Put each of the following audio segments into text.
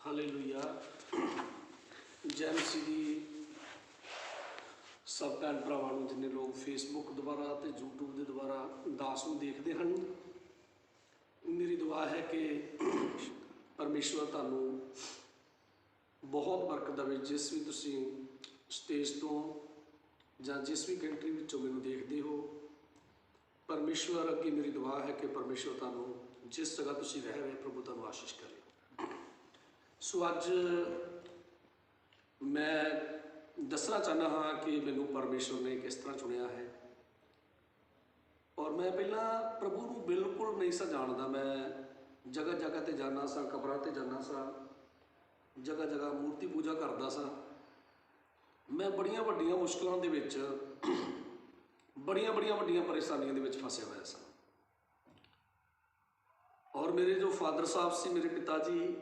Hallelujah. ਜੈ ਮਸੀਹ ਦੀ ਸਭ ਭੈਣ ਭਰਾਵਾਂ ਨੂੰ, ਜਿੰਨੇ ਲੋਕ ਫੇਸਬੁੱਕ ਦੁਆਰਾ ਅਤੇ YouTube ਦੇ ਦੁਆਰਾ ਦਾਸ ਨੂੰ ਦੇਖਦੇ ਹਨ, ਮੇਰੀ ਦੁਆ ਹੈ ਕਿ ਪਰਮੇਸ਼ਵਰ ਤੁਹਾਨੂੰ ਬਹੁਤ ਬਰਕਤ ਦੇਵੇ। ਜਿਸ ਵੀ ਤੁਸੀਂ ਸਟੇਜ ਤੋਂ ਜਾਂ ਜਿਸ ਵੀ ਕੰਟਰੀ ਵਿੱਚੋਂ ਮੈਨੂੰ ਦੇਖਦੇ ਹੋ, ਪਰਮੇਸ਼ਵਰ ਅੱਗੇ ਮੇਰੀ ਦੁਆ ਹੈ ਕਿ ਪਰਮੇਸ਼ਵਰ ਤੁਹਾਨੂੰ ਜਿਸ ਜਗ੍ਹਾ ਤੁਸੀਂ ਰਹਿ ਰਹੇ, ਪ੍ਰਭੂ ਤੁਹਾਨੂੰ ਆਸ਼ੀਸ਼ ਕਰੇ। ਸੋ ਅੱਜ ਮੈਂ ਦੱਸਣਾ ਚਾਹੁੰਦਾ ਹਾਂ ਕਿ ਮੈਨੂੰ ਪਰਮੇਸ਼ਵਰ ਨੇ ਕਿਸ ਤਰ੍ਹਾਂ ਚੁਣਿਆ ਹੈ। ਔਰ ਮੈਂ ਪਹਿਲਾਂ ਪ੍ਰਭੂ ਨੂੰ ਬਿਲਕੁਲ ਨਹੀਂ ਸੀ ਜਾਣਦਾ। ਮੈਂ ਜਗ੍ਹਾ ਜਗ੍ਹਾ 'ਤੇ ਜਾਂਦਾ ਸਾਂ, ਕਬਰਾਂ 'ਤੇ ਜਾਂਦਾ ਸਾਂ, ਜਗ੍ਹਾ ਜਗ੍ਹਾ ਮੂਰਤੀ ਪੂਜਾ ਕਰਦਾ ਸਾਂ। ਮੈਂ ਬੜੀਆਂ ਵੱਡੀਆਂ ਮੁਸ਼ਕਿਲਾਂ ਦੇ ਵਿੱਚ, ਬੜੀਆਂ ਵੱਡੀਆਂ ਪਰੇਸ਼ਾਨੀਆਂ ਦੇ ਵਿੱਚ ਫਸਿਆ ਹੋਇਆ ਸਾਂ। ਔਰ ਮੇਰੇ ਜੋ ਫਾਦਰ ਸਾਹਿਬ ਸੀ, ਮੇਰੇ ਪਿਤਾ ਜੀ,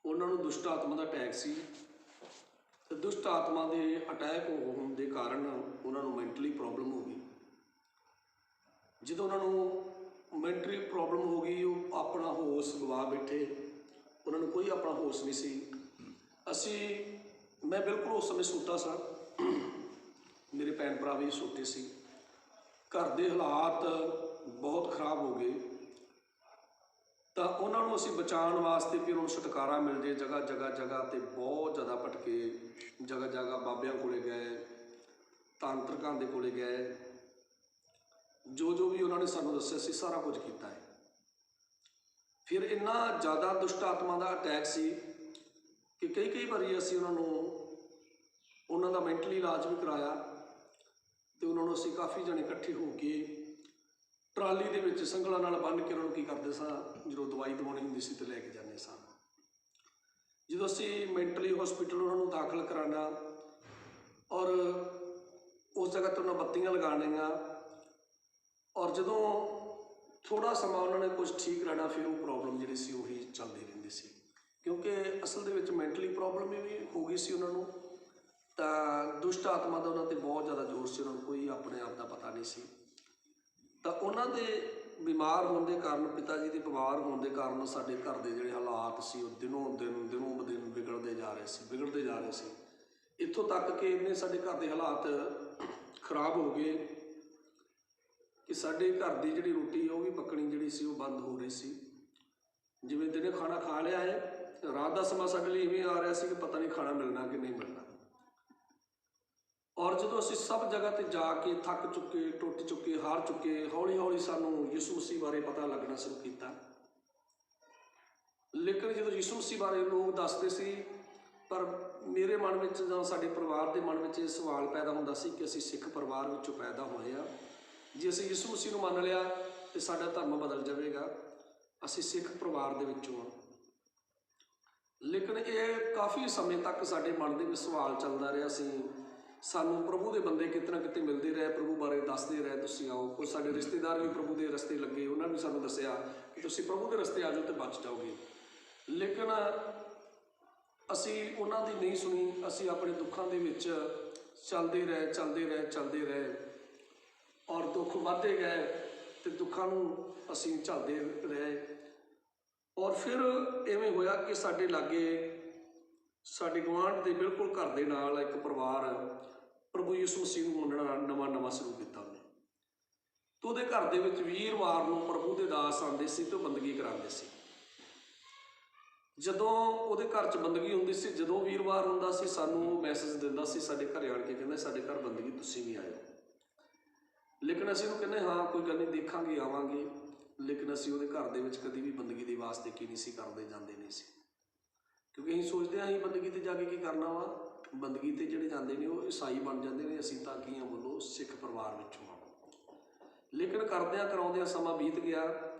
ਉਹਨਾਂ ਨੂੰ ਦੁਸ਼ਟ ਆਤਮਾ ਦਾ ਅਟੈਕ ਸੀ। ਅਤੇ ਦੁਸ਼ਟ ਆਤਮਾ ਦੇ ਅਟੈਕ ਹੋਣ ਦੇ ਕਾਰਨ ਉਹਨਾਂ ਨੂੰ ਮੈਂਟਲੀ ਪ੍ਰੋਬਲਮ ਹੋ ਗਈ। ਜਦੋਂ ਉਹਨਾਂ ਨੂੰ ਮੈਂਟਲੀ ਪ੍ਰੋਬਲਮ ਹੋ ਗਈ, ਉਹ ਆਪਣਾ ਹੋਸ਼ ਗਵਾ ਬੈਠੇ। ਉਹਨਾਂ ਨੂੰ ਕੋਈ ਆਪਣਾ ਹੋਸ਼ ਨਹੀਂ ਸੀ। ਮੈਂ ਬਿਲਕੁਲ ਉਸ ਸਮੇਂ ਛੋਟਾ ਸਾਂ, ਮੇਰੇ ਭੈਣ ਭਰਾ ਵੀ ਛੋਟੇ ਸੀ। ਘਰ ਦੇ ਹਾਲਾਤ ਬਹੁਤ ਖਰਾਬ ਹੋ ਗਏ। ਤਾਂ ਉਹਨਾਂ ਨੂੰ ਅਸੀਂ ਬਚਾਉਣ ਵਾਸਤੇ ਕਿ ਉਹਨਾਂ ਨੂੰ ਛੁਟਕਾਰਾ ਮਿਲ ਜੇ, ਜਗ੍ਹਾ 'ਤੇ ਬਹੁਤ ਜ਼ਿਆਦਾ ਭਟਕੇ। ਜਗ੍ਹਾ ਬਾਬਿਆਂ ਕੋਲੇ ਗਏ, ਤਾਂਤਰਿਕਾਂ ਦੇ ਕੋਲੇ ਗਏ। ਜੋ ਵੀ ਉਹਨਾਂ ਨੇ ਸਾਨੂੰ ਦੱਸਿਆ ਸੀ, ਸਾਰਾ ਕੁਝ ਕੀਤਾ ਹੈ। ਫਿਰ ਇੰਨਾ ਜ਼ਿਆਦਾ ਦੁਸ਼ਟ ਆਤਮਾ ਦਾ ਅਟੈਕ ਸੀ ਕਿ ਕਈ ਵਾਰੀ ਅਸੀਂ ਉਹਨਾਂ ਦਾ ਮੈਂਟਲੀ ਇਲਾਜ ਵੀ ਕਰਾਇਆ। ਅਤੇ ਉਹਨਾਂ ਨੂੰ ਅਸੀਂ ਕਾਫੀ ਜਣੇ ਇਕੱਠੇ ਹੋ ਕੇ ਟਰਾਲੀ ਦੇ ਵਿੱਚ ਸੰਗਲਾਂ ਨਾਲ ਬੰਨ੍ਹ ਕੇ ਉਹਨਾਂ ਨੂੰ ਕੀ ਕਰਦੇ ਸਾਂ, ਜਦੋਂ ਦਵਾਈ ਦਵਾਉਣੀ ਹੁੰਦੀ ਸੀ ਤਾਂ ਲੈ ਕੇ ਜਾਂਦੇ ਸਾਂ। ਜਦੋਂ ਅਸੀਂ ਮੈਂਟਲੀ ਹੌਸਪੀਟਲ ਉਹਨਾਂ ਨੂੰ ਦਾਖਲ ਕਰਾਉਣਾ, ਔਰ ਉਸ ਜਗ੍ਹਾ 'ਤੇ ਉਹਨਾਂ ਬੱਤੀਆਂ ਲਗਾਉਣੀਆਂ, ਔਰ ਜਦੋਂ ਥੋੜ੍ਹਾ ਸਮਾਂ ਉਹਨਾਂ ਨੇ ਕੁਝ ਠੀਕ ਰਹਿਣਾ, ਫਿਰ ਉਹ ਪ੍ਰੋਬਲਮ ਜਿਹੜੀ ਸੀ ਉਹੀ ਚੱਲਦੀ ਰਹਿੰਦੀ ਸੀ। ਕਿਉਂਕਿ ਅਸਲ ਦੇ ਵਿੱਚ ਮੈਂਟਲੀ ਪ੍ਰੋਬਲਮ ਵੀ ਹੋ ਗਈ ਸੀ ਉਹਨਾਂ ਨੂੰ। ਤਾਂ ਦੁਸ਼ਟ ਆਤਮਾ ਦਾ ਉਹਨਾਂ 'ਤੇ ਬਹੁਤ ਜ਼ਿਆਦਾ ਜ਼ੋਰ ਸੀ। ਉਹਨਾਂ ਨੂੰ ਕੋਈ ਆਪਣੇ ਆਪ ਦਾ ਪਤਾ ਨਹੀਂ ਸੀ। ਤਾਂ ਉਹਨਾਂ ਦੇ ਬਿਮਾਰ ਹੋਣ ਦੇ ਕਾਰਨ, ਪਿਤਾ ਜੀ ਦੇ ਬਿਮਾਰ ਹੋਣ ਦੇ ਕਾਰਨ, ਸਾਡੇ ਘਰ ਦੇ ਜਿਹੜੇ ਹਾਲਾਤ ਸੀ ਉਹ ਦਿਨੋਂ ਦਿਨ ਵਿਗੜਦੇ ਜਾ ਰਹੇ ਸੀ। ਇੱਥੋਂ ਤੱਕ ਕਿ ਇੰਨੇ ਸਾਡੇ ਘਰ ਦੇ ਹਾਲਾਤ ਖਰਾਬ ਹੋ ਗਏ ਕਿ ਸਾਡੇ ਘਰ ਦੀ ਜਿਹੜੀ ਰੋਟੀ ਉਹ ਵੀ ਪੱਕਣੀ ਜਿਹੜੀ ਸੀ ਉਹ ਬੰਦ ਹੋ ਰਹੀ ਸੀ। ਜਿਵੇਂ ਦਿਨੇ ਖਾਣਾ ਖਾ ਲਿਆ ਹੈ, ਰਾਤ ਦਾ ਸਮਾਂ ਸਾਡੇ ਲਈ ਇਵੇਂ ਆ ਰਿਹਾ ਸੀ ਕਿ ਪਤਾ ਨਹੀਂ ਖਾਣਾ ਮਿਲਣਾ ਕਿ ਨਹੀਂ ਮਿਲਣਾ। ਔਰ ਜਦੋਂ ਅਸੀਂ ਸਭ ਜਗ੍ਹਾ 'ਤੇ ਜਾ ਕੇ ਥੱਕ ਚੁੱਕੇ, ਟੁੱਟ ਚੁੱਕੇ, ਹਾਰ ਚੁੱਕੇ, ਹੌਲੀ ਸਾਨੂੰ ਯਿਸੂ ਮਸੀਹ ਬਾਰੇ ਪਤਾ ਲੱਗਣਾ ਸ਼ੁਰੂ ਕੀਤਾ। ਲੇਕਿਨ ਜਦੋਂ ਯਿਸੂ ਮਸੀਹ ਬਾਰੇ ਲੋਕ ਦੱਸਦੇ ਸੀ, ਪਰ ਮੇਰੇ ਮਨ ਵਿੱਚ ਜਾਂ ਸਾਡੇ ਪਰਿਵਾਰ ਦੇ ਮਨ ਵਿੱਚ ਇਹ ਸਵਾਲ ਪੈਦਾ ਹੁੰਦਾ ਸੀ ਕਿ ਅਸੀਂ ਸਿੱਖ ਪਰਿਵਾਰ ਵਿੱਚੋਂ ਪੈਦਾ ਹੋਏ ਹਾਂ। ਜੇ ਅਸੀਂ ਯਿਸੂ ਮਸੀਹ ਨੂੰ ਮੰਨ ਲਿਆ ਤਾਂ ਸਾਡਾ ਧਰਮ ਬਦਲ ਜਾਵੇਗਾ। ਅਸੀਂ ਸਿੱਖ ਪਰਿਵਾਰ ਦੇ ਵਿੱਚੋਂ ਹਾਂ। ਲੇਕਿਨ ਇਹ ਕਾਫੀ ਸਮੇਂ ਤੱਕ ਸਾਡੇ ਮਨ ਦੇ ਵਿੱਚ ਸਵਾਲ ਚੱਲਦਾ ਰਿਹਾ ਸੀ। ਸਾਨੂੰ ਪ੍ਰਭੂ ਦੇ ਬੰਦੇ ਕਿਤੇ ਨਾ ਕਿਤੇ ਮਿਲਦੇ ਰਹੇ, ਪ੍ਰਭੂ ਬਾਰੇ ਦੱਸਦੇ ਰਹੇ, ਤੁਸੀਂ ਆਓ। ਕੁਝ ਸਾਡੇ ਰਿਸ਼ਤੇਦਾਰ ਵੀ ਪ੍ਰਭੂ ਦੇ ਰਸਤੇ ਲੱਗੇ, ਉਹਨਾਂ ਨੇ ਸਾਨੂੰ ਦੱਸਿਆ ਕਿ ਤੁਸੀਂ ਪ੍ਰਭੂ ਦੇ ਰਸਤੇ ਆ ਜਾਓ ਅਤੇ ਬਚ ਜਾਓਗੇ। ਲੇਕਿਨ ਅਸੀਂ ਉਹਨਾਂ ਦੀ ਨਹੀਂ ਸੁਣੀ। ਅਸੀਂ ਆਪਣੇ ਦੁੱਖਾਂ ਦੇ ਵਿੱਚ ਚੱਲਦੇ ਰਹੇ ਔਰ ਦੁੱਖ ਵੱਧਦੇ ਗਏ ਅਤੇ ਦੁੱਖਾਂ ਨੂੰ ਅਸੀਂ ਝੱਲਦੇ ਰਹੇ। ਔਰ ਫਿਰ ਇਵੇਂ ਹੋਇਆ ਕਿ ਸਾਡੇ ਲਾਗੇ, ਸਾਡੇ ਗੁਆਂਢ ਦੇ ਬਿਲਕੁਲ ਘਰ ਦੇ ਨਾਲ ਇੱਕ ਪਰਿਵਾਰ ਪ੍ਰਭੂ ਯਿਸੂ ਮਸੀਹ ਨੂੰ ਮੰਨਣਾ ਨਵਾਂ ਸ਼ੁਰੂ ਕੀਤਾ ਉਹਨੇ। ਅਤੇ ਉਹਦੇ ਘਰ ਦੇ ਵਿੱਚ ਵੀਰਵਾਰ ਨੂੰ ਪ੍ਰਭੂ ਦੇ ਦਾਸ ਆਉਂਦੇ ਸੀ ਅਤੇ ਉਹ ਬੰਦਗੀ ਕਰਾਉਂਦੇ ਸੀ। ਜਦੋਂ ਉਹਦੇ ਘਰ 'ਚ ਬੰਦਗੀ ਹੁੰਦੀ ਸੀ, ਜਦੋਂ ਵੀਰਵਾਰ ਹੁੰਦਾ ਸੀ, ਸਾਨੂੰ ਮੈਸੇਜ ਦਿੰਦਾ ਸੀ ਸਾਡੇ ਘਰ ਆਣ ਕੇ, ਕਹਿੰਦਾ ਸਾਡੇ ਘਰ ਬੰਦਗੀ ਤੁਸੀਂ ਵੀ ਆਇਓ। ਲੇਕਿਨ ਅਸੀਂ ਉਹਨੂੰ ਕਹਿੰਦੇ ਹਾਂ ਕੋਈ ਗੱਲ ਨਹੀਂ, ਦੇਖਾਂਗੇ, ਆਵਾਂਗੇ। ਲੇਕਿਨ ਅਸੀਂ ਉਹਦੇ ਘਰ ਦੇ ਵਿੱਚ ਕਦੀ ਵੀ ਬੰਦਗੀ ਦੇ ਵਾਸਤੇ ਕੀ ਨਹੀਂ ਸੀ ਕਰਦੇ, ਜਾਂਦੇ ਨਹੀਂ ਸੀ। ਕਿਉਂਕਿ ਅਸੀਂ ਸੋਚਦੇ ਹਾਂ ਅਸੀਂ ਬੰਦਗੀ 'ਤੇ ਜਾ ਕੇ ਕੀ ਕਰਨਾ ਵਾ। ਬੰਦਗੀ 'ਤੇ ਜਿਹੜੇ ਜਾਂਦੇ ਨੇ ਉਹ ਈਸਾਈ ਬਣ ਜਾਂਦੇ ਨੇ, ਅਸੀਂ ਤਾਂ ਕੀ ਹਾਂ, ਬੋਲੋ, ਸਿੱਖ ਪਰਿਵਾਰ ਵਿੱਚੋਂ ਹਾਂ। ਲੇਕਿਨ ਕਰਾਉਂਦਿਆਂ ਸਮਾਂ ਬੀਤ ਗਿਆ।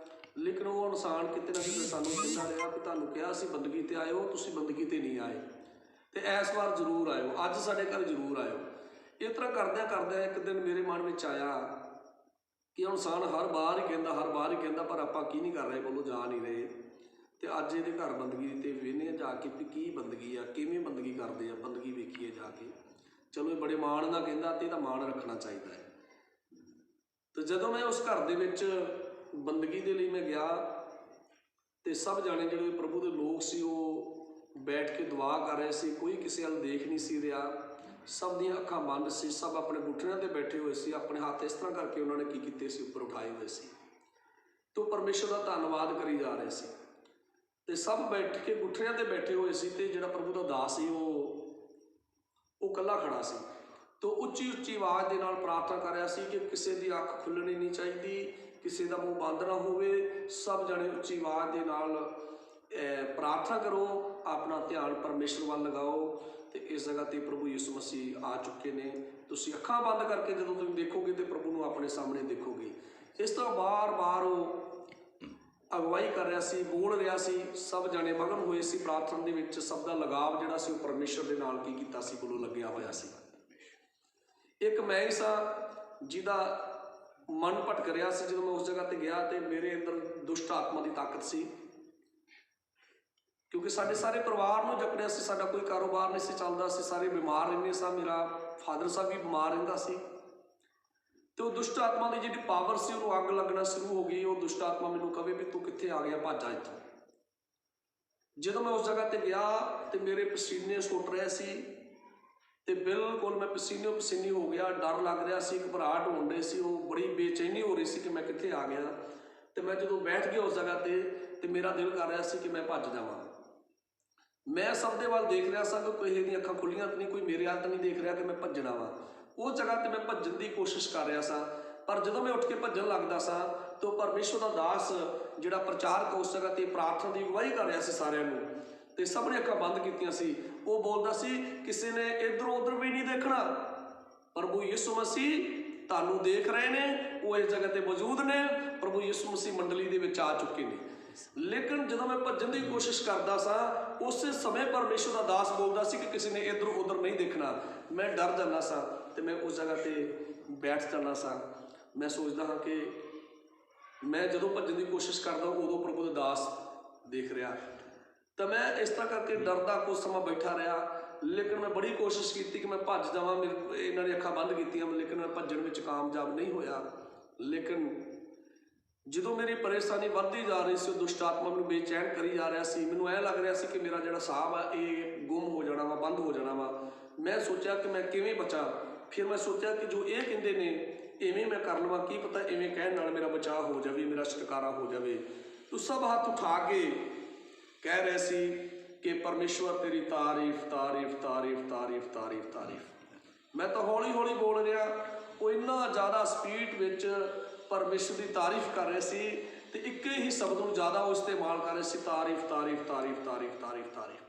ਲੇਕਿਨ ਉਹ ਇਨਸਾਨ ਕਿਤੇ ਨਾ ਕਿਤੇ ਸਾਨੂੰ ਕਹਿੰਦਾ ਰਿਹਾ ਕਿ ਤੁਹਾਨੂੰ ਕਿਹਾ ਸੀ ਬੰਦਗੀ 'ਤੇ ਆਇਓ, ਤੁਸੀਂ ਬੰਦਗੀ 'ਤੇ ਨਹੀਂ ਆਏ, ਅਤੇ ਇਸ ਵਾਰ ਜ਼ਰੂਰ ਆਇਓ, ਅੱਜ ਸਾਡੇ ਘਰ ਜ਼ਰੂਰ ਆਇਓ। ਇਸ ਤਰ੍ਹਾਂ ਕਰਦਿਆਂ ਇੱਕ ਦਿਨ ਮੇਰੇ ਮਨ ਵਿੱਚ ਆਇਆ ਕਿ ਇਨਸਾਨ ਹਰ ਵਾਰ ਹੀ ਕਹਿੰਦਾ, ਪਰ ਆਪਾਂ ਕੀ ਨਹੀਂ ਕਰ ਰਹੇ, ਬੋਲੋ, ਜਾ ਨਹੀਂ ਰਹੇ। ਅਤੇ ਅੱਜ ਇਹਦੇ ਘਰ ਬੰਦਗੀ 'ਤੇ ਵੇਖਦੇ ਹਾਂ ਜਾ ਕੇ ਵੀ ਕੀ ਬੰਦਗੀ ਆ, ਕਿਵੇਂ ਬੰਦਗੀ ਕਰਦੇ ਆ, ਬੰਦਗੀ ਵੇਖੀਏ ਜਾ ਕੇ। ਚਲੋ, ਇਹ ਬੜੇ ਮਾਣ ਨਾਲ ਕਹਿੰਦਾ ਅਤੇ ਇਹਦਾ ਮਾਣ ਰੱਖਣਾ ਚਾਹੀਦਾ ਹੈ। ਅਤੇ ਜਦੋਂ ਮੈਂ ਉਸ ਘਰ ਦੇ ਵਿੱਚ ਬੰਦਗੀ ਦੇ ਲਈ ਮੈਂ ਗਿਆ ਤੇ ਸਭ ਜਾਣੇ ਜਿਹੜੇ ਪ੍ਰਭੂ ਦੇ ਲੋਕ ਸੀ ਉਹ ਬੈਠ ਕੇ ਦੁਆ ਕਰ ਰਹੇ ਸੀ। ਕੋਈ ਕਿਸੇ ਵੱਲ ਦੇਖ ਨਹੀਂ ਸੀ ਰਿਹਾ, ਸਭ ਦੀਆਂ ਅੱਖਾਂ ਬੰਦ ਸੀ, ਸਭ ਆਪਣੇ ਗੁੱਠਿਆਂ ਤੇ ਬੈਠੇ ਹੋਏ ਸੀ। ਆਪਣੇ ਹੱਥ ਇਸ ਤਰ੍ਹਾਂ ਕਰਕੇ ਉਹਨਾਂ ਨੇ ਕੀ ਕੀਤੇ ਸੀ, ਉੱਪਰ ਉਠਾਏ ਹੋਏ ਸੀ ਤੇ ਪਰਮੇਸ਼ਰ ਦਾ ਧੰਨਵਾਦ ਕਰੀ ਜਾ ਰਹੇ ਸੀ। ਤੇ ਸਭ ਬੈਠ ਕੇ ਗੁੱਠਿਆਂ ਤੇ ਬੈਠੇ ਹੋਏ ਸੀ ਤੇ ਜਿਹੜਾ ਪ੍ਰਭੂ ਦਾ ਦਾਸ ਸੀ ਉਹ ਇਕੱਲਾ ਖੜਾ ਸੀ। ਤੇ ਉੱਚੀ ਉੱਚੀ ਆਵਾਜ਼ ਦੇ ਨਾਲ ਪ੍ਰਾਰਥਨਾ ਕਰ ਰਿਹਾ ਸੀ ਕਿ ਕਿਸੇ ਦੀ ਅੱਖ ਖੁੱਲਣੀ ਨਹੀਂ ਚਾਹੀਦੀ, ਕਿਸੇ ਦਾ ਮੂੰਹ ਬੰਦ ਨਾ ਹੋਵੇ। ਸਭ ਜਣੇ ਉੱਚੀ ਆਵਾਜ਼ ਦੇ ਨਾਲ ਪ੍ਰਾਰਥਨਾ ਕਰੋ, ਆਪਣਾ ਧਿਆਨ ਪਰਮੇਸ਼ਰ ਵੱਲ ਲਗਾਓ। ਤੇ ਇਸ ਜਗ੍ਹਾ ਤੇ ਪ੍ਰਭੂ ਯਿਸੂ ਮਸੀਹ ਆ ਚੁੱਕੇ ਨੇ। ਤੁਸੀਂ ਅੱਖਾਂ ਬੰਦ ਕਰਕੇ ਜਦੋਂ ਤੁਸੀਂ ਦੇਖੋਗੇ ਤੇ ਪ੍ਰਭੂ ਨੂੰ ਆਪਣੇ ਸਾਹਮਣੇ ਦੇਖੋਗੇ। ਇਸ ਤਰ੍ਹਾਂ ਬਾਰ-ਬਾਰ ਉਹ ਅਗਵਾਈ ਕਰ ਰਿਹਾ ਸੀ, ਬੋਲ ਰਿਹਾ ਸੀ। ਸਭ ਜਣੇ ਮਗਨ ਹੋਏ ਸੀ ਪ੍ਰਾਰਥਨਾ ਦੇ ਵਿੱਚ। ਸਭ ਦਾ ਲਗਾਵ ਜਿਹੜਾ ਸੀ ਉਹ ਪਰਮੇਸ਼ਰ ਦੇ ਨਾਲ ਕੀ ਕੀਤਾ ਸੀ, ਕੋਲੋਂ ਲੱਗਿਆ ਹੋਇਆ ਸੀ। ਇੱਕ ਮੈਂ ਹੀ ਸਾਂ ਜਿਹਦਾ ਮਨ ਭਟਕ ਰਿਹਾ ਸੀ। ਜਦੋਂ ਮੈਂ ਉਸ ਜਗ੍ਹਾ ਤੇ ਗਿਆ ਤੇ ਮੇਰੇ ਅੰਦਰ ਦੁਸ਼ਟ ਆਤਮਾ ਦੀ ਤਾਕਤ ਸੀ, ਕਿਉਂਕਿ ਸਾਡੇ ਸਾਰੇ ਪਰਿਵਾਰ ਨੂੰ ਜਕੜਿਆ ਸੀ। ਸਾਡਾ ਕੋਈ ਕਾਰੋਬਾਰ ਨਹੀਂ ਸੀ ਚੱਲਦਾ, ਅਸੀਂ ਸਾਰੇ ਬਿਮਾਰ ਰਹਿੰਦੇ ਸਾਂ। ਮੇਰਾ ਫਾਦਰ ਸਾਹਿਬ ਵੀ ਬਿਮਾਰ ਰਹਿੰਦਾ ਸੀ ਤੇ ਉਹ ਦੁਸ਼ਟ ਆਤਮਾ ਦੀ ਜਿਹੜੀ ਪਾਵਰ ਸੀ ਉਹਨੂੰ ਅੱਗ ਲੱਗਣਾ ਸ਼ੁਰੂ ਹੋ ਗਈ। ਉਹ ਦੁਸ਼ਟ ਆਤਮਾ ਮੈਨੂੰ ਕਵੇ ਵੀ ਤੂੰ ਕਿੱਥੇ ਆ ਗਿਆ, ਭੱਜ ਜਾ ਇੱਥੋਂ। ਜਦੋਂ ਮੈਂ ਉਸ ਜਗ੍ਹਾ ਤੇ ਗਿਆ ਤੇ ਮੇਰੇ ਪਸੀਨੇ ਸੁੱਟ ਰਹੇ ਸੀ ਤੇ ਬਿਲਕੁਲ ਮੈਂ ਪਸੀਨੋ ਪਸੀਨੀ ਹੋ ਗਿਆ। ਡਰ ਲੱਗ ਰਿਹਾ ਸੀ, ਘਬਰਾਹਟ ਹੋਣ ਡਈ ਸੀ, ਉਹ ਬੜੀ ਬੇਚੈਨੀ ਹੋ ਰਹੀ ਸੀ ਕਿ ਮੈਂ ਕਿੱਥੇ ਆ ਗਿਆ। ਤੇ ਮੈਂ ਜਦੋਂ ਬੈਠ ਗਿਆ ਉਸ ਜਗ੍ਹਾ ਤੇ ਮੇਰਾ ਦਿਲ ਕਰ ਰਿਹਾ ਸੀ ਕਿ ਮੈਂ ਭੱਜ ਜਾਵਾਂ। ਮੈਂ ਸਭ ਦੇ ਵੱਲ ਦੇਖ ਰਿਹਾ ਸਾਂ ਕਿ ਕਿਸੇ ਦੀਆਂ ਅੱਖਾਂ ਖੁੱਲੀਆਂ ਤਾਂ ਨਹੀਂ, ਕੋਈ ਮੇਰੇ ਵੱਲ ਤਾਂ ਨਹੀਂ ਦੇਖ ਰਿਹਾ ਕਿ ਮੈਂ ਭੱਜਣਾ ਵਾ। ਉਸ ਜਗ੍ਹਾ ਤੇ ਮੈਂ ਭੱਜਣ ਦੀ ਕੋਸ਼ਿਸ਼ ਕਰ ਰਿਹਾ ਸਾਂ, ਪਰ ਜਦੋਂ ਮੈਂ ਉੱਠ ਕੇ ਭੱਜਣ ਲੱਗਦਾ ਸਾਂ ਤਾਂ ਪਰਮੇਸ਼ਰ ਦਾ ਦਾਸ ਜਿਹੜਾ ਪ੍ਰਚਾਰਕ ਉਸ ਜਗ੍ਹਾ ਤੇ ਪ੍ਰਾਰਥਨਾ ਦੀ ਅਗਵਾਈ ਕਰ ਰਿਹਾ ਸੀ ਸਾਰਿਆਂ ਨੂੰ, ਤੇ ਸਭ ਨੇ ਅੱਖਾਂ ਬੰਦ ਕੀਤੀਆਂ ਸੀ। ਉਹ ਬੋਲਦਾ ਸੀ, ਕਿਸੇ ਨੇ ਇੱਧਰੋਂ ਉੱਧਰ ਵੀ ਨਹੀਂ ਦੇਖਣਾ, ਪ੍ਰਭੂ ਯਿਸੂ ਮਸੀਹ ਤੁਹਾਨੂੰ ਦੇਖ ਰਹੇ ਨੇ, ਉਹ ਇਸ ਜਗ੍ਹਾ ਤੇ ਮੌਜੂਦ ਨੇ। ਪ੍ਰਭੂ ਯਿਸੂ ਮਸੀਹ ਮੰਡਲੀ ਦੇ ਵਿੱਚ ਆ ਚੁੱਕੇ ਨੇ। ਲੇਕਿਨ ਜਦੋਂ ਮੈਂ ਭੱਜਣ ਦੀ ਕੋਸ਼ਿਸ਼ ਕਰਦਾ ਸਾਂ ਉਸੇ ਸਮੇਂ ਪਰਮੇਸ਼ਰ ਦਾ ਦਾਸ ਬੋਲਦਾ ਸੀ ਕਿ ਕਿਸੇ ਨੇ ਇੱਧਰੋਂ ਉੱਧਰ ਨਹੀਂ ਦੇਖਣਾ। ਮੈਂ ਡਰ ਜਾਂਦਾ ਸਾਂ ਤੇ ਮੈਂ ਉਸ ਜਗ੍ਹਾ ਤੇ ਬੈਠ ਜਾਂਦਾ ਸਾਂ। ਮੈਂ ਸੋਚਦਾ ਹਾਂ ਕਿ ਮੈਂ ਜਦੋਂ ਭੱਜਣ ਦੀ ਕੋਸ਼ਿਸ਼ ਕਰਦਾ ਉਦੋਂ ਪ੍ਰਭੂ ਦਾ ਦਾਸ ਦੇਖ ਰਿਹਾ। ਤਾਂ ਮੈਂ ਇਸ ਤਰ੍ਹਾਂ ਕਰਕੇ ਡਰਦਾ ਕੁਝ ਸਮਾਂ ਬੈਠਾ ਰਿਹਾ। ਲੇਕਿਨ ਮੈਂ ਬੜੀ ਕੋਸ਼ਿਸ਼ ਕੀਤੀ ਕਿ ਮੈਂ ਭੱਜ ਜਾਵਾਂ। ਇਹਨਾਂ ਨੇ ਅੱਖਾਂ ਬੰਦ ਕੀਤੀਆਂ, ਲੇਕਿਨ ਮੈਂ ਭੱਜਣ ਵਿੱਚ ਕਾਮਯਾਬ ਨਹੀਂ ਹੋਇਆ। ਲੇਕਿਨ ਜਦੋਂ ਮੇਰੀ ਪਰੇਸ਼ਾਨੀ ਵੱਧਦੀ ਜਾ ਰਹੀ ਸੀ, ਉਹ ਦੁਸ਼ਟ ਆਤਮਾ ਮੈਨੂੰ ਬੇਚੈਨ ਕਰੀ ਜਾ ਰਿਹਾ ਸੀ। ਮੈਨੂੰ ਐਂ ਲੱਗ ਰਿਹਾ ਸੀ ਕਿ ਮੇਰਾ ਜਿਹੜਾ ਸਾਹ ਆ ਇਹ ਗੁੰਮ ਹੋ ਜਾਣਾ ਵਾ, ਬੰਦ ਹੋ ਜਾਣਾ ਵਾ। ਮੈਂ ਸੋਚਿਆ ਕਿ ਮੈਂ ਕਿਵੇਂ ਬਚਾਂ। ਫਿਰ ਮੈਂ ਸੋਚਿਆ ਕਿ ਜੋ ਇਹ ਕਹਿੰਦੇ ਨੇ ਇਵੇਂ ਮੈਂ ਕਰ ਲਵਾਂ, ਕੀ ਪਤਾ ਇਵੇਂ ਕਹਿਣ ਨਾਲ ਮੇਰਾ ਬਚਾਅ ਹੋ ਜਾਵੇ, ਮੇਰਾ ਛੁਟਕਾਰਾ ਹੋ ਜਾਵੇ। ਤੂੰ ਸਭ ਹੱਥ ਉਠਾ ਕੇ ਕਹਿ ਰਹੇ ਸੀ ਕਿ ਪਰਮੇਸ਼ਵਰ ਤੇਰੀ ਤਾਰੀਫ ਤਾਰੀਫ ਤਾਰੀਫ ਤਾਰੀਫ ਤਾਰੀਫ ਤਾਰੀਫ। ਮੈਂ ਤਾਂ ਹੌਲੀ ਹੌਲੀ ਬੋਲ ਰਿਹਾ। ਉਹ ਇੰਨਾ ਜ਼ਿਆਦਾ ਸਪੀਡ ਵਿੱਚ ਪਰਮੇਸ਼ਰ ਦੀ ਤਾਰੀਫ ਕਰ ਰਹੇ ਸੀ ਤੇ ਇੱਕ ਹੀ ਸ਼ਬਦ ਨੂੰ ਜ਼ਿਆਦਾ ਉਹ ਇਸਤੇਮਾਲ ਕਰ ਰਹੇ ਸੀ, ਤਾਰੀਫ ਤਾਰੀਫ ਤਾਰੀਫ ਤਾਰੀਫ ਤਾਰੀਫ ਤਾਰੀਫ।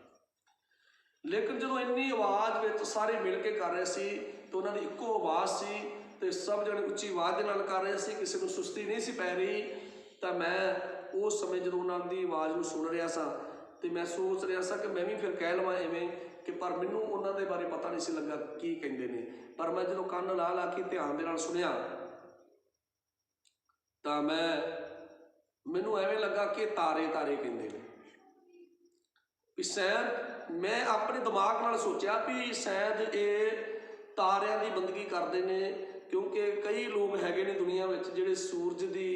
ਲੇਕਿਨ ਜਦੋਂ ਇੰਨੀ ਆਵਾਜ਼ ਵਿੱਚ ਸਾਰੇ ਮਿਲ ਕੇ ਕਰ ਰਹੇ ਸੀ ਤੇ ਉਹਨਾਂ ਦੀ ਇੱਕੋ ਆਵਾਜ਼ ਸੀ ਤੇ ਸਭ ਜਣੇ ਉੱਚੀ ਆਵਾਜ਼ ਦੇ ਨਾਲ ਕਰ ਰਹੇ ਸੀ, ਕਿਸੇ ਨੂੰ ਸੁਸਤੀ ਨਹੀਂ ਸੀ ਪੈ ਰਹੀ। ਤਾਂ ਮੈਂ ਉਸ ਸਮੇਂ ਜਦੋਂ ਉਹਨਾਂ ਦੀ ਆਵਾਜ਼ ਨੂੰ ਸੁਣ ਰਿਹਾ ਸਾਂ ਤੇ ਮੈਂ ਸੋਚ ਰਿਹਾ ਸਾਂ ਕਿ ਮੈਂ ਵੀ ਫਿਰ ਕਹਿ ਲਵਾਂ ਇਵੇਂ ਕਿ, ਪਰ ਮੈਨੂੰ ਉਹਨਾਂ ਦੇ ਬਾਰੇ ਪਤਾ ਨਹੀਂ ਸੀ ਲੱਗਾ ਕੀ ਕਹਿੰਦੇ ਨੇ। ਪਰ ਮੈਂ ਜਦੋਂ ਕੰਨ ਲਾ ਲਾ ਕੇ ਧਿਆਨ ਦੇ ਨਾਲ ਸੁਣਿਆ ਤਾਂ ਮੈਨੂੰ ਐਵੇਂ ਲੱਗਾ ਕਿ ਤਾਰੇ ਤਾਰੇ ਕਹਿੰਦੇ ਨੇ। ਵੀ ਸ਼ਾਇਦ ਮੈਂ ਆਪਣੇ ਦਿਮਾਗ ਨਾਲ ਸੋਚਿਆ ਵੀ ਸ਼ਾਇਦ ਇਹ ਤਾਰਿਆਂ ਦੀ ਬੰਦਗੀ ਕਰਦੇ ਨੇ, ਕਿਉਂਕਿ ਕਈ ਲੋਕ ਹੈਗੇ ਨੇ ਦੁਨੀਆ ਵਿੱਚ ਜਿਹੜੇ ਸੂਰਜ ਦੀ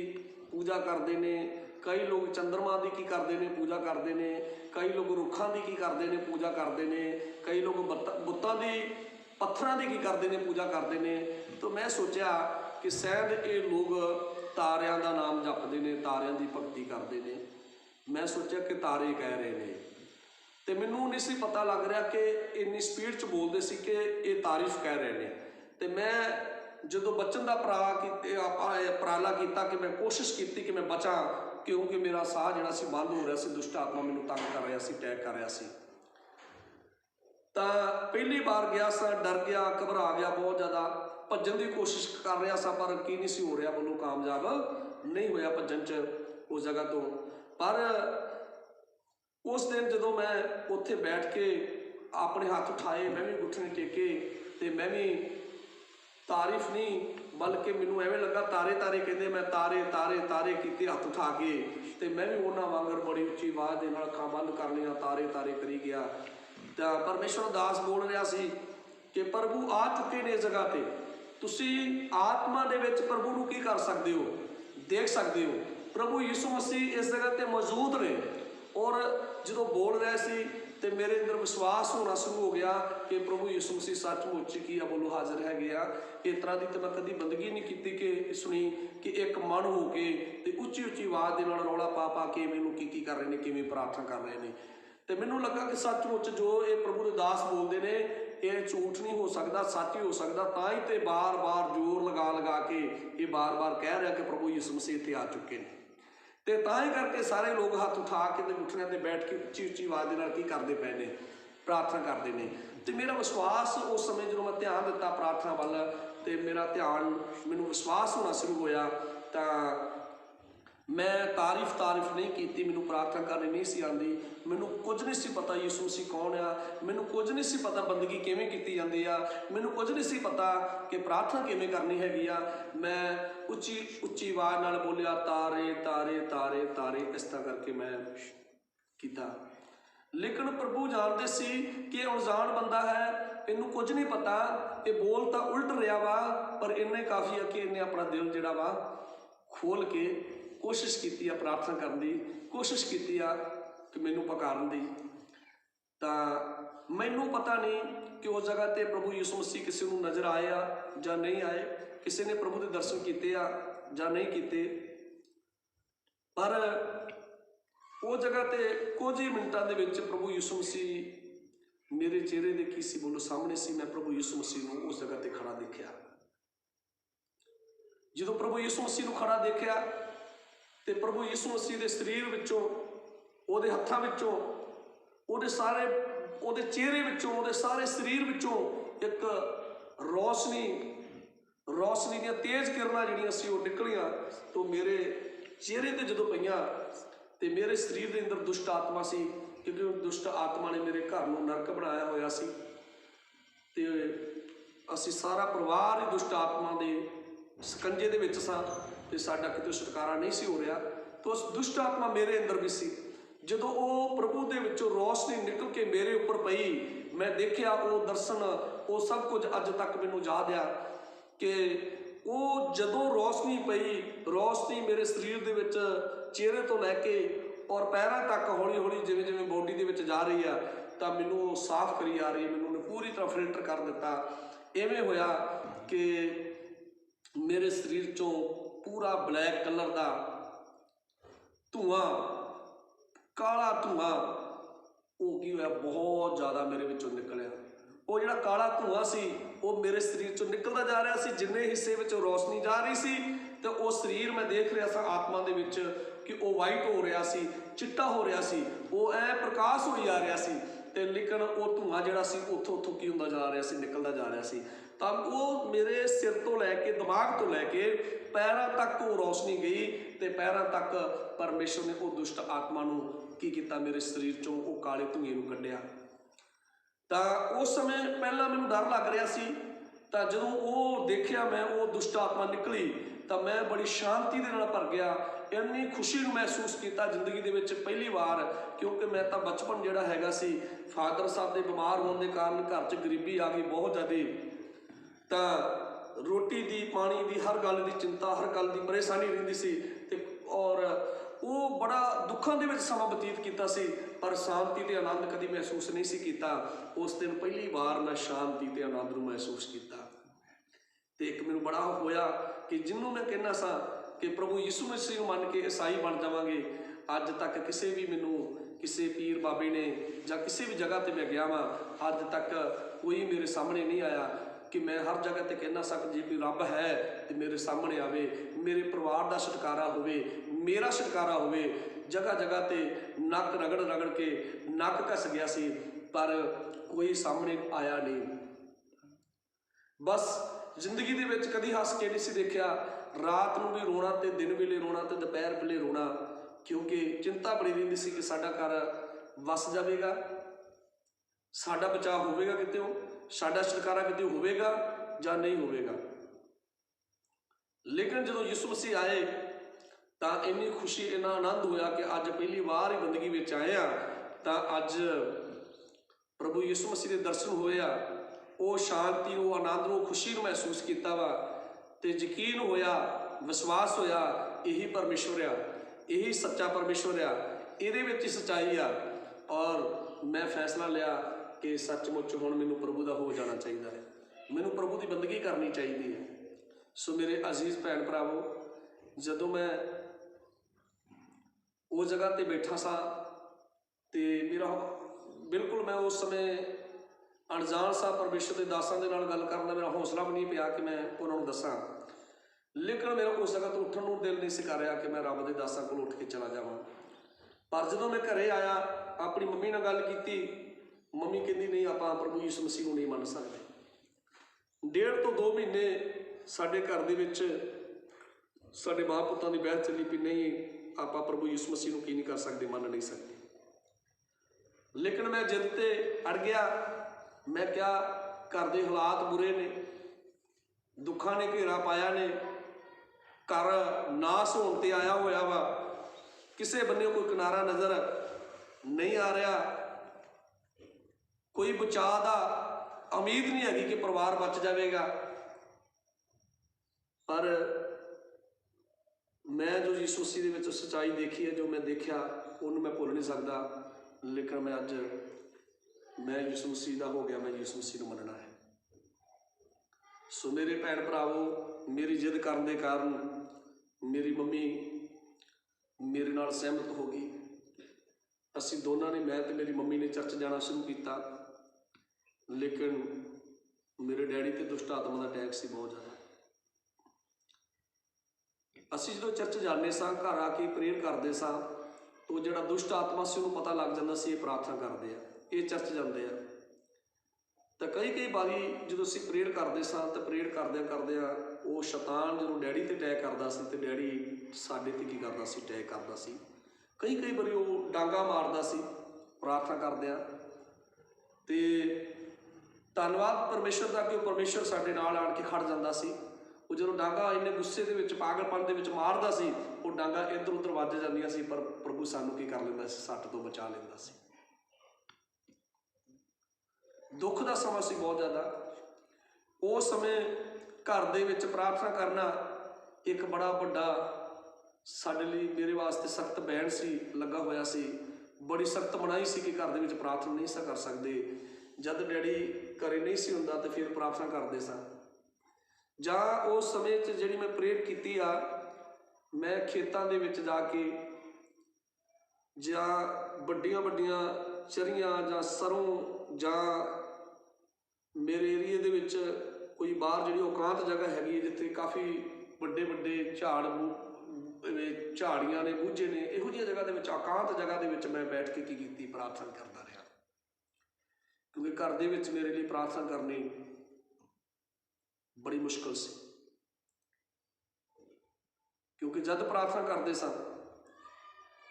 ਪੂਜਾ ਕਰਦੇ ਨੇ, ਕਈ ਲੋਕ ਚੰਦਰਮਾ ਦੀ ਕੀ ਕਰਦੇ ਨੇ, ਪੂਜਾ ਕਰਦੇ ਨੇ, ਕਈ ਲੋਕ ਰੁੱਖਾਂ ਦੀ ਕੀ ਕਰਦੇ ਨੇ, ਪੂਜਾ ਕਰਦੇ ਨੇ, ਕਈ ਲੋਕ ਬੁੱਤਾਂ ਦੀ, ਪੱਥਰਾਂ ਦੀ ਕੀ ਕਰਦੇ ਨੇ, ਪੂਜਾ ਕਰਦੇ ਨੇ। ਤਾਂ ਮੈਂ ਸੋਚਿਆ ਕਿ ਸ਼ਾਇਦ ਇਹ ਲੋਕ ਤਾਰਿਆਂ ਦਾ ਨਾਮ ਜਪਦੇ ਨੇ, ਤਾਰਿਆਂ ਦੀ ਭਗਤੀ ਕਰਦੇ ਨੇ। ਮੈਂ ਸੋਚਿਆ ਕਿ ਤਾਰੇ ਕਹਿ ਰਹੇ ਨੇ ਤੇ ਮੈਨੂੰ ਨਹੀਂ ਸੀ ਪਤਾ ਲੱਗ ਰਿਹਾ ਕਿ ਇੰਨੀ ਸਪੀਡ 'ਚ ਬੋਲਦੇ ਸੀ ਕਿ ਇਹ ਤਾਰੀਫ ਕਹਿ ਰਹੇ ਨੇ। ਤੇ ਮੈਂ ਜਦੋਂ ਬਚਣ ਦਾ ਉਪਰਾਲਾ ਕੀਤਾ ਕਿ ਮੈਂ ਕੋਸ਼ਿਸ਼ ਕੀਤੀ ਕਿ ਮੈਂ ਬਚਾਂ, ਕਿਉਂਕਿ ਮੇਰਾ ਸਾਹ ਜਿਹੜਾ ਸੀ ਬੰਦ ਹੋ ਰਿਹਾ ਸੀ, ਦੁਸ਼ਟ ਆਤਮਾ ਮੈਨੂੰ ਤੰਗ ਕਰ ਰਿਹਾ ਸੀ, ਅਟੈਕ ਕਰ ਰਿਹਾ ਸੀ। ਤਾਂ ਪਹਿਲੀ ਵਾਰ ਗਿਆ ਸਾਂ, ਡਰ ਗਿਆ, ਘਬਰਾ ਗਿਆ ਬਹੁਤ ਜ਼ਿਆਦਾ। ਭੱਜਣ ਦੀ ਕੋਸ਼ਿਸ਼ ਕਰ ਰਿਹਾ ਸਾਂ ਪਰ ਕੀ ਨਹੀਂ ਸੀ ਹੋ ਰਿਹਾ, ਮੈਨੂੰ ਕਾਮਯਾਬ ਨਹੀਂ ਹੋਇਆ ਭੱਜਣ 'ਚ ਉਸ ਜਗ੍ਹਾ ਤੋਂ। ਪਰ ਉਸ ਦਿਨ ਜਦੋਂ ਮੈਂ ਉੱਥੇ ਬੈਠ ਕੇ ਆਪਣੇ ਹੱਥ ਉਠਾਏ, ਮੈਂ ਵੀ ਗੁੱਠਣੇ ਟੇਕੇ ਤੇ ਮੈਂ ਵੀ ਤਾਰੀਫ ਨਹੀਂ ਬਲਕਿ ਮੈਨੂੰ ਐਵੇਂ ਲੱਗਾ ਤਾਰੇ ਤਾਰੇ ਕਹਿੰਦੇ। ਮੈਂ ਤਾਰੇ ਤਾਰੇ ਤਾਰੇ ਕੀਤੇ ਹੱਥ ਉਠਾ ਕੇ ਤੇ ਮੈਂ ਵੀ ਉਹਨਾਂ ਵਾਂਗਰ ਬੜੀ ਉੱਚੀ ਆਵਾਜ਼ ਦੇ ਨਾਲ ਅੱਖਾਂ ਬੰਦ ਕਰ ਲਈਆਂ, ਤਾਰੇ ਤਾਰੇ ਕਰੀ ਗਿਆ। ਤਾਂ ਪਰਮੇਸ਼ਰ ਦਾਸ ਬੋਲ ਰਿਹਾ ਸੀ ਕਿ ਪ੍ਰਭੂ ਆ ਚੁੱਕੇ ਨੇ ਇਸ ਜਗ੍ਹਾ ਤੇ। ਤੁਸੀਂ ਆਤਮਾ ਦੇ ਵਿੱਚ ਪ੍ਰਭੂ ਨੂੰ ਕੀ ਕਰ ਸਕਦੇ ਹੋ, ਦੇਖ ਸਕਦੇ ਹੋ। प्रभु यीशु मसीह इस जगह पर मौजूद ने और जो बोल रहे सी तो मेरे अंदर विश्वास होना शुरू हो गया कि प्रभु यीशु मसीह सचमुच की बोलो हाजिर है गया। इस तरह की तो मैं कभी बंदगी नहीं की कि सुनी कि एक मन हो के उच्ची उच्ची आवाज़ के रौला पा पा के मैनू की कर रहे हैं, किवें प्रार्थना कर रहे हैं। तो मैनू लगा कि सचमुच जो ये प्रभु के दास बोलते हैं ये झूठ नहीं हो सकता, सच ही हो सकता। तां ही तो बार बार जोर लगा लगा के ये बार बार कह रहा कि प्रभु यीशु मसीह इत्थे आ चुके हैं। तो तां ही करके सारे लोग हाथ उठा के गुठियां ते बैठ के उच्ची उच्ची आवाज़ के नाल की करते पे ने, प्रार्थना करते हैं। तो मेरा विश्वास उस समय जो मैं ध्यान दिता प्रार्थना वाल, तो मेरा ध्यान मैनू विश्वास होना शुरू होया। तो मैं तारीफ नहीं की, मैनू प्रार्थना करनी नहीं सी आती, मैनू कुछ नहीं सी पता यीशु मसीह कौन आ, मैनू कुछ नहीं सी पता बंदगी किवें की जाती आ, मैनू कुछ नहीं सी पता कि प्रार्थना किवें करनी हैगी आ। मैं उच्ची उच्ची आवाज़ नाल बोलिया तारे तारे तारे तारे, इस तरह करके मैं किया। लेकिन प्रभु जानते सी कि अनजान बंदा है, इनू कुछ नहीं पता, ये बोल तो उल्ट रहा वा, पर इन्ने काफ़ी है कि इन्हें अपना दिल जिहड़ा वा खोल के कोशिश की प्रार्थना करने की, कोशिश की कि मैनू पकारन दी। तो मैनू पता नहीं कि उस जगह पर प्रभु यीशु मसीह किसी को नज़र आए या नहीं आए, किसी ने प्रभु के दर्शन किए या नहीं किए, पर वो जगह पर कुछ ही मिनटों के प्रभु यीशु मसीह मेरे चेहरे के की सी बोलो सामने सी। मैं प्रभु यीशु मसीह को उस जगह पर खड़ा देखा। जो प्रभु यीशु मसीह को खड़ा देखा तो प्रभु यीशु मसीह के शरीर विचों, उहदे हत्थां विचों, उहदे सारे उहदे चेहरे विचों, उहदे सारे शरीर विचों एक रोशनी दी तेज किरणां जिहड़ियां सी वो निकलियां। तो मेरे चेहरे ते जदों पईयां तो मेरे शरीर के अंदर दुष्ट आत्मा सी, क्योंकि दुष्ट आत्मा ने मेरे घर को नरक बनाया होया सी। ते असीं सारा परिवार ही दुष्ट आत्मा के ਸਕੰਜੇ ਦੇ ਵਿੱਚ ਸਾਂ ਤੇ ਸਾਡਾ ਕਿਤੇ ਛੁਟਕਾਰਾ ਨਹੀਂ ਸੀ ਹੋ ਰਿਹਾ। तो उस दुष्ट आत्मा मेरे अंदर भी सी। ਜਦੋਂ ਉਹ ਪ੍ਰਭੂ ਦੇ ਵਿੱਚੋਂ ਰੌਸ਼ਨੀ ਨਿਕਲ ਕੇ ਮੇਰੇ ਉੱਪਰ ਪਈ, ਮੈਂ ਦੇਖਿਆ ਉਹ ਦਰਸ਼ਨ, ਉਹ ਸਭ ਕੁਝ ਅੱਜ ਤੱਕ ਮੈਨੂੰ ਯਾਦ ਆ ਕਿ ਉਹ ਜਦੋਂ ਰੌਸ਼ਨੀ ਪਈ, ਰੌਸ਼ਨੀ ਮੇਰੇ ਸਰੀਰ ਦੇ ਵਿੱਚ ਚਿਹਰੇ ਤੋਂ ਲੈ ਕੇ ਔਰ ਪੈਰਾਂ ਤੱਕ ਹੌਲੀ ਹੌਲੀ ਜਿਵੇਂ ਜਿਵੇਂ ਬੋਡੀ ਦੇ ਵਿੱਚ ਜਾ ਰਹੀ ਆ, ਤਾਂ ਮੈਨੂੰ ਉਹ ਸਾਫ਼ ਕਰੀ ਆ ਰਹੀ, ਮੈਨੂੰ ਉਹਨੇ ਪੂਰੀ ਤਰ੍ਹਾਂ ਫਿਲਟਰ ਕਰ ਦਿੱਤਾ। ਇਵੇਂ ਹੋਇਆ ਕਿ मेरे शरीर चों पूरा ब्लैक कलर का धुआं, काला धुआं वो की होया बहुत ज़्यादा मेरे विचों निकलिया। वो जिहड़ा काला धुआं सी वो मेरे शरीर चों निकलता जा रहा सी। जिन्ने हिस्से विच रोशनी जा रही सी तो वो शरीर मैं देख रहा सा आत्मा दे विच कि वो वाइट हो रहा सी, चिट्टा हो रहा सी, वो ऐ प्रकाश होई जा रहा सी। ते लेकिन वो धुआं जिहड़ा सी उत्थों उत्थों की हुंदा जा रहा सी, निकलता जा रहा सी। तो वो मेरे सिर तो लैके दिमाग तो लैके पैरों तक वो रोशनी गई, तो पैरों तक परमेश्वर ने वो दुष्ट आत्मा नूं की कीता, मेरे शरीर चों वो काले धुएं नूं कढिया। तो उस समय पहला मैनूं डर लग रहा सी। तो जदों वो देखिया मैं वो दुष्ट आत्मा निकली तो मैं बड़ी शांति दे नाल भर गया। इन्नी खुशी महसूस किया जिंदगी दे विच पहली बार, क्योंकि मैं तो बचपन जिहड़ा हैगा सी, फादर साहब के बीमार होने के कारण घर च गरीबी आ गई बहुत ज़्यादा। तो रोटी की पानी की हर गल की चिंता, हर गल की परेशानी रहिंदी सी। ते और वो बड़ा दुखों के विच समा बतीत किया सी, पर शांति ते आनंद कभी महसूस नहीं सी कीता। उस दिन पहली बार मैं शांति ते आनंद नूं महसूस किया। तो एक मैनूं बड़ा होया कि जिन्हों मैं कहना सा कि प्रभु यीशु मसीह नूं मन के ईसाई बन जावांगे। अज तक किसी भी मैनूं किसी पीर बाबे ने या किसी भी जगह पर मैं गया वां, अज तक कोई मेरे सामने नहीं आया कि मैं हर जगह पर कहना सक जे कोई रब है तो मेरे सामने आवे, मेरे परिवार का छुटकारा होवे, मेरा छुटकारा होवे। जगह जगह पर नक रगड़ रगड़ के नक घस गया सी, पर कोई सामने आया नहीं। बस जिंदगी दे विच कदी हस के नहीं सी देखिया। रात नूं भी रोना तो दिन वेले रोना तो दोपहर वेले रोना, क्योंकि चिंता बड़ी रहिंदी सी कि साडा घर वस जाएगा, साडा बचाव होवेगा किते, साडा छुटकारा किते होवेगा या नहीं होवेगा। लेकिन जो यीशु मसीह आए तो इन्नी खुशी, इन्ना आनंद होया कि अज पहली बार ही जिंदगी में आए हैं। तो अज प्रभु यीशु मसीह के दर्शन होए आ, वो शांति, वो आनंद, वो खुशी महसूस किया वा। तो यकीन होया, विश्वास होया यही परमेश्वर आ, यही सच्चा परमेश्वर आ, ਇਹਦੇ ਵਿੱਚ ਹੀ ਸੱਚਾਈ ਆ। ਔਰ मैं फैसला लिया कि सचमुच हुण मैनूं प्रभु का हो जाना चाहिए है, मैनूं प्रभु की बंदगी करनी चाहिए है। सो मेरे अजीज़ भैन भरावो, जदों मैं उस जगह पर बैठा सा तो मेरा बिल्कुल, मैं उस समय अणजाण सा परमेश्वर के दासां दे नाल गल करन दा मेरा हौसला भी नहीं पिया कि मैं उन्हां नूं दसां। लेकिन मेरा उस जगह तो उठण नूं दिल नहीं सी कर रहा कि मैं रब दे दासां कोल उठ के चला जावां। पर जदों मैं घरे आया, अपनी मम्मी नाल गल कीती, मम्मी कहती नहीं, आपां प्रभु यीशु मसीह नूं नहीं मन सकते। 1.5 ਤੋਂ 2 महीने साडे घर दे विच साडे मां पुत्तां दी बहस चली भी नहीं, आपां प्रभु यीशु मसीह नूं की नहीं कर सकते, मन नहीं सकते। लेकिन मैं जिद ते अड़ गया। मैं क्या, घर दे हालात बुरे ने, दुखां ने घेरा पाया ने, घर नास होण ते आया होया वा, किसी बन्ने कोई किनारा नज़र नहीं आ रहा, कोई बचाव का उम्मीद नहीं हैगी कि परिवार बच जाएगा। पर मैं जो यीशु मसीह दे विच सच्चाई देखी है, जो मैं देखा, उन्होंने मैं भुल नहीं सकता। लेकिन मैं अज मैं यीशु मसीह का हो गया, मैं यीशु मसीह को मनना है। सो मेरे भैन भरावो, मेरी जिद करने के कारण मेरी मम्मी मेरे नाल सहमत हो गई। असी दोनों ने, मैं तो मेरी मम्मी ने चर्च जाना शुरू किया। लेकिन मेरे डैडी ते दुष्ट आत्मा का अटैक सी बहुत ज़्यादा। असी जो चर्च जाने सां, घर आके प्रेयर करते सां, तो जिहड़ा दुष्ट आत्मा से उन्होंने पता लग जाता सी, ये प्रार्थना करते हैं, ये चर्च जाते हैं। तो कई बारी जो असी प्रेयर करते सां, तो प्रेयर करदे वो शैतान जो डैडी ते अटैक करता सी, तो डैडी साडे ते की करता सी, अटैक करता सी। कई बारी वो डांगा मारदा सी प्रार्थना करदिआं। ते धन्नवाद परमेश्वर का कि परमेश्वर साडे नाल आण के खड़ जांदा सी। वो जो डांगा इन्ने गुस्से दे विच, पागलपन दे विच मारदा सी, वो डांगा इधर उधर वज जांदियां सी, पर प्रभु सानू की कर लैंदा सी, सੱਟ तो बचा लैंदा सी। दुख का समा सी बहुत ज़्यादा। उस समय घर दे विच प्रार्थना करना एक बड़ा वड्डा साडे लई, मेरे वास्ते सख्त बैन सी लगा होया सी। बड़ी सख्त मनाही सी कि घर दे विच प्रार्थना नहीं सा कर सकते। जद डैडी घरे नहीं सी हुंदा तो फिर प्रार्थना करते सा। जां उस समय च जिहड़ी मैं प्रेयर कीती आ, मैं खेतां दे विच जाके जां वड्डियां वड्डियां चरियां जां सरों जां मेरे एरिए दे विच कोई बाहर जिहड़ी औकांत जगह हैगी जिथे काफ़ी वड्डे वड्डे झाड़ियां ने, बूझे ने, इहो जिहियां जगह दे विच, औकांत जगह दे विच मैं बैठ के की कीती, प्रार्थना करता रहा। क्योंकि घर दे विच मेरे लिए प्रार्थना करनी बड़ी मुश्किल सी। क्योंकि जद प्रार्थना करते सन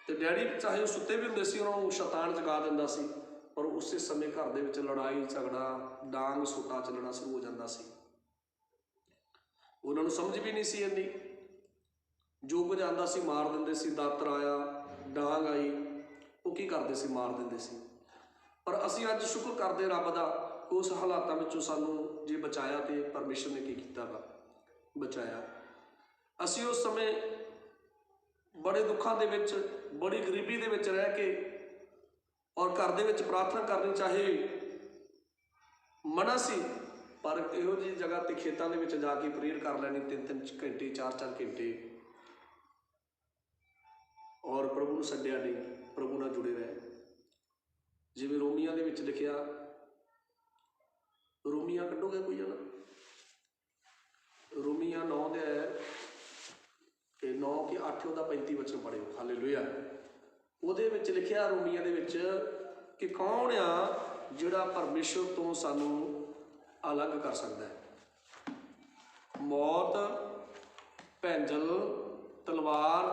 तो डैडी चाहे वो सुते भी हुंदे सी, उन्होंने शैतान जगा दिंदा सी, पर उस समय घर दे विच लड़ाई झगड़ा, डांग सोटा चलना शुरू हो जाता सी। उन्होंने समझ भी नहीं सी इन्नी, जो कुछ आंदा सी मार दिंदे सी। दातर आया, डांग आई, वो की करते सी, मार दिंदे सी। पर असीं अज शुक्र करते रब दा, उस हालातों विचों सानू जे बचाया, तो परमेश्वर ने की कीता वा, बचाया। असीं उस समय बड़े दुखों दे विच, बड़ी गरीबी दे विच रह के, और घर दे विच प्रार्थना करनी चाहे मना सी, पर इहो जी जगह ते खेतों दे विच जाके प्रेयर कर लैनी 3-3 घंटे 4-4 घंटे, और प्रभु नूं छड्डिया नहीं, प्रभु नाल जुड़े रहे। जिवें रोमियां दे विच लिखिया, रोमियां कड्डोगे कोई है ना, रोमियां 9 दे 9 के 8 ਉਹਦਾ 35 वचन पढ़िओ। हालेलुया। ਉਹਦੇ ਵਿੱਚ लिखिया रोमियां दे विच कि कौन आ जिहड़ा परमेश्वर तो सानू अलग कर सकता है। मौत, भैंजल, तलवार,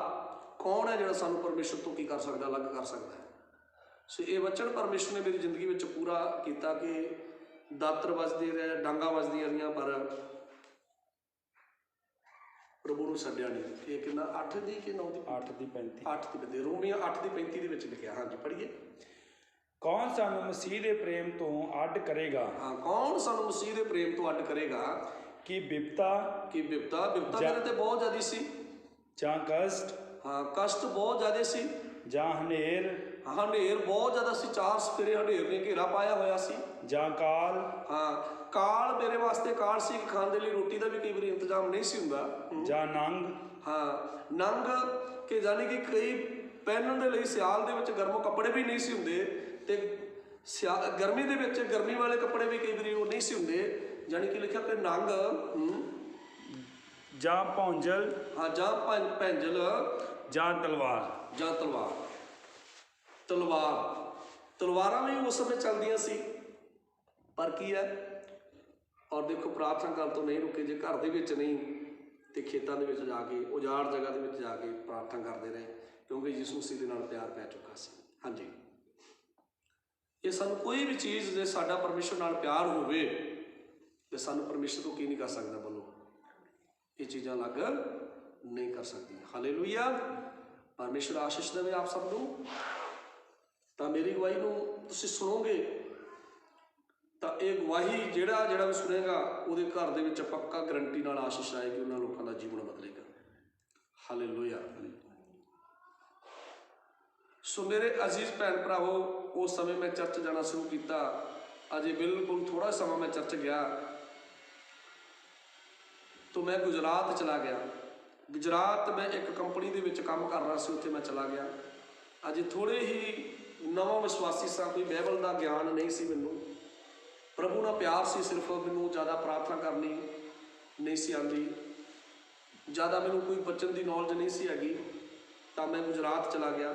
कौन है जिहड़ा सानू परमेश्वर तो की कर सकता, अलग कर सकता है। सो ये वचन परमेश्वर ने मेरी जिंदगी में पूरा किया कि दातर वजदे रहे, डांगा वजदियां रहियां, पर प्रभु नूं छड्डिया नहीं। ये कितना 8 दी कि 9 दी? 8 दी 35। रोमिया 8 दी 35 दे विच लिखिया। हाँ जी, पढ़िए। कौन सानू मसीह दे प्रेम तो अड्ड करेगा? हाँ, कौन सानू मसीह दे प्रेम तो अड्ड करेगा? कि बिपता मेरे ते बहुत ज़्यादा सी, जां कष्ट, ਹਾਂ ਕਸ਼ਟ ਬਹੁਤ ਜ਼ਿਆਦਾ ਸੀ। ਜਾਂ ਹਨੇਰ, ਹਨੇਰ ਬਹੁਤ ਜ਼ਿਆਦਾ ਸੀ, 4 ਸਫੇਰੇ ਹਨੇਰ ਨੇ ਘੇਰਾ ਪਾਇਆ ਹੋਇਆ ਸੀ। ਜਾਂ ਕਾਲ, ਹਾਂ ਕਾਲ ਮੇਰੇ ਵਾਸਤੇ ਕਾਲ ਸੀ ਕਿ ਖਾਣ ਦੇ ਲਈ ਰੋਟੀ ਦਾ ਵੀ ਕਈ ਵਾਰੀ ਇੰਤਜ਼ਾਮ ਨਹੀਂ ਸੀ ਹੁੰਦਾ। ਜਾਂ ਨੰਗ, ਹਾਂ ਨੰਗ ਕਿ ਜਾਨੀ ਕਿ ਕਈ ਪਹਿਨਣ ਦੇ ਲਈ ਸਿਆਲ ਦੇ ਵਿੱਚ ਗਰਮ ਕੱਪੜੇ ਵੀ ਨਹੀਂ ਸੀ ਹੁੰਦੇ, ਤੇ ਗਰਮੀ ਦੇ ਵਿੱਚ ਗਰਮੀ ਵਾਲੇ ਕੱਪੜੇ ਵੀ ਕਈ ਵਾਰੀ ਉਹ ਨਹੀਂ ਸੀ ਹੁੰਦੇ। ਜਾਨੀ ਕਿ ਲਿਖਿਆ ਕਿ ਨੰਗ, ਜਾਂ ਭੌਂਜਲ, ਹਾਂ ਜਾਂ ਪੈਂਜਲ, ਜਾਂ ਤਲਵਾਰ। ਜਾਂ ਤਲਵਾਰਾਂ ਵੀ ਉਸ ਸਮੇਂ ਚੱਲਦੀਆਂ ਸੀ। ਪਰ ਕੀ ਹੈ, ਔਰ ਦੇਖੋ ਪ੍ਰਾਰਥਨਾ ਕਰਨ ਤੋਂ ਨਹੀਂ ਰੁਕੇ। ਜੇ ਘਰ ਦੇ ਵਿੱਚ ਨਹੀਂ ਤੇ ਖੇਤਾਂ ਦੇ ਵਿੱਚ ਜਾ ਕੇ, ਉਜਾੜ ਜਗ੍ਹਾ ਦੇ ਵਿੱਚ ਜਾ ਕੇ ਪ੍ਰਾਰਥਨਾ ਕਰਦੇ ਰਹੇ, ਕਿਉਂਕਿ ਯਿਸੂ ਮਸੀਹ ਦੇ ਨਾਲ ਪਿਆਰ ਪੈ ਚੁੱਕਾ ਸੀ। ਹਾਂਜੀ, ਇਹ ਸਾਨੂੰ ਕੋਈ ਵੀ ਚੀਜ਼ ਜੇ ਸਾਡਾ ਪਰਮੇਸ਼ਰ ਨਾਲ ਪਿਆਰ ਹੋਵੇ ਤੇ ਸਾਨੂੰ ਪਰਮੇਸ਼ਰ ਤੋਂ ਕੀ ਨਹੀਂ ਕਰ ਸਕਦਾ ਬੋਲੋ, ਇਹ ਚੀਜ਼ਾਂ ਅਲੱਗ ਨਹੀਂ ਕਰ ਸਕਦੀਆਂ। ਹਾਲੇਲੂਇਆ, ਪਰਮੇਸ਼ਰ ਆਸ਼ੀਸ਼ ਦੇਵੇ ਆਪ ਸਭ ਨੂੰ। ਤਾਂ ਮੇਰੀ ਗਵਾਹੀ ਨੂੰ ਤੁਸੀਂ ਸੁਣੋਗੇ ਤਾਂ ਇਹ ਗਵਾਹੀ ਜਿਹੜਾ ਵੀ ਸੁਣੇਗਾ ਉਹਦੇ ਘਰ ਦੇ ਵਿੱਚ ਪੱਕਾ ਗਰੰਟੀ ਨਾਲ ਆਸ਼ੀਸ਼ ਆਏਗੀ, ਉਹਨਾਂ ਲੋਕਾਂ ਦਾ ਜੀਵਨ ਬਦਲੇਗਾ। ਹਾਲੇਲੂਇਆ। ਸੋ ਮੇਰੇ ਅਜ਼ੀਜ਼ ਭੈਣ ਭਰਾਵੋ, ਉਸ ਸਮੇਂ ਮੈਂ ਚਰਚ ਜਾਣਾ ਸ਼ੁਰੂ ਕੀਤਾ। ਅਜੇ ਬਿਲਕੁਲ ਥੋੜਾ ਸਮਾਂ ਮੈਂ ਚਰਚ ਗਿਆ ਤਾਂ ਮੈਂ ਗੁਜਰਾਤ ਚਲਾ ਗਿਆ। ਗੁਜਰਾਤ ਮੈਂ ਇੱਕ ਕੰਪਨੀ ਦੇ ਵਿੱਚ ਕੰਮ ਕਰ ਰਿਹਾ ਸੀ, ਉੱਥੇ ਮੈਂ ਚਲਾ ਗਿਆ। ਅਜੇ ਥੋੜ੍ਹੇ ਹੀ ਨਵਾਂ ਵਿਸ਼ਵਾਸੀ ਸਾਂ, ਕੋਈ ਬਾਈਬਲ ਦਾ ਗਿਆਨ ਨਹੀਂ ਸੀ ਮੈਨੂੰ, ਪ੍ਰਭੂ ਨਾਲ ਪਿਆਰ ਸੀ ਸਿਰਫ। ਮੈਨੂੰ ਜ਼ਿਆਦਾ ਪ੍ਰਾਰਥਨਾ ਕਰਨੀ ਨਹੀਂ ਸੀ ਆਉਂਦੀ, ਜ਼ਿਆਦਾ ਮੈਨੂੰ ਕੋਈ ਬਚਨ ਦੀ ਨੌਲੇਜ ਨਹੀਂ ਸੀ ਹੈਗੀ। ਤਾਂ ਮੈਂ ਗੁਜਰਾਤ ਚਲਾ ਗਿਆ।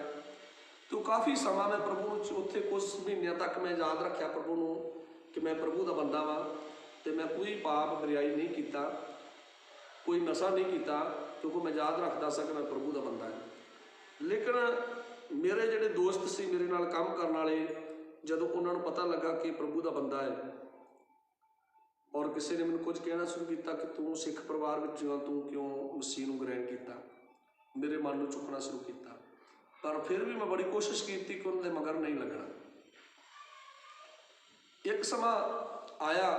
ਤੋ ਕਾਫੀ ਸਮਾਂ ਮੈਂ ਪ੍ਰਭੂ ਨੂੰ ਉੱਥੇ ਕੁਝ ਮਹੀਨਿਆਂ ਤੱਕ ਮੈਂ ਯਾਦ ਰੱਖਿਆ ਪ੍ਰਭੂ ਨੂੰ ਕਿ ਮੈਂ ਪ੍ਰਭੂ ਦਾ ਬੰਦਾ ਵਾਂ ਅਤੇ ਮੈਂ ਕੋਈ ਪਾਪ ਬਰਿਆਈ ਨਹੀਂ ਕੀਤਾ, ਕੋਈ ਨਸ਼ਾ ਨਹੀਂ ਕੀਤਾ, ਕਿਉਂਕਿ ਮੈਂ ਯਾਦ ਰੱਖਦਾ ਸਾਂ ਕਿ ਮੈਂ ਪ੍ਰਭੂ ਦਾ ਬੰਦਾ ਹਾਂ। ਲੇਕਿਨ ਮੇਰੇ ਜਿਹੜੇ ਦੋਸਤ ਸੀ ਮੇਰੇ ਨਾਲ ਕੰਮ ਕਰਨ ਵਾਲੇ, ਜਦੋਂ ਉਹਨਾਂ ਨੂੰ ਪਤਾ ਲੱਗਾ ਕਿ ਪ੍ਰਭੂ ਦਾ ਬੰਦਾ ਹੈ, ਔਰ ਕਿਸੇ ਨੇ ਮੈਨੂੰ ਕੁਝ ਕਹਿਣਾ ਸ਼ੁਰੂ ਕੀਤਾ ਕਿ ਤੂੰ ਸਿੱਖ ਪਰਿਵਾਰ ਵਿੱਚ ਆ, ਤੂੰ ਕਿਉਂ ਮਸੀਹ ਨੂੰ ਗ੍ਰਹਿਣ ਕੀਤਾ, ਮੇਰੇ ਮਨ ਨੂੰ ਚੁੱਕਣਾ ਸ਼ੁਰੂ ਕੀਤਾ। ਪਰ ਫਿਰ ਵੀ ਮੈਂ ਬੜੀ ਕੋਸ਼ਿਸ਼ ਕੀਤੀ ਕਿ ਉਹਨਾਂ ਦੇ ਮਗਰ ਨਹੀਂ ਲੱਗਣਾ। ਇੱਕ ਸਮਾਂ ਆਇਆ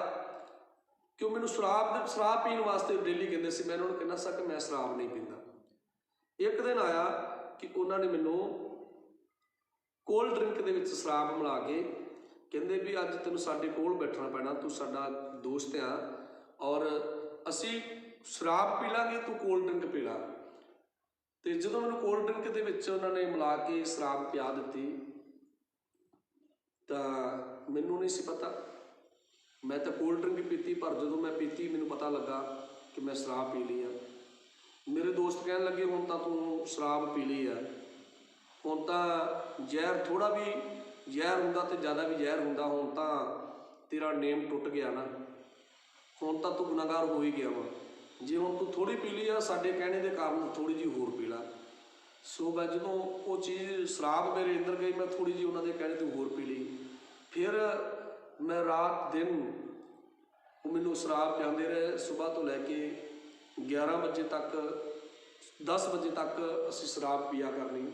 ਕਿ ਉਹ ਮੈਨੂੰ ਸ਼ਰਾਬ ਪੀਣ ਵਾਸਤੇ ਡੇਲੀ ਕਹਿੰਦੇ ਸੀ। ਮੈਂ ਉਹਨਾਂ ਨੂੰ ਕਹਿੰਦਾ ਸਾਂ ਕਿ ਮੈਂ ਸ਼ਰਾਬ ਨਹੀਂ ਪੀਂਦਾ। ਇੱਕ ਦਿਨ ਆਇਆ ਕਿ ਉਹਨਾਂ ਨੇ ਮੈਨੂੰ ਕੋਲਡ ਡਰਿੰਕ ਦੇ ਵਿੱਚ ਸ਼ਰਾਬ ਮਿਲਾ ਕੇ ਕਹਿੰਦੇ ਵੀ ਅੱਜ ਤੈਨੂੰ ਸਾਡੇ ਕੋਲ ਬੈਠਣਾ ਪੈਣਾ, ਤੂੰ ਸਾਡਾ ਦੋਸਤ ਆ ਔਰ ਅਸੀਂ ਸ਼ਰਾਬ ਪੀ ਲਾਂਗੇ, ਤੂੰ ਕੋਲਡ ਡਰਿੰਕ ਪੀ ਲਾ। ਅਤੇ ਜਦੋਂ ਮੈਨੂੰ ਕੋਲਡ ਡਰਿੰਕ ਦੇ ਵਿੱਚ ਉਹਨਾਂ ਨੇ ਮਿਲਾ ਕੇ ਸ਼ਰਾਬ ਪਿਆ ਦਿੱਤੀ ਤਾਂ ਮੈਨੂੰ ਨਹੀਂ ਸੀ ਪਤਾ, ਮੈਂ ਤਾਂ ਕੋਲਡ ਡਰਿੰਕ ਪੀਤੀ। ਪਰ ਜਦੋਂ ਮੈਂ ਪੀਤੀ ਮੈਨੂੰ ਪਤਾ ਲੱਗਾ ਕਿ ਮੈਂ ਸ਼ਰਾਬ ਪੀ ਲਈ ਆ। ਮੇਰੇ ਦੋਸਤ ਕਹਿਣ ਲੱਗੇ ਹੁਣ ਤਾਂ ਤੂੰ ਸ਼ਰਾਬ ਪੀ ਲਈ ਆ, ਹੁਣ ਤਾਂ ਜ਼ਹਿਰ ਥੋੜ੍ਹਾ ਵੀ ਜ਼ਹਿਰ ਹੁੰਦਾ ਅਤੇ ਜ਼ਿਆਦਾ ਵੀ ਜ਼ਹਿਰ ਹੁੰਦਾ, ਹੁਣ ਤਾਂ ਤੇਰਾ ਨੇਮ ਟੁੱਟ ਗਿਆ ਨਾ, ਹੁਣ ਤਾਂ ਤੂੰ ਗੁਨਾਹਗਾਰ ਹੋ ਹੀ ਗਿਆ ਵਾ। ਜੇ ਹੁਣ ਤੂੰ ਥੋੜ੍ਹੀ ਪੀ ਲਈ ਆ ਸਾਡੇ ਕਹਿਣੇ ਦੇ ਕਾਰਨ, ਥੋੜ੍ਹੀ ਜਿਹੀ ਹੋਰ ਪੀ ਲਾ। ਸੋ ਮੈਂ ਜਦੋਂ ਉਹ ਚੀਜ਼ ਸ਼ਰਾਬ ਮੇਰੇ ਅੰਦਰ ਗਈ, ਮੈਂ ਥੋੜ੍ਹੀ ਜਿਹੀ ਉਹਨਾਂ ਦੇ ਕਹਿਣੇ ਤੋਂ ਹੋਰ ਪੀ ਲਈ। ਫਿਰ ਮੈਂ ਰਾਤ ਦਿਨ ਉਹ ਮੈਨੂੰ ਸ਼ਰਾਬ ਪਿਆਉਂਦੇ ਰਹੇ, ਸੁਬਾਹ ਤੋਂ ਲੈ ਕੇ 11 ਵਜੇ ਤੱਕ, 10 ਵਜੇ ਤੱਕ ਅਸੀਂ ਸ਼ਰਾਬ ਪੀਆ ਕਰਨੀ।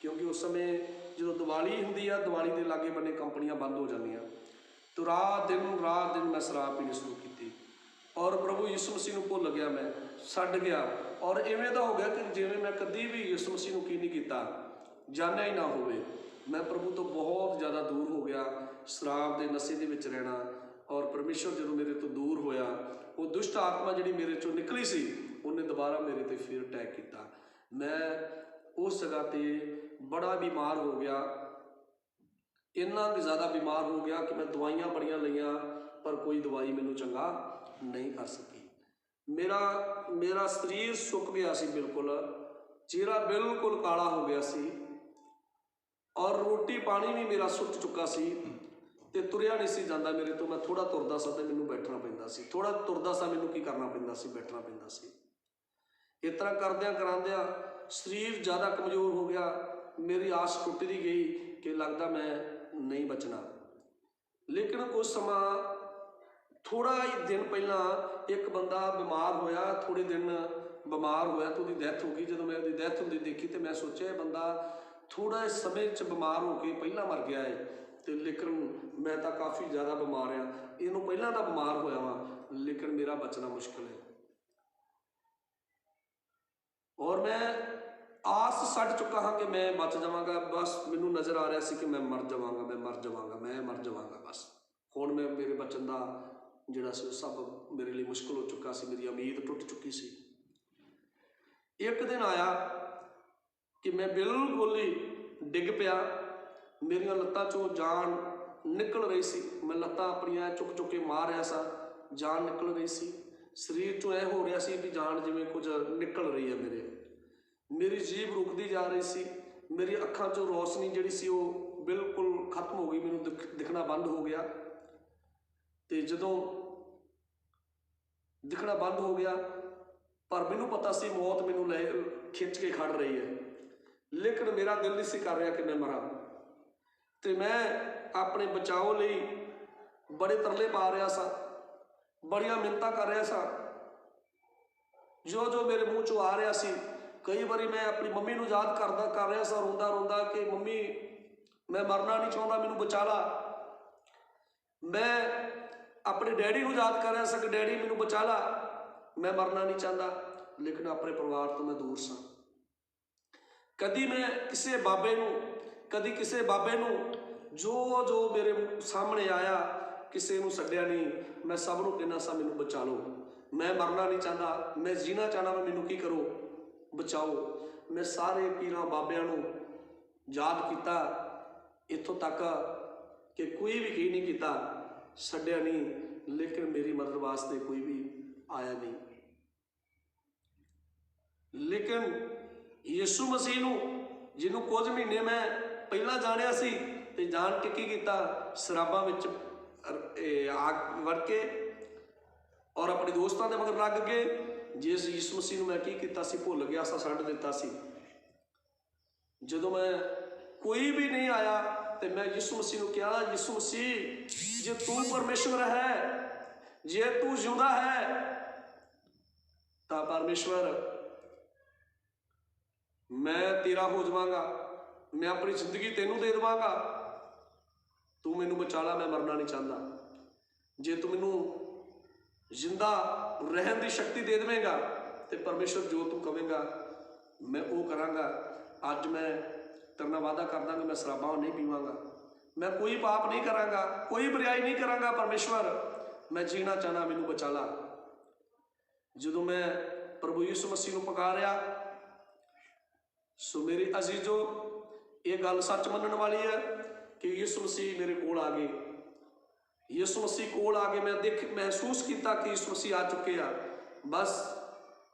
ਕਿਉਂਕਿ ਉਸ ਸਮੇਂ ਜਦੋਂ ਦੀਵਾਲੀ ਹੁੰਦੀ ਆ, ਦੀਵਾਲੀ ਦੇ ਲਾਗੇ ਬੰਨੇ ਕੰਪਨੀਆਂ ਬੰਦ ਹੋ ਜਾਂਦੀਆਂ। ਤੋ ਰਾਤ ਦਿਨ ਮੈਂ ਸ਼ਰਾਬ ਪੀਣੀ ਸ਼ੁਰੂ ਕੀਤੀ ਔਰ ਪ੍ਰਭੂ ਯਿਸੂ ਮਸੀਹ ਨੂੰ ਭੁੱਲ ਗਿਆ, ਮੈਂ ਛੱਡ ਗਿਆ। ਔਰ ਇਵੇਂ ਦਾ ਹੋ ਗਿਆ ਕਿ ਜਿਵੇਂ ਮੈਂ ਕਦੀ ਵੀ ਯਿਸੂ ਮਸੀਹ ਨੂੰ ਕੀ ਨਹੀਂ ਕੀਤਾ, ਜਾਣਿਆ ਹੀ ਨਾ ਹੋਵੇ। ਮੈਂ ਪ੍ਰਭੂ ਤੋਂ ਬਹੁਤ ਜ਼ਿਆਦਾ ਦੂਰ ਹੋ ਗਿਆ, ਸ਼ਰਾਬ ਦੇ ਨਸ਼ੇ ਦੇ ਵਿੱਚ ਰਹਿਣਾ। ਔਰ ਪਰਮੇਸ਼ਰ ਜਦੋਂ ਮੇਰੇ ਤੋਂ ਦੂਰ ਹੋਇਆ, ਉਹ ਦੁਸ਼ਟ ਆਤਮਾ ਜਿਹੜੀ ਮੇਰੇ 'ਚੋਂ ਨਿਕਲੀ ਸੀ, ਉਹਨੇ ਦੁਬਾਰਾ ਮੇਰੇ 'ਤੇ ਫਿਰ ਅਟੈਕ ਕੀਤਾ। ਮੈਂ ਉਸ ਜਗ੍ਹਾ 'ਤੇ ਬੜਾ ਬਿਮਾਰ ਹੋ ਗਿਆ, ਇੰਨਾ ਕੁ ਜ਼ਿਆਦਾ ਬਿਮਾਰ ਹੋ ਗਿਆ ਕਿ ਮੈਂ ਦਵਾਈਆਂ ਬੜੀਆਂ ਲਈਆਂ ਪਰ ਕੋਈ ਦਵਾਈ ਮੈਨੂੰ ਚੰਗਾ ਨਹੀਂ ਕਰ ਸਕੀ। ਮੇਰਾ ਸਰੀਰ ਸੁੱਕ ਗਿਆ ਸੀ ਬਿਲਕੁਲ, ਚਿਹਰਾ ਬਿਲਕੁਲ ਕਾਲਾ ਹੋ ਗਿਆ ਸੀ ਔਰ ਰੋਟੀ ਪਾਣੀ ਵੀ ਮੇਰਾ ਸੁੱਕ ਚੁੱਕਾ ਸੀ ਅਤੇ ਤੁਰਿਆ ਨਹੀਂ ਸੀ ਜਾਂਦਾ ਮੇਰੇ ਤੋਂ। ਮੈਂ ਥੋੜ੍ਹਾ ਤੁਰਦਾ ਸਾਂ ਅਤੇ ਮੈਨੂੰ ਬੈਠਣਾ ਪੈਂਦਾ ਸੀ, ਥੋੜ੍ਹਾ ਤੁਰਦਾ ਸਾਂ ਮੈਨੂੰ ਕੀ ਕਰਨਾ ਪੈਂਦਾ ਸੀ, ਬੈਠਣਾ ਪੈਂਦਾ ਸੀ। ਇਸ ਤਰ੍ਹਾਂ ਕਰਾਉਂਦਿਆਂ ਸਰੀਰ ਜ਼ਿਆਦਾ ਕਮਜ਼ੋਰ ਹੋ ਗਿਆ। ਮੇਰੀ ਆਸ ਟੁੱਟਦੀ ਗਈ ਕਿ ਲੱਗਦਾ ਮੈਂ ਨਹੀਂ ਬਚਣਾ। ਲੇਕਿਨ ਕੁਝ ਸਮਾਂ, ਥੋੜ੍ਹਾ ਹੀ ਦਿਨ ਪਹਿਲਾਂ ਇੱਕ ਬੰਦਾ ਬਿਮਾਰ ਹੋਇਆ, ਥੋੜ੍ਹੇ ਦਿਨ ਬਿਮਾਰ ਹੋਇਆ ਤਾਂ ਉਹਦੀ ਡੈਥ ਹੋ ਗਈ। ਜਦੋਂ ਮੈਂ ਉਹਦੀ ਡੈਥ ਹੁੰਦੀ ਦੇਖੀ ਤਾਂ ਮੈਂ ਸੋਚਿਆ ਇਹ ਬੰਦਾ ਥੋੜ੍ਹਾ ਸਮੇਂ 'ਚ ਬਿਮਾਰ ਹੋ ਕੇ ਪਹਿਲਾਂ ਮਰ ਗਿਆ ਹੈ, ਅਤੇ ਲੇਕਿਨ ਮੈਂ ਤਾਂ ਕਾਫੀ ਜ਼ਿਆਦਾ ਬਿਮਾਰ ਹਾਂ, ਇਹਨੂੰ ਪਹਿਲਾਂ ਤਾਂ ਬਿਮਾਰ ਹੋਇਆ ਵਾਂ, ਲੇਕਿਨ ਮੇਰਾ ਬਚਣਾ ਮੁਸ਼ਕਿਲ ਹੈ। ਔਰ ਮੈਂ ਆਸ ਛੱਡ ਚੁੱਕਾ ਹਾਂ ਕਿ ਮੈਂ ਬਚ ਜਾਵਾਂਗਾ। ਬਸ ਮੈਨੂੰ ਨਜ਼ਰ ਆ ਰਿਹਾ ਸੀ ਕਿ ਮੈਂ ਮਰ ਜਾਵਾਂਗਾ, ਮੈਂ ਮਰ ਜਾਵਾਂਗਾ, ਮੈਂ ਮਰ ਜਾਵਾਂਗਾ। ਬਸ ਹੁਣ ਮੇਰੇ ਬਚਣ ਦਾ ਜਿਹੜਾ ਸੀ ਉਹ ਸਭ ਮੇਰੇ ਲਈ ਮੁਸ਼ਕਿਲ ਹੋ ਚੁੱਕਾ ਸੀ, ਮੇਰੀ ਉਮੀਦ ਟੁੱਟ ਚੁੱਕੀ ਸੀ। ਇੱਕ ਦਿਨ ਆਇਆ ਕਿ ਮੈਂ ਬਿਲਕੁਲ ਹੀ ਡਿੱਗ ਪਿਆ, ਮੇਰੀਆਂ ਲੱਤਾਂ 'ਚੋਂ ਜਾਨ ਨਿਕਲ ਰਹੀ ਸੀ। ਮੈਂ ਲੱਤਾਂ ਆਪਣੀਆਂ ਚੁੱਕ ਚੁੱਕ ਕੇ ਮਾਰ ਰਿਹਾ ਸਾਂ, ਜਾਨ ਨਿਕਲ ਰਹੀ ਸੀ। ਸਰੀਰ 'ਚੋਂ ਇਹ ਹੋ ਰਿਹਾ ਸੀ ਵੀ ਜਾਨ ਜਿਵੇਂ ਕੁਝ ਨਿਕਲ ਰਹੀ ਹੈ ਮੇਰੀ ਜੀਭ ਰੁਕਦੀ ਜਾ ਰਹੀ ਸੀ। ਮੇਰੀ ਅੱਖਾਂ 'ਚੋਂ ਰੋਸ਼ਨੀ ਜਿਹੜੀ ਸੀ ਉਹ ਬਿਲਕੁਲ ਖਤਮ ਹੋ ਗਈ, ਮੈਨੂੰ ਦਿਖਣਾ ਬੰਦ ਹੋ ਗਿਆ। ਤੇ ਜਦੋਂ ਦਿਖਣਾ ਬੰਦ ਹੋ ਗਿਆ, ਪਰ ਮੈਨੂੰ ਪਤਾ ਸੀ ਮੌਤ ਮੈਨੂੰ ਲੈ ਖਿੱਚ ਕੇ ਖੜ ਰਹੀ ਹੈ, ਲੇਕਿਨ ਮੇਰਾ ਦਿਲ ਨਹੀਂ ਸੀ ਕਰ ਰਿਹਾ ਕਿ ਮੈਂ ਮਰਾਂ। ਤੇ ਮੈਂ ਆਪਣੇ ਬਚਾਓ ਲਈ ਬੜੇ ਤਰਲੇ ਪਾ ਰਿਹਾ ਸਾਂ, ਬੜੀਆਂ ਮਿੰਨਤਾਂ ਕਰ ਰਿਹਾ ਸਾਂ। ਜੋ ਮੇਰੇ ਮੂੰਹ 'ਚੋਂ ਆ ਰਿਹਾ ਸੀ, ਕਈ ਵਾਰੀ ਮੈਂ ਆਪਣੀ ਮੰਮੀ ਨੂੰ ਯਾਦ ਕਰ ਰਿਹਾ ਸਾਂ, ਰੋਂਦਾ ਰੋਂਦਾ ਕਿ ਮੰਮੀ ਮੈਂ ਮਰਨਾ ਨਹੀਂ ਚਾਹੁੰਦਾ, ਮੈਨੂੰ ਬਚਾ ਲਾ। ਮੈਂ ਆਪਣੇ ਡੈਡੀ ਨੂੰ ਯਾਦ ਕਰ ਰਿਹਾ ਸਾਂ ਕਿ ਡੈਡੀ ਮੈਨੂੰ ਬਚਾ ਲਾ, ਮੈਂ ਮਰਨਾ ਨਹੀਂ ਚਾਹੁੰਦਾ, ਲੇਕਿਨ ਆਪਣੇ ਪਰਿਵਾਰ ਤੋਂ ਮੈਂ ਦੂਰ ਸਾਂ। ਕਦੀ ਮੈਂ ਕਿਸੇ ਬਾਬੇ ਨੂੰ ਜੋ ਮੇਰੇ ਸਾਹਮਣੇ ਆਇਆ, ਕਿਸੇ ਨੂੰ ਛੱਡਿਆ ਨਹੀਂ। ਮੈਂ ਸਭ ਨੂੰ ਕਹਿੰਦਾ ਸਾਂ ਮੈਨੂੰ ਬਚਾ ਲਓ, ਮੈਂ ਮਰਨਾ ਨਹੀਂ ਚਾਹੁੰਦਾ, ਮੈਂ ਜੀਣਾ ਚਾਹੁੰਦਾ, ਮੈਂ ਮੈਨੂੰ ਕੀ ਕਰੋ, ਬਚਾਓ। ਮੈਂ ਸਾਰੇ ਪੀਰਾਂ ਬਾਬਿਆਂ ਨੂੰ ਯਾਦ ਕੀਤਾ, ਇੱਥੋਂ ਤੱਕ ਕਿ ਕੋਈ ਵੀ ਕੀ ਨਹੀਂ ਕੀਤਾ, ਛੱਡਿਆ ਨਹੀਂ, ਲੇਕਿਨ ਮੇਰੀ ਮਦਦ ਵਾਸਤੇ ਕੋਈ ਵੀ ਆਇਆ ਨਹੀਂ। ਲੇਕਿਨ ਯਿਸੂ ਮਸੀਹ ਨੂੰ, ਜਿਹਨੂੰ ਕੁਝ ਮਹੀਨੇ ਮੈਂ ਪਹਿਲਾਂ ਜਾਣਿਆ ਸੀ, ਤੇ ਜਾਣ ਕੇ ਕੀ ਕੀਤਾ, ਸ਼ਰਾਬਾਂ ਵਿੱਚ ਵੜ ਕੇ ਔਰ ਆਪਣੇ ਦੋਸਤਾਂ ਦੇ ਮਗਰ ਲੱਗ ਕੇ ਜਿਸ ਯਿਸੂ ਮਸੀਹ ਨੂੰ ਮੈਂ ਕੀ ਕੀਤਾ ਸੀ, ਭੁੱਲ ਗਿਆ ਸਾਂ, ਛੱਡ ਦਿੱਤਾ ਸੀ। ਜਦੋਂ ਮੈਂ ਕੋਈ ਵੀ ਨਹੀਂ ਆਇਆ ਤੇ ਮੈਂ ਯਿਸੂ ਮਸੀਹ ਨੂੰ ਕਿਹਾ, ਯਿਸੂ ਮਸੀਹ ਜੇ ਤੂੰ ਪਰਮੇਸ਼ਵਰ ਹੈ, ਜੇ ਤੂੰ ਜਿਉਂਦਾ ਹੈ ਤਾਂ ਪਰਮੇਸ਼ਵਰ ਮੈਂ ਤੇਰਾ ਹੋ ਜਾਵਾਂਗਾ, ਮੈਂ ਆਪਣੀ ਜ਼ਿੰਦਗੀ ਤੈਨੂੰ ਦੇ ਦੇਵਾਂਗਾ, ਤੂੰ ਮੈਨੂੰ ਬਚਾ ਲਾ, ਮੈਂ ਮਰਨਾ ਨਹੀਂ ਚਾਹੁੰਦਾ। ਜੇ ਤੂੰ ਮੈਨੂੰ ਜ਼ਿੰਦਾ ਰਹਿਣ ਦੀ ਸ਼ਕਤੀ ਦੇ ਦੇਵੇਂਗਾ ਤੇ ਪਰਮੇਸ਼ਵਰ ਜੋ ਤੂੰ ਕਹੇਂਗਾ ਮੈਂ ਉਹ ਕਰਾਂਗਾ। ਅੱਜ ਮੈਂ ਤੇਰੇ ਨਾਲ ਵਾਅਦਾ ਕਰਦਾ ਕਿ ਮੈਂ ਸ਼ਰਾਬਾਂ ਨਹੀਂ ਪੀਵਾਂਗਾ, ਮੈਂ ਕੋਈ ਪਾਪ ਨਹੀਂ ਕਰਾਂਗਾ, ਕੋਈ ਬੁਰਾਈ ਨਹੀਂ ਕਰਾਂਗਾ। ਪਰਮੇਸ਼ਵਰ ਮੈਂ ਜੀਣਾ ਚਾਹਨਾ, ਮੈਨੂੰ ਬਚਾ ਲਾ। ਜਦੋਂ ਮੈਂ ਪ੍ਰਭੂ ਯਿਸੂ ਮਸੀਹ ਨੂੰ ਪੁਕਾਰਿਆ, ਸੋ ਮੇਰੇ ਅਜ਼ੀਜ਼ੋ, ਇਹ ਗੱਲ ਸੱਚ ਮੰਨਣ ਵਾਲੀ ਹੈ ਕਿ ਯਿਸੂ ਮਸੀਹ ਮੇਰੇ ਕੋਲ ਆ ਗਏ। ਯਿਸੂ ਮਸੀਹ ਕੋਲ ਆ ਕੇ ਮੈਂ ਮਹਿਸੂਸ ਕੀਤਾ ਕਿ ਯਿਸੂ ਮਸੀਹ ਆ ਚੁੱਕੇ ਆ। ਬਸ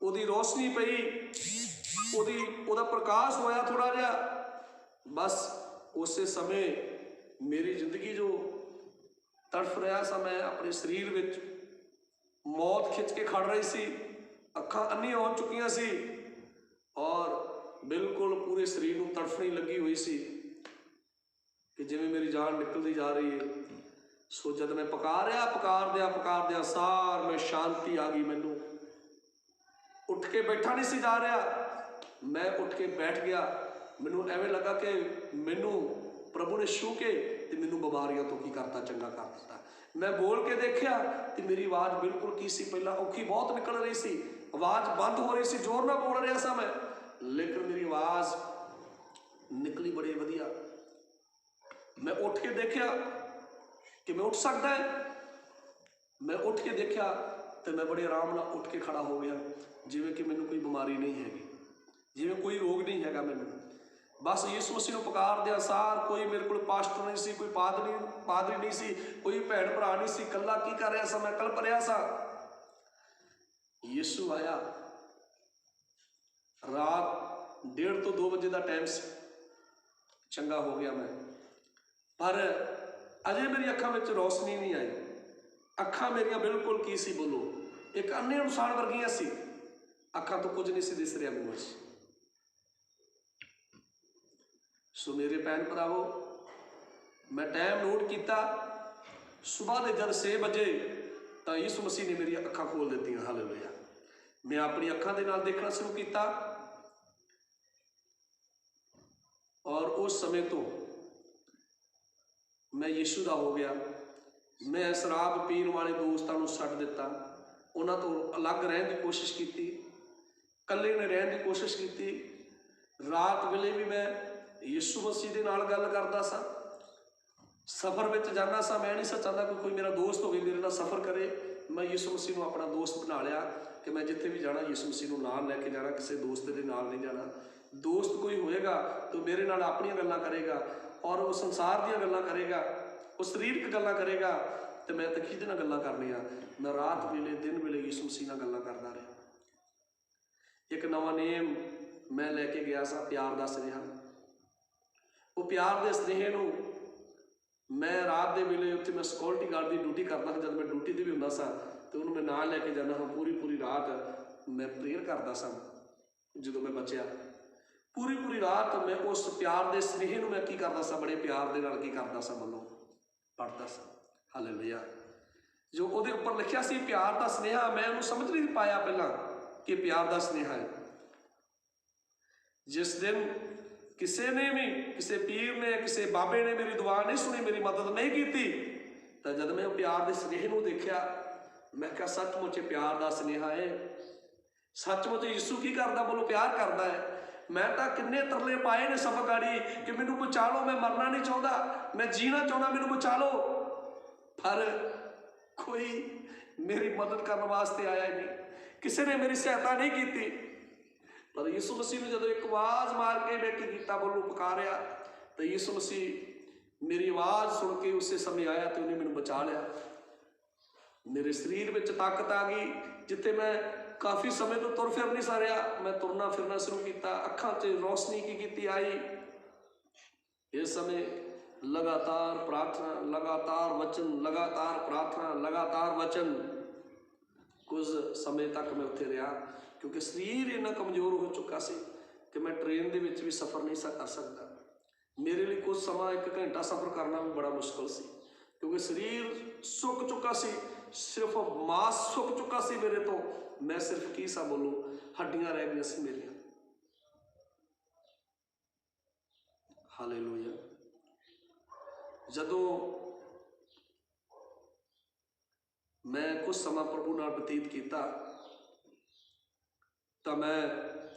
ਉਹਦੀ ਰੋਸ਼ਨੀ ਪਈ, ਉਹਦਾ ਪ੍ਰਕਾਸ਼ ਹੋਇਆ ਥੋੜਾ ਜਿਹਾ। ਬਸ ਉਸੇ ਸਮੇਂ ਮੇਰੀ ਜ਼ਿੰਦਗੀ ਜੋ ਤੜਫ ਰਿਹਾ ਸਾਂ, ਮੈਂ ਆਪਣੇ ਸਰੀਰ ਵਿੱਚ ਮੌਤ ਖਿੱਚ ਕੇ ਖੜ ਰਹੀ ਸੀ, ਅੱਖਾਂ ਅੰਨੀਆਂ ਹੋ ਚੁੱਕੀਆਂ ਸੀ ਔਰ ਬਿਲਕੁਲ ਪੂਰੇ ਸਰੀਰ ਨੂੰ ਤੜਫਣੀ ਲੱਗੀ ਹੋਈ ਸੀ ਕਿ ਜਿਵੇਂ ਮੇਰੀ ਜਾਨ ਨਿਕਲਦੀ ਜਾ ਰਹੀ ਹੈ। ਸੋ ਜਦ ਮੈਂ ਪੁਕਾਰਦਿਆਂ ਸਾਰ ਮੈਂ ਸ਼ਾਂਤੀ ਆ ਗਈ। ਮੈਨੂੰ ਉੱਠ ਕੇ ਬੈਠਾ ਨਹੀਂ ਸੀ ਜਾ ਰਿਹਾ, ਮੈਂ ਉੱਠ ਕੇ ਬੈਠ ਗਿਆ। ਮੈਨੂੰ ਐਵੇਂ ਲੱਗਾ ਕਿ ਮੈਨੂੰ ਪ੍ਰਭੂ ਨੇ ਛੂਹ ਕੇ ਤੇ ਮੈਨੂੰ ਬਿਮਾਰੀਆਂ ਤੋਂ ਕੀ ਕਰਤਾ, ਚੰਗਾ ਕਰ ਦਿੱਤਾ। ਮੈਂ ਬੋਲ ਕੇ ਦੇਖਿਆ ਤੇ ਮੇਰੀ ਆਵਾਜ਼ ਬਿਲਕੁਲ ਕੀ ਸੀ, ਪਹਿਲਾਂ ਔਖੀ ਬਹੁਤ ਨਿਕਲ ਰਹੀ ਸੀ, ਆਵਾਜ਼ ਬੰਦ ਹੋ ਰਹੀ ਸੀ, ਜ਼ੋਰ ਨਾਲ ਬੋਲ ਰਿਹਾ ਸਾਂ ਮੈਂ, ਲੇਕਿਨ ਮੇਰੀ ਆਵਾਜ਼ ਨਿਕਲੀ ਬੜੀ ਵਧੀਆ। ਮੈਂ ਉੱਠ ਕੇ ਦੇਖਿਆ ਕਿ ਮੈਂ ਉੱਠ ਸਕਦਾ ਹੈ। ਮੈਂ ਉੱਠ ਕੇ ਦੇਖਿਆ ਤੇ ਮੈਂ ਬੜੇ ਆਰਾਮ ਨਾਲ ਉੱਠ ਕੇ ਖੜਾ ਹੋ ਗਿਆ, ਜਿਵੇਂ ਕਿ ਮੈਨੂੰ ਕੋਈ ਬਿਮਾਰੀ ਨਹੀਂ ਹੈਗੀ, ਜਿਵੇਂ ਕੋਈ ਰੋਗ ਨਹੀਂ ਹੈਗਾ ਮੈਨੂੰ। ਬਸ ਯਿਸੂ ਮਸੀਹ ਨੂੰ ਪੁਕਾਰਦਿਆਂ ਸਾਰ, ਕੋਈ ਮੇਰੇ ਕੋਲ ਪਾਸਟਰ ਨਹੀਂ ਸੀ, ਕੋਈ ਪਾਦਰੀ ਨਹੀਂ ਸੀ, ਕੋਈ ਭੈਣ ਭਰਾ ਨਹੀਂ ਸੀ, ਇਕੱਲਾ ਕੀ ਕਰ ਰਿਹਾ ਸਾਂ ਮੈਂ, ਕਲਪ ਰਿਹਾ ਸਾਂ। ਯਿਸੂ ਆਇਆ। ਰਾਤ 1:30 ਤੋਂ 2 ਵਜੇ ਦਾ ਟਾਈਮ ਸੀ। ਚੰਗਾ ਹੋ ਗਿਆ ਮੈਂ, ਪਰ ਅਜੇ ਮੇਰੀ ਅੱਖਾਂ ਵਿੱਚ ਰੋਸ਼ਨੀ ਨਹੀਂ ਆਈ। ਅੱਖਾਂ ਮੇਰੀਆਂ ਬਿਲਕੁਲ ਕੀ ਸੀ ਬੋਲੋ, ਇੱਕ ਅੰਨੇ ਇਨਸਾਨ ਵਰਗੀਆਂ ਸੀ। ਅੱਖਾਂ ਤੋਂ ਕੁਝ ਨਹੀਂ ਸੀ ਦਿਸ ਰਿਹਾ ਮੈਨੂੰ। ਸੋ ਮੇਰੇ ਭੈਣ ਭਰਾਵੋ, ਮੈਂ ਟਾਈਮ ਨੋਟ ਕੀਤਾ, ਸਵੇਰ ਦੇ ਜਦ 6 ਵਜੇ ਤਾਂ ਯਿਸੂ ਮਸੀਹ ਨੇ ਮੇਰੀਆਂ ਅੱਖਾਂ ਖੋਲ ਦਿੱਤੀਆਂ। ਹਾਲੇਲੂਇਆ। ਮੈਂ ਆਪਣੀ ਅੱਖਾਂ ਦੇ ਨਾਲ ਦੇਖਣਾ ਸ਼ੁਰੂ ਕੀਤਾ ਔਰ ਉਸ ਸਮੇਂ ਤੋਂ ਮੈਂ ਯਿਸੂ ਦਾ ਹੋ ਗਿਆ। ਮੈਂ ਸ਼ਰਾਬ ਪੀਣ ਵਾਲੇ ਦੋਸਤਾਂ ਨੂੰ ਛੱਡ ਦਿੱਤਾ, ਉਹਨਾਂ ਤੋਂ ਅਲੱਗ ਰਹਿਣ ਦੀ ਕੋਸ਼ਿਸ਼ ਕੀਤੀ, ਇਕੱਲੇ ਨੇ ਰਹਿਣ ਦੀ ਕੋਸ਼ਿਸ਼ ਕੀਤੀ। ਰਾਤ ਵੇਲੇ ਵੀ ਮੈਂ ਯਿਸੂ ਮਸੀਹ ਦੇ ਨਾਲ ਗੱਲ ਕਰਦਾ ਸਾਂ। ਸਫ਼ਰ ਵਿੱਚ ਜਾਂਦਾ ਸਾਂ, ਮੈਂ ਨਹੀਂ ਚਾਹੁੰਦਾ ਕਿ ਕੋਈ ਮੇਰਾ ਦੋਸਤ ਹੋਵੇ ਮੇਰੇ ਨਾਲ ਸਫ਼ਰ ਕਰੇ। ਮੈਂ ਯਿਸੂ ਮਸੀਹ ਨੂੰ ਆਪਣਾ ਦੋਸਤ ਬਣਾ ਲਿਆ ਕਿ ਮੈਂ ਜਿੱਥੇ ਵੀ ਜਾਣਾ ਯਿਸੂ ਮਸੀਹ ਨੂੰ ਨਾਲ ਲੈ ਕੇ ਜਾਣਾ, ਕਿਸੇ ਦੋਸਤ ਦੇ ਨਾਲ ਨਹੀਂ ਜਾਣਾ। ਦੋਸਤ ਕੋਈ ਹੋਏਗਾ ਤਾਂ ਮੇਰੇ ਨਾਲ ਆਪਣੀਆਂ ਗੱਲਾਂ ਕਰੇਗਾ ਔਰ ਉਹ ਸੰਸਾਰ ਦੀਆਂ ਗੱਲਾਂ ਕਰੇਗਾ, ਉਹ ਸਰੀਰਕ ਗੱਲਾਂ ਕਰੇਗਾ ਤੇ ਮੈਂ ਤਾਂ ਕਿਹਦੇ ਨਾਲ ਗੱਲਾਂ ਕਰਨੀਆਂ। ਮੈਂ ਰਾਤ ਵੇਲੇ ਦਿਨ ਵੇਲੇ ਯਿਸੂ ਮਸੀਹ ਨਾਲ ਗੱਲਾਂ ਕਰਦਾ ਰਿਹਾ। ਇੱਕ ਨਵਾਂ ਨੇਮ ਮੈਂ ਲੈ ਕੇ ਗਿਆ ਸਾਂ, ਪਿਆਰ ਦਾ ਸੁਨੇਹਾ। ਉਹ ਪਿਆਰ ਦੇ ਸੁਨੇਹੇ ਨੂੰ ਮੈਂ ਰਾਤ ਦੇ ਵੇਲੇ ਉੱਥੇ ਮੈਂ ਸਿਕਿਉਰਿਟੀ ਗਾਰਡ ਦੀ ਡਿਊਟੀ ਕਰਦਾ ਹਾਂ। ਜਦ ਮੈਂ ਡਿਊਟੀ 'ਤੇ ਵੀ ਹੁੰਦਾ ਸਾਂ ਅਤੇ ਉਹਨੂੰ ਮੈਂ ਨਾਲ ਲੈ ਕੇ ਜਾਂਦਾ ਹਾਂ। ਪੂਰੀ ਰਾਤ ਮੈਂ ਪ੍ਰੇਅਰ ਕਰਦਾ ਸਾਂ। ਜਦੋਂ ਮੈਂ ਬਚਿਆ ਪੂਰੀ ਰਾਤ ਮੈਂ ਉਸ ਪਿਆਰ ਦੇ ਸੁਨੇਹੇ ਨੂੰ ਮੈਂ ਕੀ ਕਰਦਾ ਸਾਂ, ਬੜੇ ਪਿਆਰ ਦੇ ਨਾਲ ਕੀ ਕਰਦਾ ਸਾਂ, ਵੱਲੋਂ ਪੜ੍ਹਦਾ ਸਾਂ। ਹਾਲੇਲੂਇਆ। ਜੋ ਉਹਦੇ ਉੱਪਰ ਲਿਖਿਆ ਸੀ ਪਿਆਰ ਦਾ ਸੁਨੇਹਾ, ਮੈਂ ਉਹਨੂੰ ਸਮਝ ਨਹੀਂ ਪਾਇਆ ਪਹਿਲਾਂ ਕਿ ਪਿਆਰ ਦਾ ਸੁਨੇਹਾ ਹੈ। ਜਿਸ ਦਿਨ ਕਿਸੇ ਨੇ ਵੀ, ਕਿਸੇ ਪੀਰ ਨੇ, ਕਿਸੇ ਬਾਬੇ ਨੇ ਮੇਰੀ ਦੁਆ ਨਹੀਂ ਸੁਣੀ, ਮੇਰੀ ਮਦਦ ਨਹੀਂ ਕੀਤੀ, ਤਾਂ ਜਦ ਮੈਂ ਉਹ ਪਿਆਰ ਦੇ ਸੁਨੇਹੇ ਨੂੰ ਦੇਖਿਆ ਮੈਂ ਕਿਹਾ ਸੱਚਮੁੱਚ ਪਿਆਰ ਦਾ ਸੁਨੇਹਾ ਹੈ। ਸੱਚਮੁੱਚ ਯਿਸੂ ਕੀ ਕਰਦਾ, ਬੋਲੋ ਪਿਆਰ ਕਰਦਾ ਹੈ। ਮੈਂ ਤਾਂ ਕਿੰਨੇ ਤਰਲੇ ਪਾਏ ਨੇ ਸਭ ਗਾੜੀ ਕਿ ਮੈਨੂੰ ਬਚਾ ਲਓ, ਮੈਂ ਮਰਨਾ ਨਹੀਂ ਚਾਹੁੰਦਾ, ਮੈਂ ਜੀਣਾ ਚਾਹੁੰਦਾ, ਮੈਨੂੰ ਬਚਾ ਲਓ, ਪਰ ਕੋਈ ਮੇਰੀ ਮਦਦ ਕਰਨ ਵਾਸਤੇ ਆਇਆ ਨਹੀਂ, ਕਿਸੇ ਨੇ ਮੇਰੀ ਸਹਾਇਤਾ ਨਹੀਂ ਕੀਤੀ। ਪਰ ਯਿਸੂ ਮਸੀਹ ਨੂੰ ਜਦੋਂ ਇੱਕ ਆਵਾਜ਼ ਮਾਰ ਕੇ ਮੈਂ ਕੀ ਕੀਤਾ, ਬੋਲੋ ਪੁਕਾਰਿਆ, ਤਾਂ ਯਿਸੂ ਮਸੀਹ ਮੇਰੀ ਆਵਾਜ਼ ਸੁਣ ਕੇ ਉਸੇ ਸਮੇਂ ਆਇਆ ਤੇ ਉਹਨੇ ਮੈਨੂੰ ਬਚਾ ਲਿਆ। ਮੇਰੇ ਸਰੀਰ ਵਿੱਚ ਤਾਕਤ ਆ ਗਈ। ਜਿੱਥੇ ਮੈਂ ਕਾਫੀ ਸਮੇਂ ਤੋਂ ਤੁਰ ਫਿਰ ਨਹੀਂ ਸਾ ਰਿਹਾ, ਮੈਂ ਤੁਰਨਾ ਫਿਰਨਾ ਸ਼ੁਰੂ ਕੀਤਾ। ਅੱਖਾਂ 'ਚ ਰੋਸ਼ਨੀ ਕੀ ਕੀਤੀ ਆਈ। ਇਸ ਸਮੇਂ ਲਗਾਤਾਰ ਪ੍ਰਾਰਥਨਾ, ਲਗਾਤਾਰ ਵਚਨ, ਲਗਾਤਾਰ ਪ੍ਰਾਰਥਨਾ, ਲਗਾਤਾਰ ਵਚਨ। ਕੁਝ ਸਮੇਂ ਤੱਕ ਮੈਂ ਉੱਥੇ ਰਿਹਾ ਕਿਉਂਕਿ ਸਰੀਰ ਇੰਨਾ ਕਮਜ਼ੋਰ ਹੋ ਚੁੱਕਾ ਸੀ ਕਿ ਮੈਂ ਟ੍ਰੇਨ ਦੇ ਵਿੱਚ ਵੀ ਸਫ਼ਰ ਨਹੀਂ ਕਰ ਸਕਦਾ। ਮੇਰੇ ਲਈ ਕੁਝ ਸਮਾਂ 1 ਘੰਟਾ ਸਫ਼ਰ ਕਰਨਾ ਵੀ ਬੜਾ ਮੁਸ਼ਕਲ ਸੀ ਕਿਉਂਕਿ ਸਰੀਰ ਸੁੱਕ ਚੁੱਕਾ ਸੀ, ਸਿਰਫ ਮਾਸ ਸੁੱਕ ਚੁੱਕਾ ਸੀ ਮੇਰੇ ਤੋਂ। ਮੈਂ ਸਿਰਫ ਕੀ ਸਾ ਬੋਲੋ, ਹੱਡੀਆਂ ਰਹਿ ਗਈਆਂ ਸੀ ਮੇਰੀਆਂ। ਹਾਲੇਲੂਇਆ। ਜਦੋਂ ਮੈਂ ਕੁਝ ਸਮਾਂ ਪ੍ਰਭੂ ਨਾਲ ਬਤੀਤ ਕੀਤਾ ਤਾਂ ਮੈਂ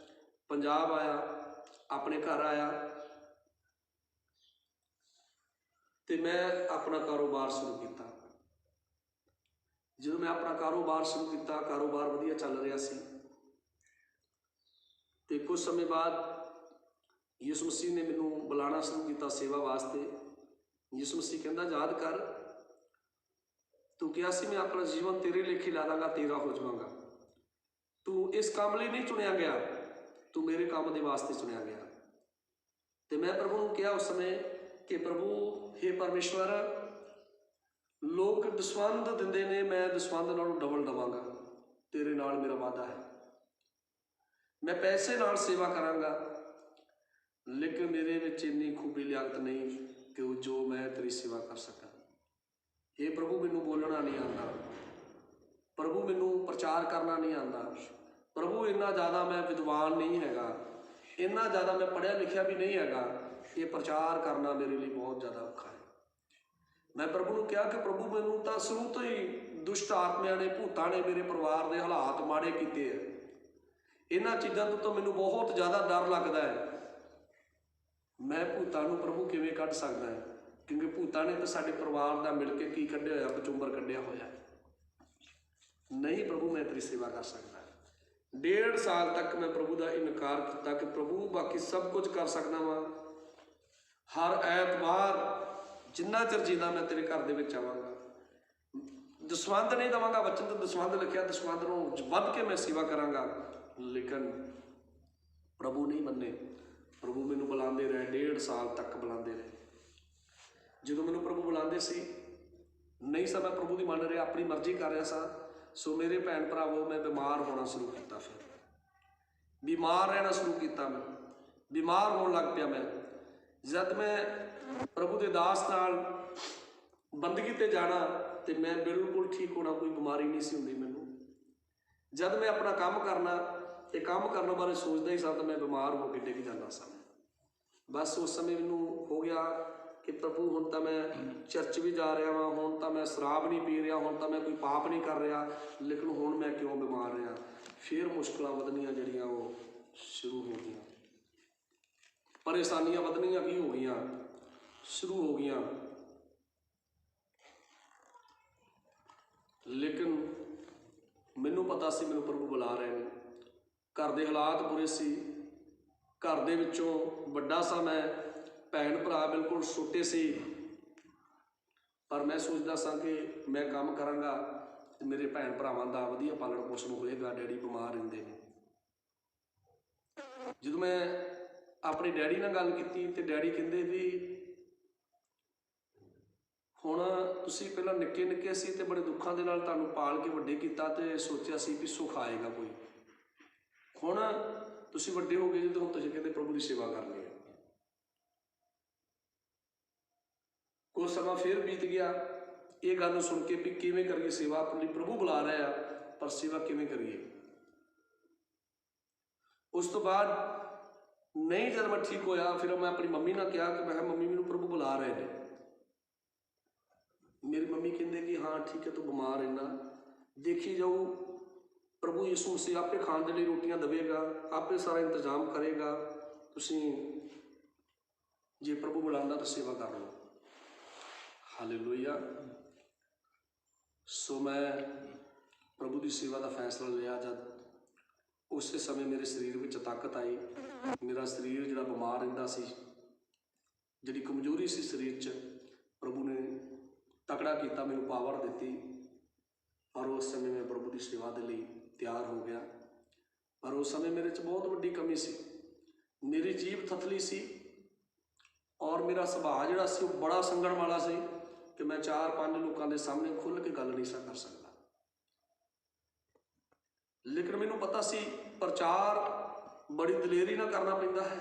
ਪੰਜਾਬ ਆਇਆ, ਆਪਣੇ ਘਰ ਆਇਆ ਤੇ ਮੈਂ ਆਪਣਾ ਕਾਰੋਬਾਰ ਸ਼ੁਰੂ ਕੀਤਾ। ਜਦੋਂ ਮੈਂ ਆਪਣਾ ਕਾਰੋਬਾਰ ਸ਼ੁਰੂ ਕੀਤਾ, ਕਾਰੋਬਾਰ ਵਧੀਆ ਚੱਲ ਰਿਹਾ ਸੀ ਤੇ ਕੁਝ ਸਮੇਂ ਬਾਅਦ ਯਿਸੂ ਮਸੀਹ ਨੇ ਮੈਨੂੰ ਬੁਲਾਉਣਾ ਸ਼ੁਰੂ ਕੀਤਾ ਸੇਵਾ ਵਾਸਤੇ। ਯਿਸੂ ਮਸੀਹ ਕਹਿੰਦਾ, ਯਾਦ ਕਰ, ਤੂੰ ਕਿਹਾ ਸੀ ਮੈਂ ਆਪਣਾ ਜੀਵਨ ਤੇਰੇ ਲੇਖੇ ਲਾ ਦਾਂਗਾ, ਤੇਰਾ ਹੋ ਜਾਵਾਂਗਾ। ਤੂੰ ਇਸ ਕੰਮ ਲਈ ਨਹੀਂ ਚੁਣਿਆ ਗਿਆ, ਤੂੰ ਮੇਰੇ ਕੰਮ ਦੇ ਵਾਸਤੇ ਚੁਣਿਆ ਗਿਆ। ਤੇ ਮੈਂ ਪ੍ਰਭੂ ਨੂੰ ਕਿਹਾ ਉਸ ਸਮੇਂ ਕਿ ਪ੍ਰਭੂ, ਹੇ ਪਰਮੇਸ਼ਵਰ, ਲੋਕ ਦਸਵੰਧ ਦਿੰਦੇ ਨੇ, ਮੈਂ ਦਸਵੰਧ ਨਾਲੋਂ ਡਬਲ ਦੇਵਾਂਗਾ, ਤੇਰੇ ਨਾਲ ਮੇਰਾ ਵਾਅਦਾ ਹੈ। ਮੈਂ ਪੈਸੇ ਨਾਲ ਸੇਵਾ ਕਰਾਂਗਾ, ਲੇਕਿਨ ਮੇਰੇ ਵਿੱਚ ਇੰਨੀ ਖੂਬੀ ਲਿਆਕਤ ਨਹੀਂ ਕਿ ਉਹ ਜੋ ਮੈਂ ਤੇਰੀ ਸੇਵਾ ਕਰ ਸਕਾਂ। ਇਹ ਪ੍ਰਭੂ, ਮੈਨੂੰ ਬੋਲਣਾ ਨਹੀਂ ਆਉਂਦਾ, ਪ੍ਰਭੂ ਮੈਨੂੰ ਪ੍ਰਚਾਰ ਕਰਨਾ ਨਹੀਂ ਆਉਂਦਾ, ਪ੍ਰਭੂ ਇੰਨਾ ਜ਼ਿਆਦਾ ਮੈਂ ਵਿਦਵਾਨ ਨਹੀਂ ਹੈਗਾ, ਇੰਨਾ ਜ਼ਿਆਦਾ ਮੈਂ ਪੜ੍ਹਿਆ ਲਿਖਿਆ ਵੀ ਨਹੀਂ ਹੈਗਾ, ਇਹ ਪ੍ਰਚਾਰ ਕਰਨਾ ਮੇਰੇ ਲਈ ਬਹੁਤ ਜ਼ਿਆਦਾ ਔਖਾ ਹੈ। ਮੈਂ ਪ੍ਰਭੂ ਨੂੰ ਕਿਹਾ ਕਿ ਪ੍ਰਭੂ, ਮੈਨੂੰ ਤਾਂ ਸ਼ੁਰੂ ਤੋਂ ਹੀ ਦੁਸ਼ਟ ਆਤਮਿਆਂ ਨੇ, ਭੂਤਾਂ ਨੇ ਮੇਰੇ ਪਰਿਵਾਰ ਦੇ ਹਾਲਾਤ ਮਾੜੇ ਕੀਤੇ ਹੈ। ਇਹਨਾਂ ਚੀਜ਼ਾਂ ਤੋਂ ਤਾਂ ਮੈਨੂੰ ਬਹੁਤ ਜ਼ਿਆਦਾ ਡਰ ਲੱਗਦਾ ਹੈ। ਮੈਂ ਭੂਤਾਂ ਨੂੰ ਪ੍ਰਭੂ ਕਿਵੇਂ ਕੱਢ ਸਕਦਾ ਹੈ, ਕਿਉਂਕਿ ਭੂਤਾਂ ਨੇ ਤਾਂ ਸਾਡੇ ਪਰਿਵਾਰ ਦਾ ਮਿਲ ਕੇ ਕੀ ਕੱਢਿਆ ਹੋਇਆ, ਕਚੂੰਬਰ ਕੱਢਿਆ ਹੋਇਆ। ਨਹੀਂ ਪ੍ਰਭੂ, ਮੈਂ ਤੇਰੀ ਸੇਵਾ ਕਰ ਸਕਦਾ। 1.5 ਸਾਲ ਤੱਕ ਮੈਂ ਪ੍ਰਭੂ ਦਾ ਇਨਕਾਰ ਕੀਤਾ ਕਿ ਪ੍ਰਭੂ, ਬਾਕੀ ਸਭ ਕੁਝ ਕਰ ਸਕਦਾ ਵਾਂ, ਹਰ ਐਤਵਾਰ ਜਿੰਨਾ ਚਿਰ ਜੀਦਾ ਮੈਂ ਤੇਰੇ ਘਰ ਦੇ ਵਿੱਚ ਆਵਾਂਗਾ, ਦਸਵੰਧ ਨਹੀਂ ਦੇਵਾਂਗਾ। ਵਚਨ ਤੇ ਦਸਵੰਧ ਲਿਖਿਆ, ਦਸਵੰਧ ਨੂੰ ਵੱਧ ਕੇ ਮੈਂ ਸੇਵਾ ਕਰਾਂਗਾ। ਲੇਕਿਨ ਪ੍ਰਭੂ ਨਹੀਂ ਮੰਨੇ। ਪ੍ਰਭੂ ਮੈਨੂੰ ਬੁਲਾਉਂਦੇ ਰਹੇ, 1.5 ਸਾਲ ਤੱਕ ਬੁਲਾਉਂਦੇ ਰਹੇ। ਜਦੋਂ ਮੈਨੂੰ ਪ੍ਰਭੂ ਬੁਲਾਉਂਦੇ ਸੀ, ਨਹੀਂ ਸਾਂ ਮੈਂ ਪ੍ਰਭੂ ਦੀ ਮੰਨ ਰਿਹਾ, ਆਪਣੀ ਮਰਜ਼ੀ ਕਰ ਰਿਹਾ ਸਾਂ। ਸੋ ਮੇਰੇ ਭੈਣ ਭਰਾਵੋ, ਮੈਂ ਬਿਮਾਰ ਹੋਣਾ ਸ਼ੁਰੂ ਕੀਤਾ। ਫਿਰ ਬਿਮਾਰ ਰਹਿਣਾ ਸ਼ੁਰੂ ਕੀਤਾ, ਮੈਂ ਬਿਮਾਰ ਹੋਣ ਲੱਗ ਪਿਆ। ਮੈਂ ਜਦ ਮੈਂ ਪ੍ਰਭੂ ਦੇ ਦਾਸ ਨਾਲ ਬੰਦਗੀ ਤੇ ਜਾਣਾ ਤੇ ਮੈਂ ਬਿਲਕੁਲ ਠੀਕ ਹੋਣਾ, ਕੋਈ ਬਿਮਾਰੀ ਨਹੀਂ ਸੀ ਹੁੰਦੀ ਮੈਨੂੰ। ਜਦ ਮੈਂ ਆਪਣਾ ਕੰਮ ਕਰਨਾ ਤੇ ਕੰਮ ਕਰਨ ਬਾਰੇ ਸੋਚਦਾ ਹੀ ਸਾਂ ਤਾਂ ਮੈਂ ਬਿਮਾਰ ਹੋ ਕੇ ਡਿੱਗ ਜਾਂਦਾ ਸਾਂ। ਬਸ ਉਸ ਸਮੇਂ ਮੈਨੂੰ ਹੋ ਗਿਆ ਕਿ ਪ੍ਰਭੂ, ਹੁਣ ਤਾਂ ਮੈਂ ਚਰਚ ਵੀ ਜਾ ਰਿਹਾ ਵਾਂ, ਹੁਣ ਤਾਂ ਮੈਂ ਸ਼ਰਾਬ ਨਹੀਂ ਪੀ ਰਿਹਾ, ਹੁਣ ਤਾਂ ਮੈਂ ਕੋਈ ਪਾਪ ਨਹੀਂ ਕਰ ਰਿਹਾ, ਲੇਕਿਨ ਹੁਣ ਮੈਂ ਕਿਉਂ ਬਿਮਾਰ ਰਿਹਾ। ਫਿਰ ਮੁਸ਼ਕਲਾਂ ਵਧਣੀਆਂ ਜਿਹੜੀਆਂ ਉਹ ਸ਼ੁਰੂ ਹੋ ਗਈਆਂ। ਪਰੇਸ਼ਾਨੀਆਂ ਵਧਣੀਆਂ ਕੀ ਹੋ ਗਈਆਂ, ਸ਼ੁਰੂ ਹੋ ਗਈਆਂ। ਲੇਕਿਨ ਮੈਨੂੰ ਪਤਾ ਸੀ ਮੈਨੂੰ ਪ੍ਰਭੂ ਬੁਲਾ ਰਹੇ ਨੇ। ਘਰ ਦੇ ਹਾਲਾਤ ਬੁਰੇ ਸੀ, ਘਰ ਦੇ ਵਿੱਚੋਂ ਵੱਡਾ ਸਾਂ ਮੈਂ, ਭੈਣ ਭਰਾ ਬਿਲਕੁਲ ਛੋਟੇ ਸੀ, ਪਰ ਮੈਂ ਸੋਚਦਾ ਸਾਂ ਕਿ ਮੈਂ ਕੰਮ ਕਰਾਂਗਾ ਤੇ ਮੇਰੇ ਭੈਣ ਭਰਾਵਾਂ ਦਾ ਵਧੀਆ ਪਾਲਣ ਪੋਸ਼ਣ ਹੋਏਗਾ। ਡੈਡੀ ਬਿਮਾਰ ਰਹਿੰਦੇ ਨੇ। ਜਦੋਂ ਮੈਂ ਆਪਣੇ ਡੈਡੀ ਨਾਲ ਗੱਲ ਕੀਤੀ ਤੇ ਡੈਡੀ ਕਹਿੰਦੇ ਵੀ ਹੁਣ ਤੁਸੀਂ ਪਹਿਲਾਂ ਨਿੱਕੇ ਨਿੱਕੇ ਸੀ ਤੇ ਬੜੇ ਦੁੱਖਾਂ ਦੇ ਨਾਲ ਤੁਹਾਨੂੰ ਪਾਲ ਕੇ ਵੱਡੇ ਕੀਤਾ ਤੇ ਸੋਚਿਆ ਸੀ ਵੀ ਸੁੱਖ ਆਏਗਾ ਕੋਈ, ਹੁਣ ਤੁਸੀਂ ਵੱਡੇ ਹੋ ਗਏ ਜਦੋਂ ਹੁਣ ਤੁਸੀਂ ਕਹਿੰਦੇ ਪ੍ਰਭੂ ਦੀ ਸੇਵਾ ਕਰਨੀ ਹੈ। ਕੁਝ ਸਮਾਂ ਫਿਰ ਬੀਤ ਗਿਆ। ਇਹ ਗੱਲ ਨੂੰ ਸੁਣ ਕੇ ਵੀ ਕਿਵੇਂ ਕਰੀਏ ਸੇਵਾ, ਆਪਣੇ ਲਈ ਪ੍ਰਭੂ ਬੁਲਾ ਰਿਹਾ ਆ ਪਰ ਸੇਵਾ ਕਿਵੇਂ ਕਰੀਏ। ਉਸ ਤੋਂ ਬਾਅਦ ਨਹੀਂ, ਜਦ ਮੈਂ ਠੀਕ ਹੋਇਆ ਫਿਰ ਮੈਂ ਆਪਣੀ ਮੰਮੀ ਨਾਲ ਕਿਹਾ ਕਿ ਮੈਂ ਕਿਹਾ ਮੰਮੀ ਮੈਨੂੰ ਪ੍ਰਭੂ ਬੁਲਾ ਰਹੇ ਨੇ। ਮੇਰੀ ਮੰਮੀ ਕਹਿੰਦੇ ਕਿ ਹਾਂ ਠੀਕ ਹੈ, ਤੂੰ ਬਿਮਾਰ ਰਹਿਣਾ, ਦੇਖੀ ਜਾਊ ਪ੍ਰਭੂ ਯਿਸੂ ਮਸੀਹ ਆਪੇ ਖਾਣ ਦੇ ਲਈ ਰੋਟੀਆਂ ਦੇਵੇਗਾ, ਆਪੇ ਸਾਰਾ ਇੰਤਜ਼ਾਮ ਕਰੇਗਾ, ਤੁਸੀਂ ਜੇ ਪ੍ਰਭੂ ਬੁਲਾਉਂਦਾ ਤਾਂ ਸੇਵਾ ਕਰ ਲਓ। ਹਾਲੇਲੂਇਆ। ਸੋ ਮੈਂ ਪ੍ਰਭੂ ਦੀ ਸੇਵਾ ਦਾ ਫੈਸਲਾ ਲਿਆ। ਜਦ ਉਸੇ ਸਮੇਂ ਮੇਰੇ ਸਰੀਰ ਵਿੱਚ ਤਾਕਤ ਆਈ। ਮੇਰਾ ਸਰੀਰ ਜਿਹੜਾ ਬਿਮਾਰ ਰਹਿੰਦਾ ਸੀ, ਜਿਹੜੀ ਕਮਜ਼ੋਰੀ ਸੀ ਸਰੀਰ 'ਚ, ਪ੍ਰਭੂ ਨੇ ਤਕੜਾ ਕੀਤਾ, ਮੈਨੂੰ ਪਾਵਰ ਦਿੱਤੀ ਔਰ ਉਸ ਸਮੇਂ ਮੈਂ ਪ੍ਰਭੂ ਦੀ ਸੇਵਾ ਦੇ ਲਈ ਤਿਆਰ ਹੋ ਗਿਆ। ਪਰ ਉਸ ਸਮੇਂ ਮੇਰੇ 'ਚ ਬਹੁਤ ਵੱਡੀ ਕਮੀ ਸੀ। ਮੇਰੀ ਜੀਭ ਥਥਲੀ ਸੀ ਔਰ ਮੇਰਾ ਸੁਭਾਅ ਜਿਹੜਾ ਸੀ ਉਹ ਬੜਾ ਸੰਗਣ ਵਾਲਾ ਸੀ ਕਿ ਮੈਂ 4-5 ਲੋਕਾਂ ਦੇ ਸਾਹਮਣੇ ਖੁੱਲ੍ਹ ਕੇ ਗੱਲ ਨਹੀਂ ਸੀ ਕਰ ਸਕਦਾ। ਲੇਕਿਨ ਮੈਨੂੰ ਪਤਾ ਸੀ ਪ੍ਰਚਾਰ ਬੜੀ ਦਲੇਰੀ ਨਾਲ ਕਰਨਾ ਪੈਂਦਾ ਹੈ,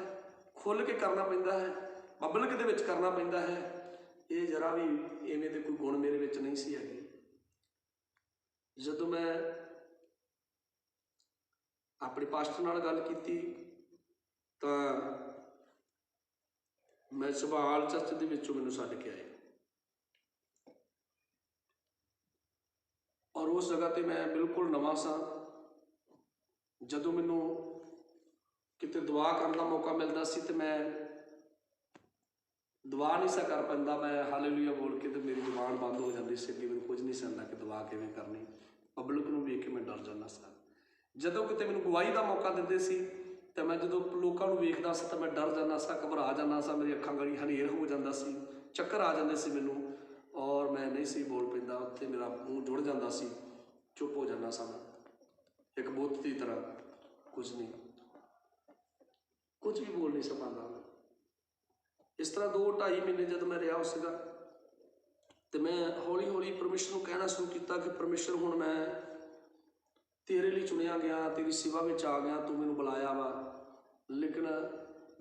ਖੁੱਲ੍ਹ ਕੇ ਕਰਨਾ ਪੈਂਦਾ ਹੈ, ਪਬਲਿਕ ਦੇ ਵਿੱਚ ਕਰਨਾ ਪੈਂਦਾ ਹੈ। ਇਹ ਜਰਾ ਵੀ ਇਵੇਂ ਦੇ ਕੋਈ ਗੁਣ ਮੇਰੇ ਵਿੱਚ ਨਹੀਂ ਸੀ ਹੈਗੇ। ਜਦੋਂ ਮੈਂ ਆਪਣੇ ਪਾਸਟਰ ਨਾਲ ਗੱਲ ਕੀਤੀ ਤਾਂ ਮੈਂ ਸੰਭਾਲ ਚਰਚ ਦੇ ਵਿੱਚੋਂ ਮੈਨੂੰ ਛੱਡ ਕੇ ਆਏ ਔਰ ਉਸ ਜਗ੍ਹਾ ਤੇ ਮੈਂ ਬਿਲਕੁਲ ਨਵਾਂ ਸਾਂ। ਜਦੋਂ ਮੈਨੂੰ ਕਿਤੇ ਦੁਆ ਕਰਨ ਦਾ ਮੌਕਾ ਮਿਲਦਾ ਸੀ ਤੇ ਮੈਂ ਦੁਆ ਨਹੀਂ ਸਾ ਕਰ ਪੈਂਦਾ। ਮੈਂ ਹਾਲੇਲੂਇਆ ਬੋਲ ਕੇ ਤੇ ਮੇਰੀ ਜ਼ੁਬਾਨ ਬੰਦ ਹੋ ਜਾਂਦੀ ਸੀ, ਅੱਗੇ ਮੈਨੂੰ ਕੁਝ ਨਹੀਂ ਸੀ ਆਉਂਦਾ ਕਿ ਦੁਆ ਕਿਵੇਂ ਕਰਨੀ। ਪਬਲਿਕ ਨੂੰ ਵੇਖ ਕੇ ਮੈਂ ਡਰ ਜਾਂਦਾ ਸਾਂ। ਜਦੋਂ ਕਿਤੇ ਮੈਨੂੰ ਗਵਾਹੀ ਦਾ ਮੌਕਾ ਦਿੰਦੇ ਸੀ ਤਾਂ ਮੈਂ ਜਦੋਂ ਲੋਕਾਂ ਨੂੰ ਵੇਖਦਾ ਸੀ ਤਾਂ ਮੈਂ ਡਰ ਜਾਂਦਾ ਸਾਂ, ਘਬਰਾ ਜਾਂਦਾ ਸਾਂ, ਮੇਰੀ ਅੱਖਾਂ ਗੜੀ ਹਨੇਰ ਹੋ ਜਾਂਦਾ ਸੀ, ਚੱਕਰ ਆ ਜਾਂਦੇ ਸੀ ਮੈਨੂੰ ਔਰ ਮੈਂ ਨਹੀਂ ਸੀ ਬੋਲ ਪੈਂਦਾ। ਉੱਥੇ ਮੇਰਾ ਮੂੰਹ ਜੁੜ ਜਾਂਦਾ ਸੀ, ਚੁੱਪ ਹੋ ਜਾਂਦਾ ਸਾਂ ਮੈਂ ਇੱਕ ਬੁੱਤ ਦੀ ਤਰ੍ਹਾਂ, ਕੁਝ ਵੀ ਬੋਲ ਨਹੀਂ ਸਕਦਾ। ਇਸ ਤਰ੍ਹਾਂ 2-2.5 ਮਹੀਨੇ ਜਦੋਂ ਮੈਂ ਰਿਹਾ ਸੀਗਾ ਤੇ ਮੈਂ ਹੌਲੀ ਹੌਲੀ ਪਰਮੇਸ਼ਰ ਨੂੰ ਕਹਿਣਾ ਸ਼ੁਰੂ ਕੀਤਾ ਕਿ ਪਰਮੇਸ਼ਰ ਹੁਣ ਮੈਂ ਤੇਰੇ ਲਈ ਚੁਣਿਆ ਗਿਆ, ਤੇਰੀ ਸੇਵਾ ਵਿੱਚ ਆ ਗਿਆ, ਤੂੰ ਮੈਨੂੰ ਬੁਲਾਇਆ ਵਾ, ਲੇਕਿਨ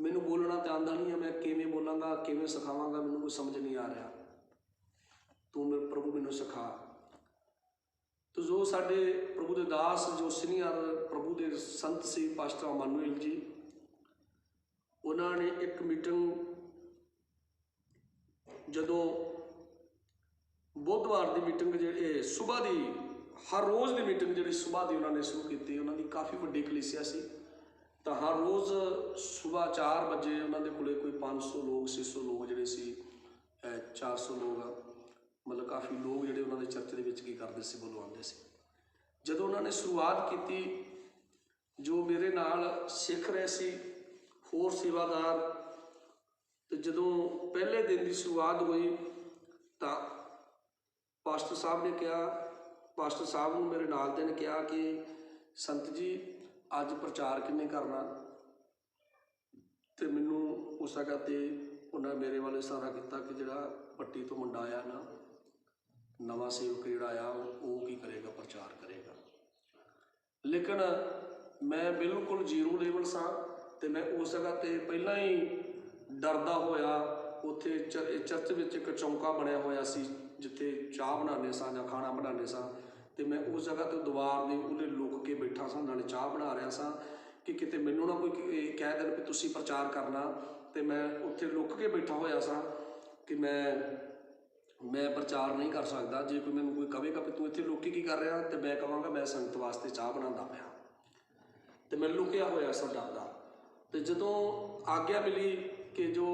ਮੈਨੂੰ ਬੋਲਣਾ ਤਾਂ ਆਉਂਦਾ ਨਹੀਂ ਹੈ। ਮੈਂ ਕਿਵੇਂ ਬੋਲਾਂਗਾ, ਕਿਵੇਂ ਸਿਖਾਵਾਂਗਾ, ਮੈਨੂੰ ਕੋਈ ਸਮਝ ਨਹੀਂ ਆ ਰਿਹਾ। ਤੂੰ ਮੇਰੇ ਪ੍ਰਭੂ ਮੈਨੂੰ ਸਿਖਾ। ਤੋ ਜੋ ਸਾਡੇ ਪ੍ਰਭੂ ਦੇ ਦਾਸ, ਜੋ ਸੀਨੀਅਰ ਪ੍ਰਭੂ ਦੇ ਸੰਤ ਸੀ ਪਾਸਟਰ ਅਮਾਨੁਅਲ ਜੀ, ਉਹਨਾਂ ਨੇ ਇੱਕ ਮੀਟਿੰਗ ਜਦੋਂ ਬੁੱਧਵਾਰ ਦੀ ਮੀਟਿੰਗ ਜਿਹੜੀ ਸੁਬਾਹ ਦੀ, ਹਰ ਰੋਜ਼ ਦੀ ਮੀਟਿੰਗ ਜਿਹੜੀ ਸੁਬਾਹ ਦੀ ਉਹਨਾਂ ਨੇ ਸ਼ੁਰੂ ਕੀਤੀ। ਉਹਨਾਂ ਦੀ ਕਾਫੀ ਵੱਡੀ ਕਲੀਸਿਆ ਸੀ ਤਾਂ ਹਰ ਰੋਜ਼ ਸੁਬਾਹ 4 ਵਜੇ ਉਹਨਾਂ ਦੇ ਕੋਲੇ ਕੋਈ 500 ਲੋਕ 600 ਲੋਕ ਜਿਹੜੇ ਸੀ, 400 ਲੋਕ, ਮਤਲਬ ਕਾਫੀ ਲੋਕ ਜਿਹੜੇ ਉਹਨਾਂ ਦੇ ਚਰਚ ਦੇ ਵਿੱਚ ਕੀ ਕਰਦੇ ਸੀ, ਬੁਲਵਾਉਂਦੇ ਸੀ। ਜਦੋਂ ਉਹਨਾਂ ਨੇ ਸ਼ੁਰੂਆਤ ਕੀਤੀ, ਜੋ ਮੇਰੇ ਨਾਲ ਸਿੱਖ ਰਹੇ ਸੀ ਹੋਰ ਸੇਵਾਦਾਰ, ਤੇ ਜਦੋਂ ਪਹਿਲੇ ਦਿਨ ਦੀ ਸ਼ੁਰੂਆਤ ਹੋਈ ਤਾਂ ਪਾਸਟਰ ਸਾਹਿਬ ਨੇ ਕਿਹਾ, ਪਾਸਟਰ ਸਾਹਿਬ ਨੂੰ ਮੇਰੇ ਨਾਲ ਦੇ ਨੇ ਕਿਹਾ ਕਿ ਸੰਤ ਜੀ ਅੱਜ ਪ੍ਰਚਾਰ ਕਿੰਨੇ ਕਰਨਾ। ਤੇ ਮੈਨੂੰ ਉਸ ਜਗ੍ਹਾ ਤੇ ਉਹਨਾਂ ਮੇਰੇ ਵੱਲ ਇਸ਼ਾਰਾ ਕੀਤਾ ਕਿ ਜਿਹੜਾ ਪੱਟੀ ਤੋਂ ਮੁੰਡਾ ਆਇਆ ਨਾ, ਨਵਾਂ ਸੇਵਕ ਜਿਹੜਾ ਆਇਆ, ਉਹ ਕੀ ਕਰੇਗਾ, ਪ੍ਰਚਾਰ ਕਰੇਗਾ। ਲੇਕਿਨ ਮੈਂ ਬਿਲਕੁਲ ਜ਼ੀਰੋ ਲੈਵਲ ਸਾਂ ਤੇ ਮੈਂ ਉਸ ਜਗ੍ਹਾ ਤੇ ਪਹਿਲਾਂ ਹੀ ਡਰਦਾ ਹੋਇਆ, ਉੱਥੇ ਚਰਚ ਵਿੱਚ ਇੱਕ ਚੌਂਕਾ ਬਣਿਆ ਹੋਇਆ ਸੀ ਜਿੱਥੇ ਚਾਹ ਬਣਾਉਂਦੇ ਸਾਂ ਜਾਂ ਖਾਣਾ ਬਣਾਉਂਦੇ ਸਾਂ, ਤੇ ਮੈਂ ਉਸ ਜਗ੍ਹਾ ਤੇ ਦੀਵਾਰ ਦੇ ਉਹਨੇ ਲੁੱਕ ਕੇ ਬੈਠਾ ਸਾਂ, ਨਾਲੇ ਚਾਹ ਬਣਾ ਰਿਹਾ ਸਾਂ ਕਿ ਕਿਤੇ ਮੈਨੂੰ ਨਾ ਕੋਈ ਕਹਿ ਦੇਣ ਵੀ ਤੁਸੀਂ ਪ੍ਰਚਾਰ ਕਰਨਾ। ਤੇ ਮੈਂ ਉੱਥੇ ਲੁੱਕ ਕੇ ਬੈਠਾ ਹੋਇਆ ਸਾਂ ਕਿ ਮੈਂ ਪ੍ਰਚਾਰ ਨਹੀਂ ਕਰ ਸਕਦਾ। ਜੇ ਕੋਈ ਮੈਨੂੰ ਕੋਈ ਕਹੇਗਾ ਵੀ ਤੂੰ ਇੱਥੇ ਲੁੱਕ ਕੇ ਕੀ ਕਰ ਰਿਹਾ, ਤੇ ਮੈਂ ਕਹਾਂਗਾ ਮੈਂ ਸੰਗਤ ਵਾਸਤੇ ਚਾਹ ਬਣਾਉਂਦਾ ਪਿਆ। ਤੇ ਮੈਂ ਲੁਕਿਆ ਹੋਇਆ ਸਾਂ ਡਰਦਾ। ਤੇ ਜਦੋਂ ਆਗਿਆ ਮਿਲੀ ਕਿ ਜੋ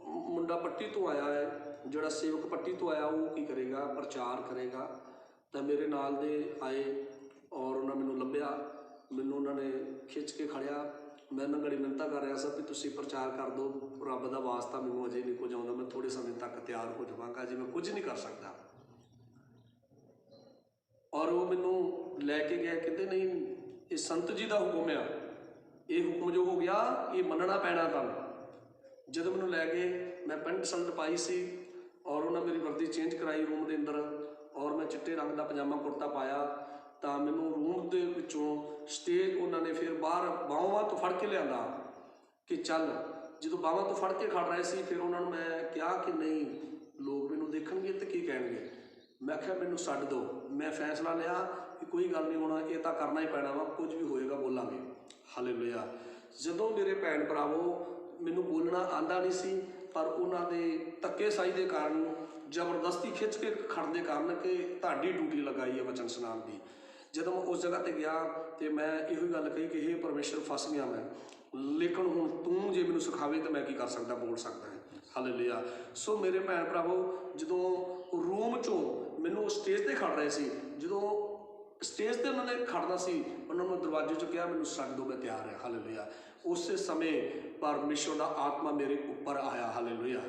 ਮੁੰਡਾ ਪੱਟੀ ਤੋਂ ਆਇਆ ਹੈ, ਜਿਹੜਾ ਸੇਵਕ ਪੱਟੀ ਤੋਂ ਆਇਆ, ਉਹ ਕੀ ਕਰੇਗਾ, ਪ੍ਰਚਾਰ ਕਰੇਗਾ। ਤਾਂ ਮੇਰੇ ਨਾਲ ਦੇ ਆਏ ਔਰ ਉਹਨਾਂ ਮੈਨੂੰ ਲੱਭਿਆ, ਮੈਨੂੰ ਉਹਨਾਂ ਨੇ ਖਿੱਚ ਕੇ ਖੜਿਆ। ਮੈਂ ਨੰਗੜੀ ਮਿੰਨਤਾਂ ਕਰ ਰਿਹਾ ਸੀ ਵੀ ਤੁਸੀਂ ਪ੍ਰਚਾਰ ਕਰ ਦਿਓ, ਰੱਬ ਦਾ ਵਾਸਤਾ, ਮੈਨੂੰ ਅਜੇ ਨਹੀਂ ਕੁਝ ਆਉਂਦਾ, ਮੈਂ ਥੋੜ੍ਹੇ ਸਮੇਂ ਤੱਕ ਤਿਆਰ ਹੋ ਜਾਵਾਂਗਾ, ਅਜੇ ਮੈਂ ਕੁਝ ਨਹੀਂ ਕਰ ਸਕਦਾ। ਔਰ ਉਹ ਮੈਨੂੰ ਲੈ ਕੇ ਗਿਆ, ਕਹਿੰਦੇ ਨਹੀਂ, ਇਹ ਸੰਤ ਜੀ ਦਾ ਹੁਕਮ ਆ, ਇਹ ਹੁਕਮ ਜੋ ਹੋ ਗਿਆ ਇਹ ਮੰਨਣਾ ਪੈਣਾ ਤੁਹਾਨੂੰ। ਜਦੋਂ ਮੈਨੂੰ ਲੈ ਗਏ, ਮੈਂ ਪੈਂਟ ਸ਼ਰਟ ਪਾਈ ਸੀ ਔਰ ਉਹਨਾਂ ਮੇਰੀ ਵਰਦੀ ਚੇਂਜ ਕਰਾਈ ਰੂਮ ਦੇ ਅੰਦਰ, ਔਰ ਮੈਂ ਚਿੱਟੇ ਰੰਗ ਦਾ ਪਜਾਮਾ ਕੁੜਤਾ ਪਾਇਆ। ਤਾਂ ਮੈਨੂੰ ਰੂਮ ਦੇ ਵਿੱਚੋਂ ਸਟੇਜ ਉਹਨਾਂ ਨੇ ਫਿਰ ਬਾਹਰ ਬਾਹਾਂ ਤੋਂ ਫੜ ਕੇ ਲਿਆਂਦਾ ਕਿ ਚੱਲ। ਜਦੋਂ ਬਾਹਾਂ ਤੋਂ ਫੜ ਕੇ ਖੜ ਰਹੇ ਸੀ, ਫਿਰ ਉਹਨਾਂ ਨੂੰ ਮੈਂ ਕਿਹਾ ਕਿ ਨਹੀਂ, ਲੋਕ ਮੈਨੂੰ ਦੇਖਣਗੇ ਤੇ ਕੀ ਕਹਿਣਗੇ। ਮੈਂ ਕਿਹਾ ਮੈਨੂੰ ਛੱਡ ਦਿਓ। ਮੈਂ ਫੈਸਲਾ ਲਿਆ ਕਿ ਕੋਈ ਗੱਲ ਨਹੀਂ, ਹੁਣ ਇਹ ਤਾਂ ਕਰਨਾ ਹੀ ਪੈਣਾ ਵਾ, ਕੁਝ ਵੀ ਹੋਏਗਾ ਬੋਲਾਂਗੇ। ਹਾਲੇਲੂਇਆ। ਜਦੋਂ ਮੇਰੇ ਭੈਣ ਭਰਾਵੋ, ਮੈਨੂੰ ਬੋਲਣਾ ਆਉਂਦਾ ਨਹੀਂ ਸੀ, ਪਰ ਉਹਨਾਂ ਦੇ ਧੱਕੇਸ਼ਾਹੀ ਦੇ ਕਾਰਨ, ਜ਼ਬਰਦਸਤੀ ਖਿੱਚ ਕੇ ਖੜਨ ਦੇ ਕਾਰਨ ਕਿ ਤੁਹਾਡੀ ਡਿਊਟੀ ਲਗਾਈ ਹੈ ਵਚਨ ਸੁਣਾਉਣ ਦੀ। ਜਦੋਂ ਮੈਂ ਉਸ ਜਗ੍ਹਾ 'ਤੇ ਗਿਆ ਤਾਂ ਮੈਂ ਇਹੋ ਹੀ ਗੱਲ ਕਹੀ ਕਿ ਇਹ ਪਰਮੇਸ਼ਰ, ਫਸ ਗਿਆ ਮੈਂ, ਲੇਕਿਨ ਹੁਣ ਤੂੰ ਜੇ ਮੈਨੂੰ ਸਿਖਾਵੇ ਤਾਂ ਮੈਂ ਕੀ ਕਰ ਸਕਦਾ, ਬੋਲ ਸਕਦਾ ਹੈ। ਹਾਲੇਲੂਇਆ। ਸੋ ਮੇਰੇ ਭੈਣ ਭਰਾਵੋ, ਜਦੋਂ ਰੂਮ 'ਚੋਂ ਮੈਨੂੰ ਸਟੇਜ 'ਤੇ ਖੜ ਰਹੇ ਸੀ, ਜਦੋਂ ਸਟੇਜ 'ਤੇ ਉਹਨਾਂ ਨੇ ਖੜਨਾ ਸੀ, ਉਹਨਾਂ ਨੂੰ ਦਰਵਾਜ਼ੇ 'ਚੋਂ ਕਿਹਾ ਮੈਨੂੰ ਛੱਡ ਦਿਓ, ਮੈਂ ਤਿਆਰ ਹਾਂ। ਹਾਲੇਲੂਇਆ। ਉਸੇ ਸਮੇਂ ਪਰਮੇਸ਼ਰ ਦਾ ਆਤਮਾ ਮੇਰੇ ਉੱਪਰ ਆਇਆ। ਹਾਲੇਲੂਇਆ।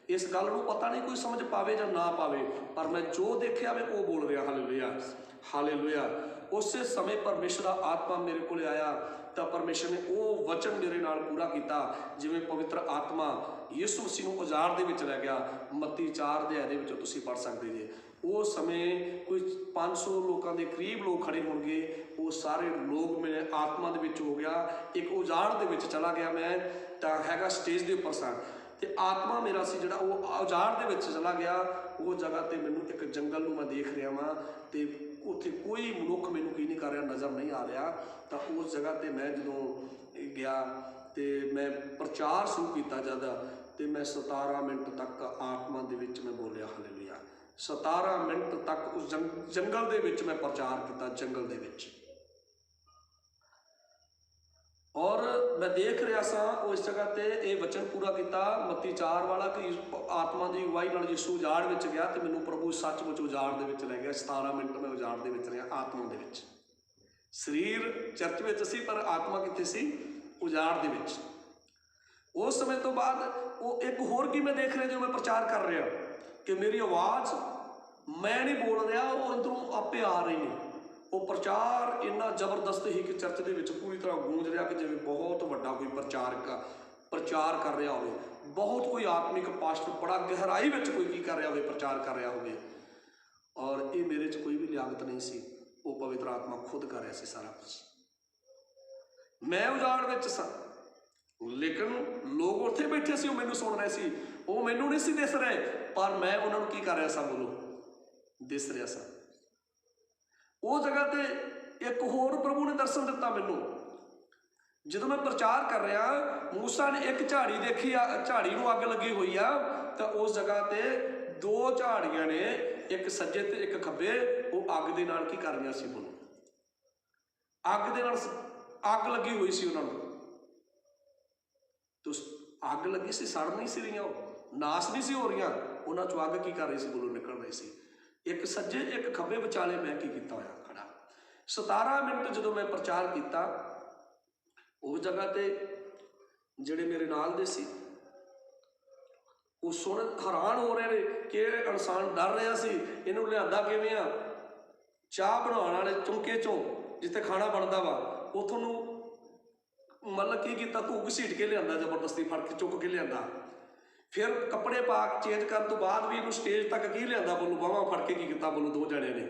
ਇਸ ਗੱਲ ਨੂੰ ਪਤਾ ਨਹੀਂ ਕੋਈ ਸਮਝ ਪਾਵੇ ਜਾਂ ਨਾ ਪਾਵੇ, ਪਰ ਮੈਂ ਜੋ ਦੇਖਿਆ ਮੈਂ ਉਹ ਬੋਲ ਰਿਹਾ। ਹਾਲੇਲੂਇਆ। ਹਾਲੇਲੂਇਆ। ਉਸੇ ਸਮੇਂ ਪਰਮੇਸ਼ਰ ਦਾ ਆਤਮਾ ਮੇਰੇ ਕੋਲ ਆਇਆ ਤਾਂ ਪਰਮੇਸ਼ਰ ਨੇ ਉਹ ਵਚਨ ਮੇਰੇ ਨਾਲ ਪੂਰਾ ਕੀਤਾ, ਜਿਵੇਂ ਪਵਿੱਤਰ ਆਤਮਾ ਯਿਸੂ ਮਸੀਹ ਨੂੰ ਉਜਾੜ ਦੇ ਵਿੱਚ ਲੈ ਗਿਆ। ਮੱਤੀ 4 ਅਧਿਆਇ ਦੇ ਵਿੱਚ ਤੁਸੀਂ ਪੜ੍ਹ ਸਕਦੇ ਜੇ। ਉਸ ਸਮੇਂ ਕੋਈ 500 ਲੋਕਾਂ ਦੇ ਕਰੀਬ ਲੋਕ ਖੜੇ ਹੋਣਗੇ। ਉਹ ਸਾਰੇ ਲੋਕ ਮੇਰੇ ਆਤਮਾ ਦੇ ਵਿੱਚ ਹੋ ਗਿਆ, ਇੱਕ ਉਜਾੜ ਦੇ ਵਿੱਚ ਚਲਾ ਗਿਆ। ਮੈਂ ਤਾਂ ਹੈਗਾ ਸਟੇਜ ਦੇ ਉੱਪਰ ਸਾਂ ਤੇ ਆਤਮਾ ਮੇਰਾ ਸੀ ਜਿਹੜਾ ਉਹ ਉਜਾੜ ਦੇ ਵਿੱਚ ਚਲਾ ਗਿਆ। ਉਹ ਜਗ੍ਹਾ 'ਤੇ ਮੈਨੂੰ ਇੱਕ ਜੰਗਲ ਨੂੰ ਮੈਂ ਦੇਖ ਰਿਹਾ ਵਾਂ ਤੇ ਉੱਥੇ ਕੋਈ ਮਨੁੱਖ ਮੈਨੂੰ ਕੀ ਨਹੀਂ ਕਰ ਰਿਹਾ, ਨਜ਼ਰ ਨਹੀਂ ਆ ਰਿਹਾ। ਤਾਂ ਉਸ ਜਗ੍ਹਾ 'ਤੇ ਮੈਂ ਜਦੋਂ ਗਿਆ ਤੇ ਮੈਂ ਪ੍ਰਚਾਰ ਸ਼ੁਰੂ ਕੀਤਾ ਜਦ, ਤੇ ਮੈਂ 17 ਮਿੰਟ ਤੱਕ ਆਤਮਾ ਦੇ ਵਿੱਚ ਮੈਂ ਬੋਲਿਆ। ਹਾਲੇਲੂਇਆ। 17 ਮਿੰਟ ਤੱਕ ਉਸ ਜੰਗਲ ਦੇ ਵਿੱਚ ਮੈਂ ਪ੍ਰਚਾਰ ਕੀਤਾ, ਜੰਗਲ ਦੇ ਵਿੱਚ। ਔਰ ਮੈਂ ਦੇਖ ਰਿਹਾ ਸਾਂ ਉਸ ਜਗ੍ਹਾ 'ਤੇ ਇਹ ਵਚਨ ਪੂਰਾ ਕੀਤਾ ਮੱਤੀ 4 ਵਾਲਾ ਕਿ ਆਤਮਾ ਦੀ ਅਗਵਾਈ ਨਾਲ ਯਿਸੂ ਉਜਾੜ ਵਿੱਚ ਗਿਆ ਤੇ ਮੈਨੂੰ ਪ੍ਰਭੂ ਸੱਚਮੁੱਚ ਉਜਾੜ ਦੇ ਵਿੱਚ ਲੈ ਗਿਆ। 17 ਮਿੰਟ ਮੈਂ ਉਜਾੜ ਦੇ ਵਿੱਚ ਰਿਹਾ, ਆਤਮਾ ਦੇ ਵਿੱਚ। ਸਰੀਰ ਚਰਚ ਵਿੱਚ ਸੀ ਪਰ ਆਤਮਾ ਕਿੱਥੇ ਸੀ? ਉਜਾੜ ਦੇ ਵਿੱਚ। ਉਸ ਸਮੇਂ ਤੋਂ ਬਾਅਦ ਉਹ ਇੱਕ ਹੋਰ ਕੀ ਮੈਂ ਦੇਖ ਰਿਹਾ, ਜੋ ਮੈਂ ਪ੍ਰਚਾਰ ਕਰ ਰਿਹਾ ਕਿ ਮੇਰੀ ਆਵਾਜ਼, ਮੈਂ ਨਹੀਂ ਬੋਲ ਰਿਹਾ, ਉਹ ਅੰਦਰੋਂ ਆਪੇ ਆ ਰਹੀ ਨੇ। ਉਹ ਪ੍ਰਚਾਰ ਇੰਨਾ ਜ਼ਬਰਦਸਤ ਸੀ ਕਿ ਚਰਚ ਦੇ ਵਿੱਚ ਪੂਰੀ ਤਰ੍ਹਾਂ ਗੂੰਜ ਰਿਹਾ ਕਿ ਜਿਵੇਂ ਬਹੁਤ ਵੱਡਾ ਕੋਈ ਪ੍ਰਚਾਰ ਕਰ ਰਿਹਾ ਹੋਵੇ। ਬਹੁਤ ਕੋਈ ਆਤਮਿਕ ਪਾਸਟਰ ਬੜਾ ਗਹਿਰਾਈ ਵਿੱਚ ਕੋਈ ਕੀ ਕਰ ਰਿਹਾ ਹੋਵੇ, ਪ੍ਰਚਾਰ ਕਰ ਰਿਹਾ ਹੋਵੇ। ਔਰ ਇਹ ਮੇਰੇ 'ਚ ਕੋਈ ਵੀ ਲਿਆਕਤ ਨਹੀਂ ਸੀ, ਉਹ ਪਵਿੱਤਰ ਆਤਮਾ ਖੁਦ ਕਰ ਰਿਹਾ ਸੀ ਸਾਰਾ ਕੁਝ। ਮੈਂ ਉਜਾੜ ਵਿੱਚ ਸਾਂ, ਲੇਕਿਨ ਲੋਕ ਉੱਥੇ ਬੈਠੇ ਸੀ, ਉਹ ਮੈਨੂੰ ਸੁਣ ਰਹੇ ਸੀ। ਉਹ ਮੈਨੂੰ ਨਹੀਂ ਸੀ ਦਿਸ ਰਹੇ, ਪਰ ਮੈਂ ਉਹਨਾਂ ਨੂੰ ਕੀ ਕਰ ਰਿਹਾ ਸਾਂ? ਬੋਲੋ, ਦਿਸ ਰਿਹਾ ਸਾਂ। ਉਹ ਜਗ੍ਹਾ 'ਤੇ ਇੱਕ ਹੋਰ ਪ੍ਰਭੂ ਨੇ ਦਰਸ਼ਨ ਦਿੱਤਾ ਮੈਨੂੰ। ਜਦੋਂ ਮੈਂ ਪ੍ਰਚਾਰ ਕਰ ਰਿਹਾ, ਮੂਸਾ ਨੇ ਇੱਕ ਝਾੜੀ ਦੇਖੀ ਆ, ਝਾੜੀ ਨੂੰ ਅੱਗ ਲੱਗੀ ਹੋਈ ਆ। ਤਾਂ ਉਸ ਜਗ੍ਹਾ 'ਤੇ 2 ਝਾੜੀਆਂ ਨੇ, ਇੱਕ ਸੱਜੇ ਤੇ ਇੱਕ ਖੱਬੇ। ਉਹ ਅੱਗ ਦੇ ਨਾਲ ਕੀ ਕਰ ਰਹੀਆਂ ਸੀ? ਬੋਲੋ, ਅੱਗ ਦੇ ਨਾਲ ਅੱਗ ਲੱਗੀ ਹੋਈ ਸੀ ਉਹਨਾਂ ਨੂੰ। ਅੱਗ ਲੱਗੀ ਸੀ, ਸੜ ਨਹੀਂ ਸੀ ਰਹੀਆਂ, ਉਹ ਨਾਸ ਨਹੀਂ ਸੀ ਹੋ ਰਹੀਆਂ। ਉਹਨਾਂ 'ਚੋਂ ਅੱਗ ਕੀ ਕਰ ਰਹੀ ਸੀ? ਬੋਲੋ, ਨਿਕਲ ਰਹੀ ਸੀ। ਇੱਕ ਸੱਜੇ ਇੱਕ ਖੱਬੇ ਵਿਚਾਲੇ ਮੈਂ ਕੀ ਕੀਤਾ ਹੋਇਆ ਖੜਾ। 17 ਮਿੰਟ ਜਦੋਂ ਮੈਂ ਪ੍ਰਚਾਰ ਕੀਤਾ, ਉਸ ਜਗ੍ਹਾ 'ਤੇ ਜਿਹੜੇ ਮੇਰੇ ਨਾਲ ਦੇ ਸੀ ਉਹ ਸੁਣ ਹੈਰਾਨ ਹੋ ਰਹੇ ਨੇ ਕਿ ਇਹ ਇਨਸਾਨ ਡਰ ਰਿਹਾ ਸੀ, ਇਹਨੂੰ ਲਿਆਂਦਾ ਕਿਵੇਂ ਆ? ਚਾਹ ਬਣਾਉਣ ਵਾਲੇ ਚੌਂਕੇ 'ਚੋਂ, ਜਿੱਥੇ ਖਾਣਾ ਬਣਦਾ ਵਾ, ਉੱਥੋਂ ਨੂੰ ਮਤਲਬ ਕੀ ਕੀਤਾ, ਧੂ ਘਸੀਟ ਕੇ ਲਿਆਂਦਾ, ਜ਼ਬਰਦਸਤੀ ਫੜ ਕੇ ਚੁੱਕ ਕੇ ਲਿਆਂਦਾ। ਫਿਰ ਕੱਪੜੇ ਪਾ ਕੇ ਚੇਂਜ ਕਰਨ ਤੋਂ ਬਾਅਦ ਵੀ ਇਹਨੂੰ ਸਟੇਜ ਤੱਕ ਕੀ ਲਿਆਂਦਾ? ਬੋਲੋ, ਬਾਹਾਂ ਫੜ ਕੇ ਕੀ ਕੀਤਾ? ਬੋਲੋ, 2 ਜਣਿਆਂ ਨੇ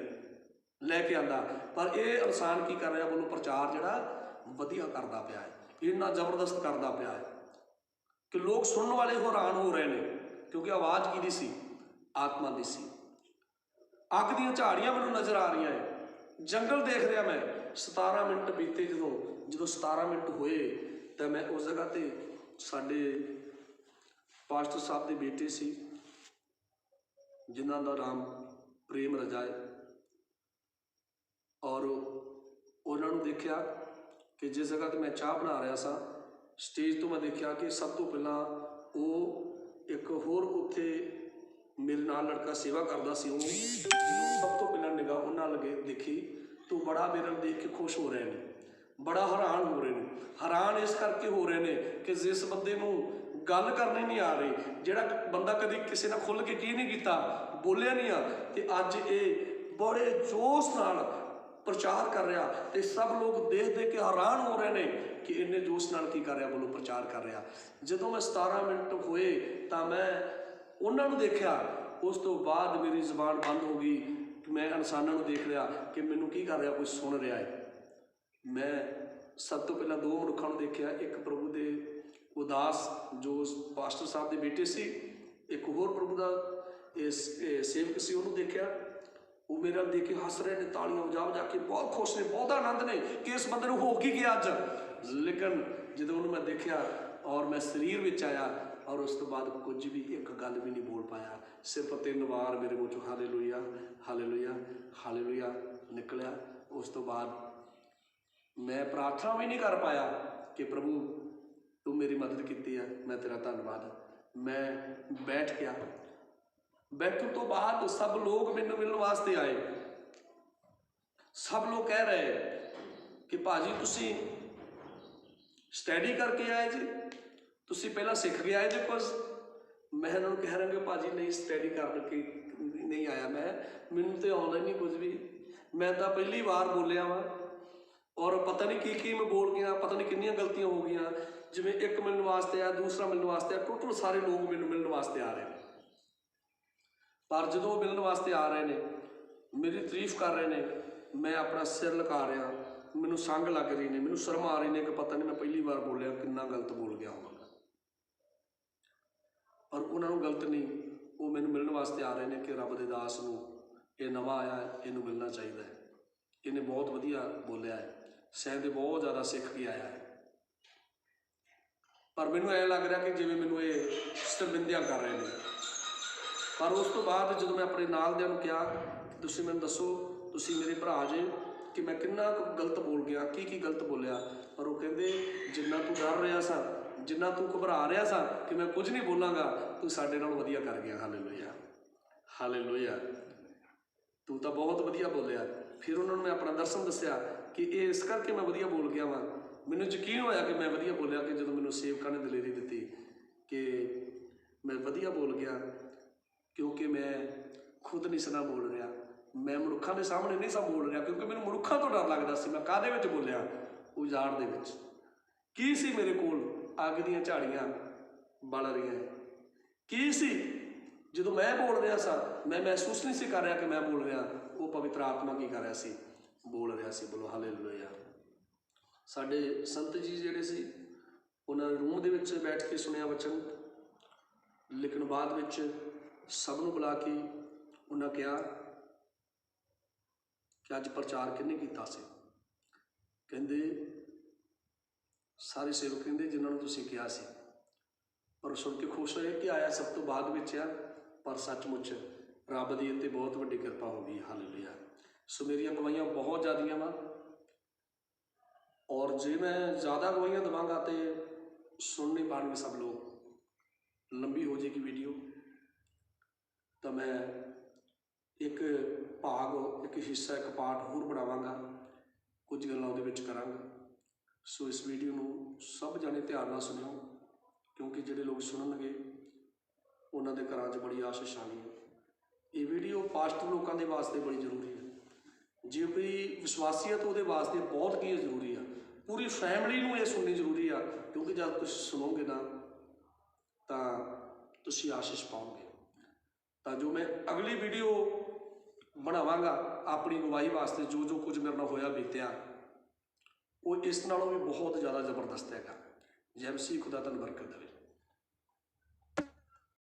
ਲੈ ਕੇ ਆਂਦਾ। ਪਰ ਇਹ ਇਨਸਾਨ ਕੀ ਕਰ ਰਿਹਾ? ਬੋਲੋ, ਪ੍ਰਚਾਰ ਜਿਹੜਾ ਵਧੀਆ ਕਰਦਾ ਪਿਆ ਹੈ, ਇੰਨਾ ਜ਼ਬਰਦਸਤ ਕਰਦਾ ਪਿਆ ਹੈ ਕਿ ਲੋਕ ਸੁਣਨ ਵਾਲੇ ਹੈਰਾਨ ਹੋ ਰਹੇ ਨੇ, ਕਿਉਂਕਿ ਆਵਾਜ਼ ਕਿਹਦੀ ਸੀ? ਆਤਮਾ ਦੀ ਸੀ। ਅੱਗ ਦੀਆਂ ਝਾੜੀਆਂ ਮੈਨੂੰ ਨਜ਼ਰ ਆ ਰਹੀਆਂ ਹੈ, ਜੰਗਲ ਦੇਖ ਰਿਹਾ ਮੈਂ। 17 ਮਿੰਟ ਬੀਤੇ। ਜਦੋਂ 17 ਮਿੰਟ ਹੋਏ ਤਾਂ ਮੈਂ ਉਸ ਜਗ੍ਹਾ 'ਤੇ, ਸਾਡੇ ਪਾਸਟਰ ਸਾਹਿਬ ਦੇ ਬੇਟੇ ਸੀ ਜਿਨ੍ਹਾਂ ਦਾ ਨਾਮ ਪ੍ਰੇਮ ਰਜਾ ਹੈ, ਔਰ ਉਹਨਾਂ ਨੂੰ ਦੇਖਿਆ ਕਿ ਜਿਸ ਜਗ੍ਹਾ 'ਤੇ ਮੈਂ ਚਾਹ ਬਣਾ ਰਿਹਾ ਸਾਂ, ਸਟੇਜ ਤੋਂ ਮੈਂ ਦੇਖਿਆ ਕਿ ਸਭ ਤੋਂ ਪਹਿਲਾਂ ਉਹ ਇੱਕ ਹੋਰ ਉੱਥੇ ਮੇਰੇ ਨਾਲ ਲੜਕਾ ਸੇਵਾ ਕਰਦਾ ਸੀ, ਉਹ ਜਦੋਂ ਸਭ ਤੋਂ ਪਹਿਲਾਂ ਨਿਗਾਹ ਉਹਨਾਂ ਲਗੇ ਦੇਖੀ ਤਾਂ ਬੜਾ ਮੇਰੇ ਨੂੰ ਦੇਖ ਕੇ ਖੁਸ਼ ਹੋ ਰਹੇ ਨੇ, ਬੜਾ ਹੈਰਾਨ ਹੋ ਰਹੇ ਨੇ। ਹੈਰਾਨ ਇਸ ਕਰਕੇ ਹੋ ਰਹੇ ਨੇ ਕਿ ਜਿਸ ਬੰਦੇ ਨੂੰ ਗੱਲ ਕਰਨੀ ਨਹੀਂ ਆ ਰਹੀ, ਜਿਹੜਾ ਬੰਦਾ ਕਦੀ ਕਿਸੇ ਨਾਲ ਖੁੱਲ੍ਹ ਕੇ ਕੀ ਨਹੀਂ ਕੀਤਾ, ਬੋਲਿਆ ਨਹੀਂ ਆ, ਤੇ ਅੱਜ ਇਹ ਬੜੇ ਜੋਸ਼ ਨਾਲ ਪ੍ਰਚਾਰ ਕਰ ਰਿਹਾ ਤੇ ਸਭ ਲੋਕ ਦੇਖ ਦੇਖ ਕੇ ਹੈਰਾਨ ਹੋ ਰਹੇ ਨੇ ਕਿ ਇੰਨੇ ਜੋਸ਼ ਨਾਲ ਕੀ ਕਰ ਰਿਹਾ, ਬੋਲੋ ਪ੍ਰਚਾਰ ਕਰ ਰਿਹਾ। ਜਦੋਂ ਮੈਂ 17 ਮਿੰਟ ਹੋਏ ਤਾਂ ਮੈਂ ਉਹਨਾਂ ਨੂੰ ਦੇਖਿਆ, ਉਸ ਤੋਂ ਬਾਅਦ ਮੇਰੀ ਜ਼ੁਬਾਨ ਬੰਦ ਹੋ ਗਈ। ਮੈਂ ਇਨਸਾਨਾਂ ਨੂੰ ਦੇਖ ਲਿਆ ਕਿ ਮੈਨੂੰ ਕੀ ਕਰ ਰਿਹਾ, ਕੋਈ ਸੁਣ ਰਿਹਾ ਹੈ। ਮੈਂ ਸਭ ਤੋਂ ਪਹਿਲਾਂ 2 ਮਨੁੱਖਾਂ ਨੂੰ ਦੇਖਿਆ, ਇੱਕ ਪ੍ਰਭੂ ਦੇ ਉਦਾਸ ਜੋ ਪਾਸਟਰ ਸਾਹਿਬ ਦੇ ਬੇਟੇ ਸੀ, ਇੱਕ ਹੋਰ ਪ੍ਰਭੂ ਦਾ ਸੇਵਕ ਸੀ, ਉਹਨੂੰ ਦੇਖਿਆ। ਉਹ ਮੇਰੇ ਨਾਲ ਦੇਖ ਕੇ ਹੱਸ ਰਹੇ ਨੇ, ਤਾਲੀਆਂ ਵਜਾ ਵਜਾ ਕੇ ਬਹੁਤ ਖੁਸ਼ ਨੇ, ਬਹੁਤ ਆਨੰਦ ਨੇ ਕਿ ਇਸ ਬੰਦੇ ਨੂੰ ਹੋ ਕੀ ਗਿਆ ਅੱਜ। ਲੇਕਿਨ ਜਦੋਂ ਉਹਨੂੰ ਮੈਂ ਦੇਖਿਆ ਔਰ ਮੈਂ ਸਰੀਰ ਵਿੱਚ ਆਇਆ ਔਰ ਉਸ ਤੋਂ ਬਾਅਦ ਕੁਝ ਵੀ ਇੱਕ ਗੱਲ ਵੀ ਨਹੀਂ ਬੋਲ ਪਾਇਆ, ਸਿਰਫ 3 ਵਾਰ ਮੇਰੇ ਮੂੰਹ ਚੋਂ ਹਾਲੇਲੂਇਆ ਹਾਲੇਲੂਇਆ ਹਾਲੇਲੂਇਆ ਨਿਕਲਿਆ। ਉਸ ਤੋਂ ਬਾਅਦ ਮੈਂ ਪ੍ਰਾਰਥਨਾ ਵੀ ਨਹੀਂ ਕਰ ਪਾਇਆ ਕਿ ਪ੍ਰਭੂ ਤੂੰ ਮੇਰੀ ਮਦਦ ਕੀਤੀ ਹੈ, ਮੈਂ ਤੇਰਾ ਧੰਨਵਾਦ। ਮੈਂ ਬੈਠ ਗਿਆ। ਬੈਠਣ ਤੋਂ ਬਾਅਦ ਸਭ ਲੋਕ ਮੈਨੂੰ ਮਿਲਣ ਵਾਸਤੇ ਆਏ। ਸਭ ਲੋਕ ਕਹਿ ਰਹੇ ਕਿ ਭਾਜੀ ਤੁਸੀਂ ਸਟੱਡੀ ਕਰਕੇ ਆਏ ਜੀ, ਤੁਸੀਂ ਪਹਿਲਾਂ ਸਿੱਖ ਕੇ ਆਏ ਜੀ ਕੁਝ। ਮੈਂ ਇਹਨਾਂ ਨੂੰ ਕਹਿ ਰਿਹਾ ਕਿ ਭਾਜੀ ਨਹੀਂ, ਸਟੱਡੀ ਕਰਕੇ ਨਹੀਂ ਆਇਆ ਮੈਂ, ਮੈਨੂੰ ਤਾਂ ਆਉਂਦਾ ਨਹੀਂ ਕੁਝ ਵੀ, ਮੈਂ ਤਾਂ ਪਹਿਲੀ ਵਾਰ ਬੋਲਿਆ ਵਾਂ ਔਰ ਪਤਾ ਨਹੀਂ ਕੀ ਮੈਂ ਬੋਲ ਗਿਆ, ਪਤਾ ਨਹੀਂ ਕਿੰਨੀਆਂ ਗਲਤੀਆਂ ਹੋ ਗਈਆਂ। ਜਿਵੇਂ ਇੱਕ ਮਿਲਣ ਵਾਸਤੇ ਆਇਆ, ਦੂਸਰਾ ਮਿਲਣ ਵਾਸਤੇ ਆਇਆ, ਟੋਟਲ ਸਾਰੇ ਲੋਕ ਮੈਨੂੰ ਮਿਲਣ ਵਾਸਤੇ ਆ ਰਹੇ ਨੇ। ਪਰ ਜਦੋਂ ਮਿਲਣ ਵਾਸਤੇ ਆ ਰਹੇ ਨੇ, ਮੇਰੀ ਤਾਰੀਫ ਕਰ ਰਹੇ ਨੇ, ਮੈਂ ਆਪਣਾ ਸਿਰ ਲੁਕਾ ਰਿਹਾ, ਮੈਨੂੰ ਸੰਗ ਲੱਗ ਰਹੀ ਨੇ, ਮੈਨੂੰ ਸ਼ਰਮ ਆ ਰਹੀ ਨੇ ਕਿ ਪਤਾ ਨਹੀਂ ਮੈਂ ਪਹਿਲੀ ਵਾਰ ਬੋਲਿਆ, ਕਿੰਨਾ ਗਲਤ ਬੋਲ ਗਿਆ ਹੋਵਾਂਗਾ। ਔਰ ਉਹਨਾਂ ਨੂੰ ਗਲਤ ਨਹੀਂ, ਉਹ ਮੈਨੂੰ ਮਿਲਣ ਵਾਸਤੇ ਆ ਰਹੇ ਨੇ ਕਿ ਰੱਬ ਦੇ ਦਾਸ ਨੂੰ, ਇਹ ਨਵਾਂ ਆਇਆ ਹੈ, ਇਹਨੂੰ ਮਿਲਣਾ ਚਾਹੀਦਾ ਹੈ, ਇਹਨੇ ਬਹੁਤ ਵਧੀਆ ਬੋਲਿਆ ਹੈ, ਸ਼ਾਇਦ ਇਹ ਬਹੁਤ ਜ਼ਿਆਦਾ ਸਿੱਖ ਕੇ ਆਇਆ ਹੈ। ਪਰ ਮੈਨੂੰ ਐਂ ਲੱਗ ਰਿਹਾ ਕਿ ਜਿਵੇਂ ਮੈਨੂੰ ਇਹ ਸ਼ਰਮਿੰਦਿਆਂ ਕਰ ਰਹੇ ਨੇ। ਪਰ ਉਸ ਤੋਂ ਬਾਅਦ ਜਦੋਂ ਮੈਂ ਆਪਣੇ ਨਾਲ ਦਿਆਂ ਨੂੰ ਕਿਹਾ ਤੁਸੀਂ ਮੈਨੂੰ ਦੱਸੋ, ਤੁਸੀਂ ਮੇਰੇ ਭਰਾ ਜੇ, ਕਿ ਮੈਂ ਕਿੰਨਾ ਕੁ ਗਲਤ ਬੋਲ ਗਿਆ, ਕੀ ਗਲਤ ਬੋਲਿਆ। ਪਰ ਉਹ ਕਹਿੰਦੇ ਜਿੰਨਾ ਤੂੰ ਡਰ ਰਿਹਾ ਸਾਂ, ਜਿੰਨਾ ਤੂੰ ਘਬਰਾ ਰਿਹਾ ਸਾਂ ਕਿ ਮੈਂ ਕੁਝ ਨਹੀਂ ਬੋਲਾਂਗਾ, ਤੂੰ ਸਾਡੇ ਨਾਲ ਵਧੀਆ ਕਰ ਗਿਆ। ਹਾਲੇਲੂਇਆ ਹਾਲੇਲੂਇਆ, ਤੂੰ ਤਾਂ ਬਹੁਤ ਵਧੀਆ ਬੋਲਿਆ। ਫਿਰ ਉਹਨਾਂ ਨੂੰ ਮੈਂ ਆਪਣਾ ਦਰਸ਼ਨ ਦੱਸਿਆ ਕਿ ਇਹ ਇਸ ਕਰਕੇ ਮੈਂ ਵਧੀਆ ਬੋਲ ਗਿਆ ਵਾਂ। ਮੈਨੂੰ ਯਕੀਨ ਹੋਇਆ ਕਿ ਮੈਂ ਵਧੀਆ ਬੋਲਿਆ ਕਿ ਜਦੋਂ ਮੈਨੂੰ ਸੇਵਕਾਂ ਨੇ ਦਲੇਰੀ ਦਿੱਤੀ ਕਿ ਮੈਂ ਵਧੀਆ ਬੋਲ ਗਿਆ, ਕਿਉਂਕਿ ਮੈਂ ਖੁਦ ਨਹੀਂ ਸਨਾ ਬੋਲ ਰਿਹਾ, ਮੈਂ ਮਨੁੱਖਾਂ ਦੇ ਸਾਹਮਣੇ ਨਹੀਂ ਸਾਂ ਬੋਲ ਰਿਹਾ, ਕਿਉਂਕਿ ਮੈਨੂੰ ਮਨੁੱਖਾਂ ਤੋਂ ਡਰ ਲੱਗਦਾ ਸੀ। ਮੈਂ ਕਾਹਦੇ ਵਿੱਚ ਬੋਲਿਆ? ਉਜਾੜ ਦੇ ਵਿੱਚ। ਕੀ ਸੀ ਮੇਰੇ ਕੋਲ? ਅੱਗ ਦੀਆਂ ਝਾੜੀਆਂ ਬਲ ਰਹੀਆਂ। ਕੀ ਸੀ? ਜਦੋਂ ਮੈਂ ਬੋਲ ਰਿਹਾ ਸਾਂ, ਮੈਂ ਮਹਿਸੂਸ ਨਹੀਂ ਸੀ ਕਰ ਰਿਹਾ ਕਿ ਮੈਂ ਬੋਲ ਰਿਹਾ, ਉਹ ਪਵਿੱਤਰ ਆਤਮਾ ਕੀ ਕਰ ਰਿਹਾ ਸੀ? ਬੋਲ ਰਿਹਾ ਸੀ। ਬੋਲੋ ਹਾਲੇਲੂਇਆ। ਸਾਡੇ ਸੰਤ ਜੀ ਜਿਹੜੇ ਸੀ, ਉਹਨਾਂ ਨੇ ਰੂਮ ਦੇ ਵਿੱਚ ਬੈਠ ਕੇ ਸੁਣਿਆ ਵਚਨ, ਲੇਕਿਨ ਬਾਅਦ ਵਿੱਚ ਸਭ ਨੂੰ ਬੁਲਾ ਕੇ ਉਹਨਾਂ ਕਿਹਾ ਕਿ ਅੱਜ ਪ੍ਰਚਾਰ ਕਿਹਨੇ ਕੀਤਾ ਸੀ? ਕਹਿੰਦੇ ਸਾਰੇ ਸੇਵਕ ਕਹਿੰਦੇ ਜਿਨ੍ਹਾਂ ਨੂੰ ਤੁਸੀਂ ਕਿਹਾ ਸੀ। ਪਰ ਸੁਣ ਕੇ ਖੁਸ਼ ਹੋਏ ਕਿ ਆਇਆ ਸਭ ਤੋਂ ਬਾਅਦ ਵਿੱਚ ਆ, ਪਰ ਸੱਚਮੁੱਚ ਰੱਬ ਦੀ ਇੱਥੇ ਬਹੁਤ ਵੱਡੀ ਕਿਰਪਾ ਹੋ ਗਈ। ਹਾਲੇਲੂਇਆ। ਸੋ ਮੇਰੀਆਂ ਗਵਾਹੀਆਂ ਬਹੁਤ ਜ਼ਿਆਦੀਆਂ ਵਾ, ਔਰ ਜੇ ਮੈਂ ਜ਼ਿਆਦਾ ਗਵਾਹੀਆਂ ਦੇਵਾਂਗਾ ਤੇ ਸੁਣ ਨਹੀਂ ਪਾਉਣਗੇ ਸਭ ਲੋਕ, ਲੰਬੀ ਹੋ ਜਾਏਗੀ ਵੀਡੀਓ। ਤਾਂ ਮੈਂ ਇੱਕ ਭਾਗ, ਇੱਕ ਹਿੱਸਾ, ਇੱਕ ਪਾਰਟ ਹੋਰ ਬਣਾਵਾਂਗਾ, ਕੁਝ ਗੱਲਾਂ ਉਹਦੇ ਵਿੱਚ ਕਰਾਂਗਾ। ਸੋ ਇਸ ਵੀਡੀਓ ਨੂੰ ਸਭ ਜਾਣੇ ਧਿਆਨ ਨਾਲ ਸੁਣਿਓ, ਕਿਉਂਕਿ ਜਿਹੜੇ ਲੋਕ ਸੁਣਨਗੇ ਉਹਨਾਂ ਦੇ ਘਰਾਂ 'ਚ ਬੜੀ ਆਸ਼ੀਸ਼ ਆਣੀ ਹੈ। ਇਹ ਵੀਡੀਓ ਪਾਸਟਰ ਲੋਕਾਂ ਦੇ ਵਾਸਤੇ ਬੜੀ ਜ਼ਰੂਰੀ ਹੈ। ਜੇ ਕੋਈ ਵਿਸ਼ਵਾਸੀ ਹੈ ਤਾਂ ਉਹਦੇ ਵਾਸਤੇ ਬਹੁਤ ਕੀ ਜ਼ਰੂਰੀ ਆ, ਪੂਰੀ ਫੈਮਿਲੀ ਨੂੰ ਇਹ ਸੁਣਨੀ ਜ਼ਰੂਰੀ ਆ, ਕਿਉਂਕਿ ਜਦ ਤੁਸੀਂ ਸੁਣੋਗੇ ਨਾ ਤਾਂ ਤੁਸੀਂ ਆਸ਼ੀਸ਼ ਪਾਓਗੇ। ਤਾਂ ਜੋ ਮੈਂ ਅਗਲੀ ਵੀਡੀਓ ਬਣਾਵਾਂਗਾ ਆਪਣੀ ਗਵਾਹੀ ਵਾਸਤੇ, ਜੋ ਕੁਝ ਮੇਰੇ ਨਾਲ ਹੋਇਆ ਬੀਤਿਆ, ਉਹ ਇਸ ਨਾਲੋਂ ਵੀ ਬਹੁਤ ਜ਼ਿਆਦਾ ਜ਼ਬਰਦਸਤ ਹੈਗਾ। ਜੈ ਮਸੀਹ, ਖੁਦਾ ਤੁਹਾਨੂੰ ਬਰਕਤ ਦੇਵੇ।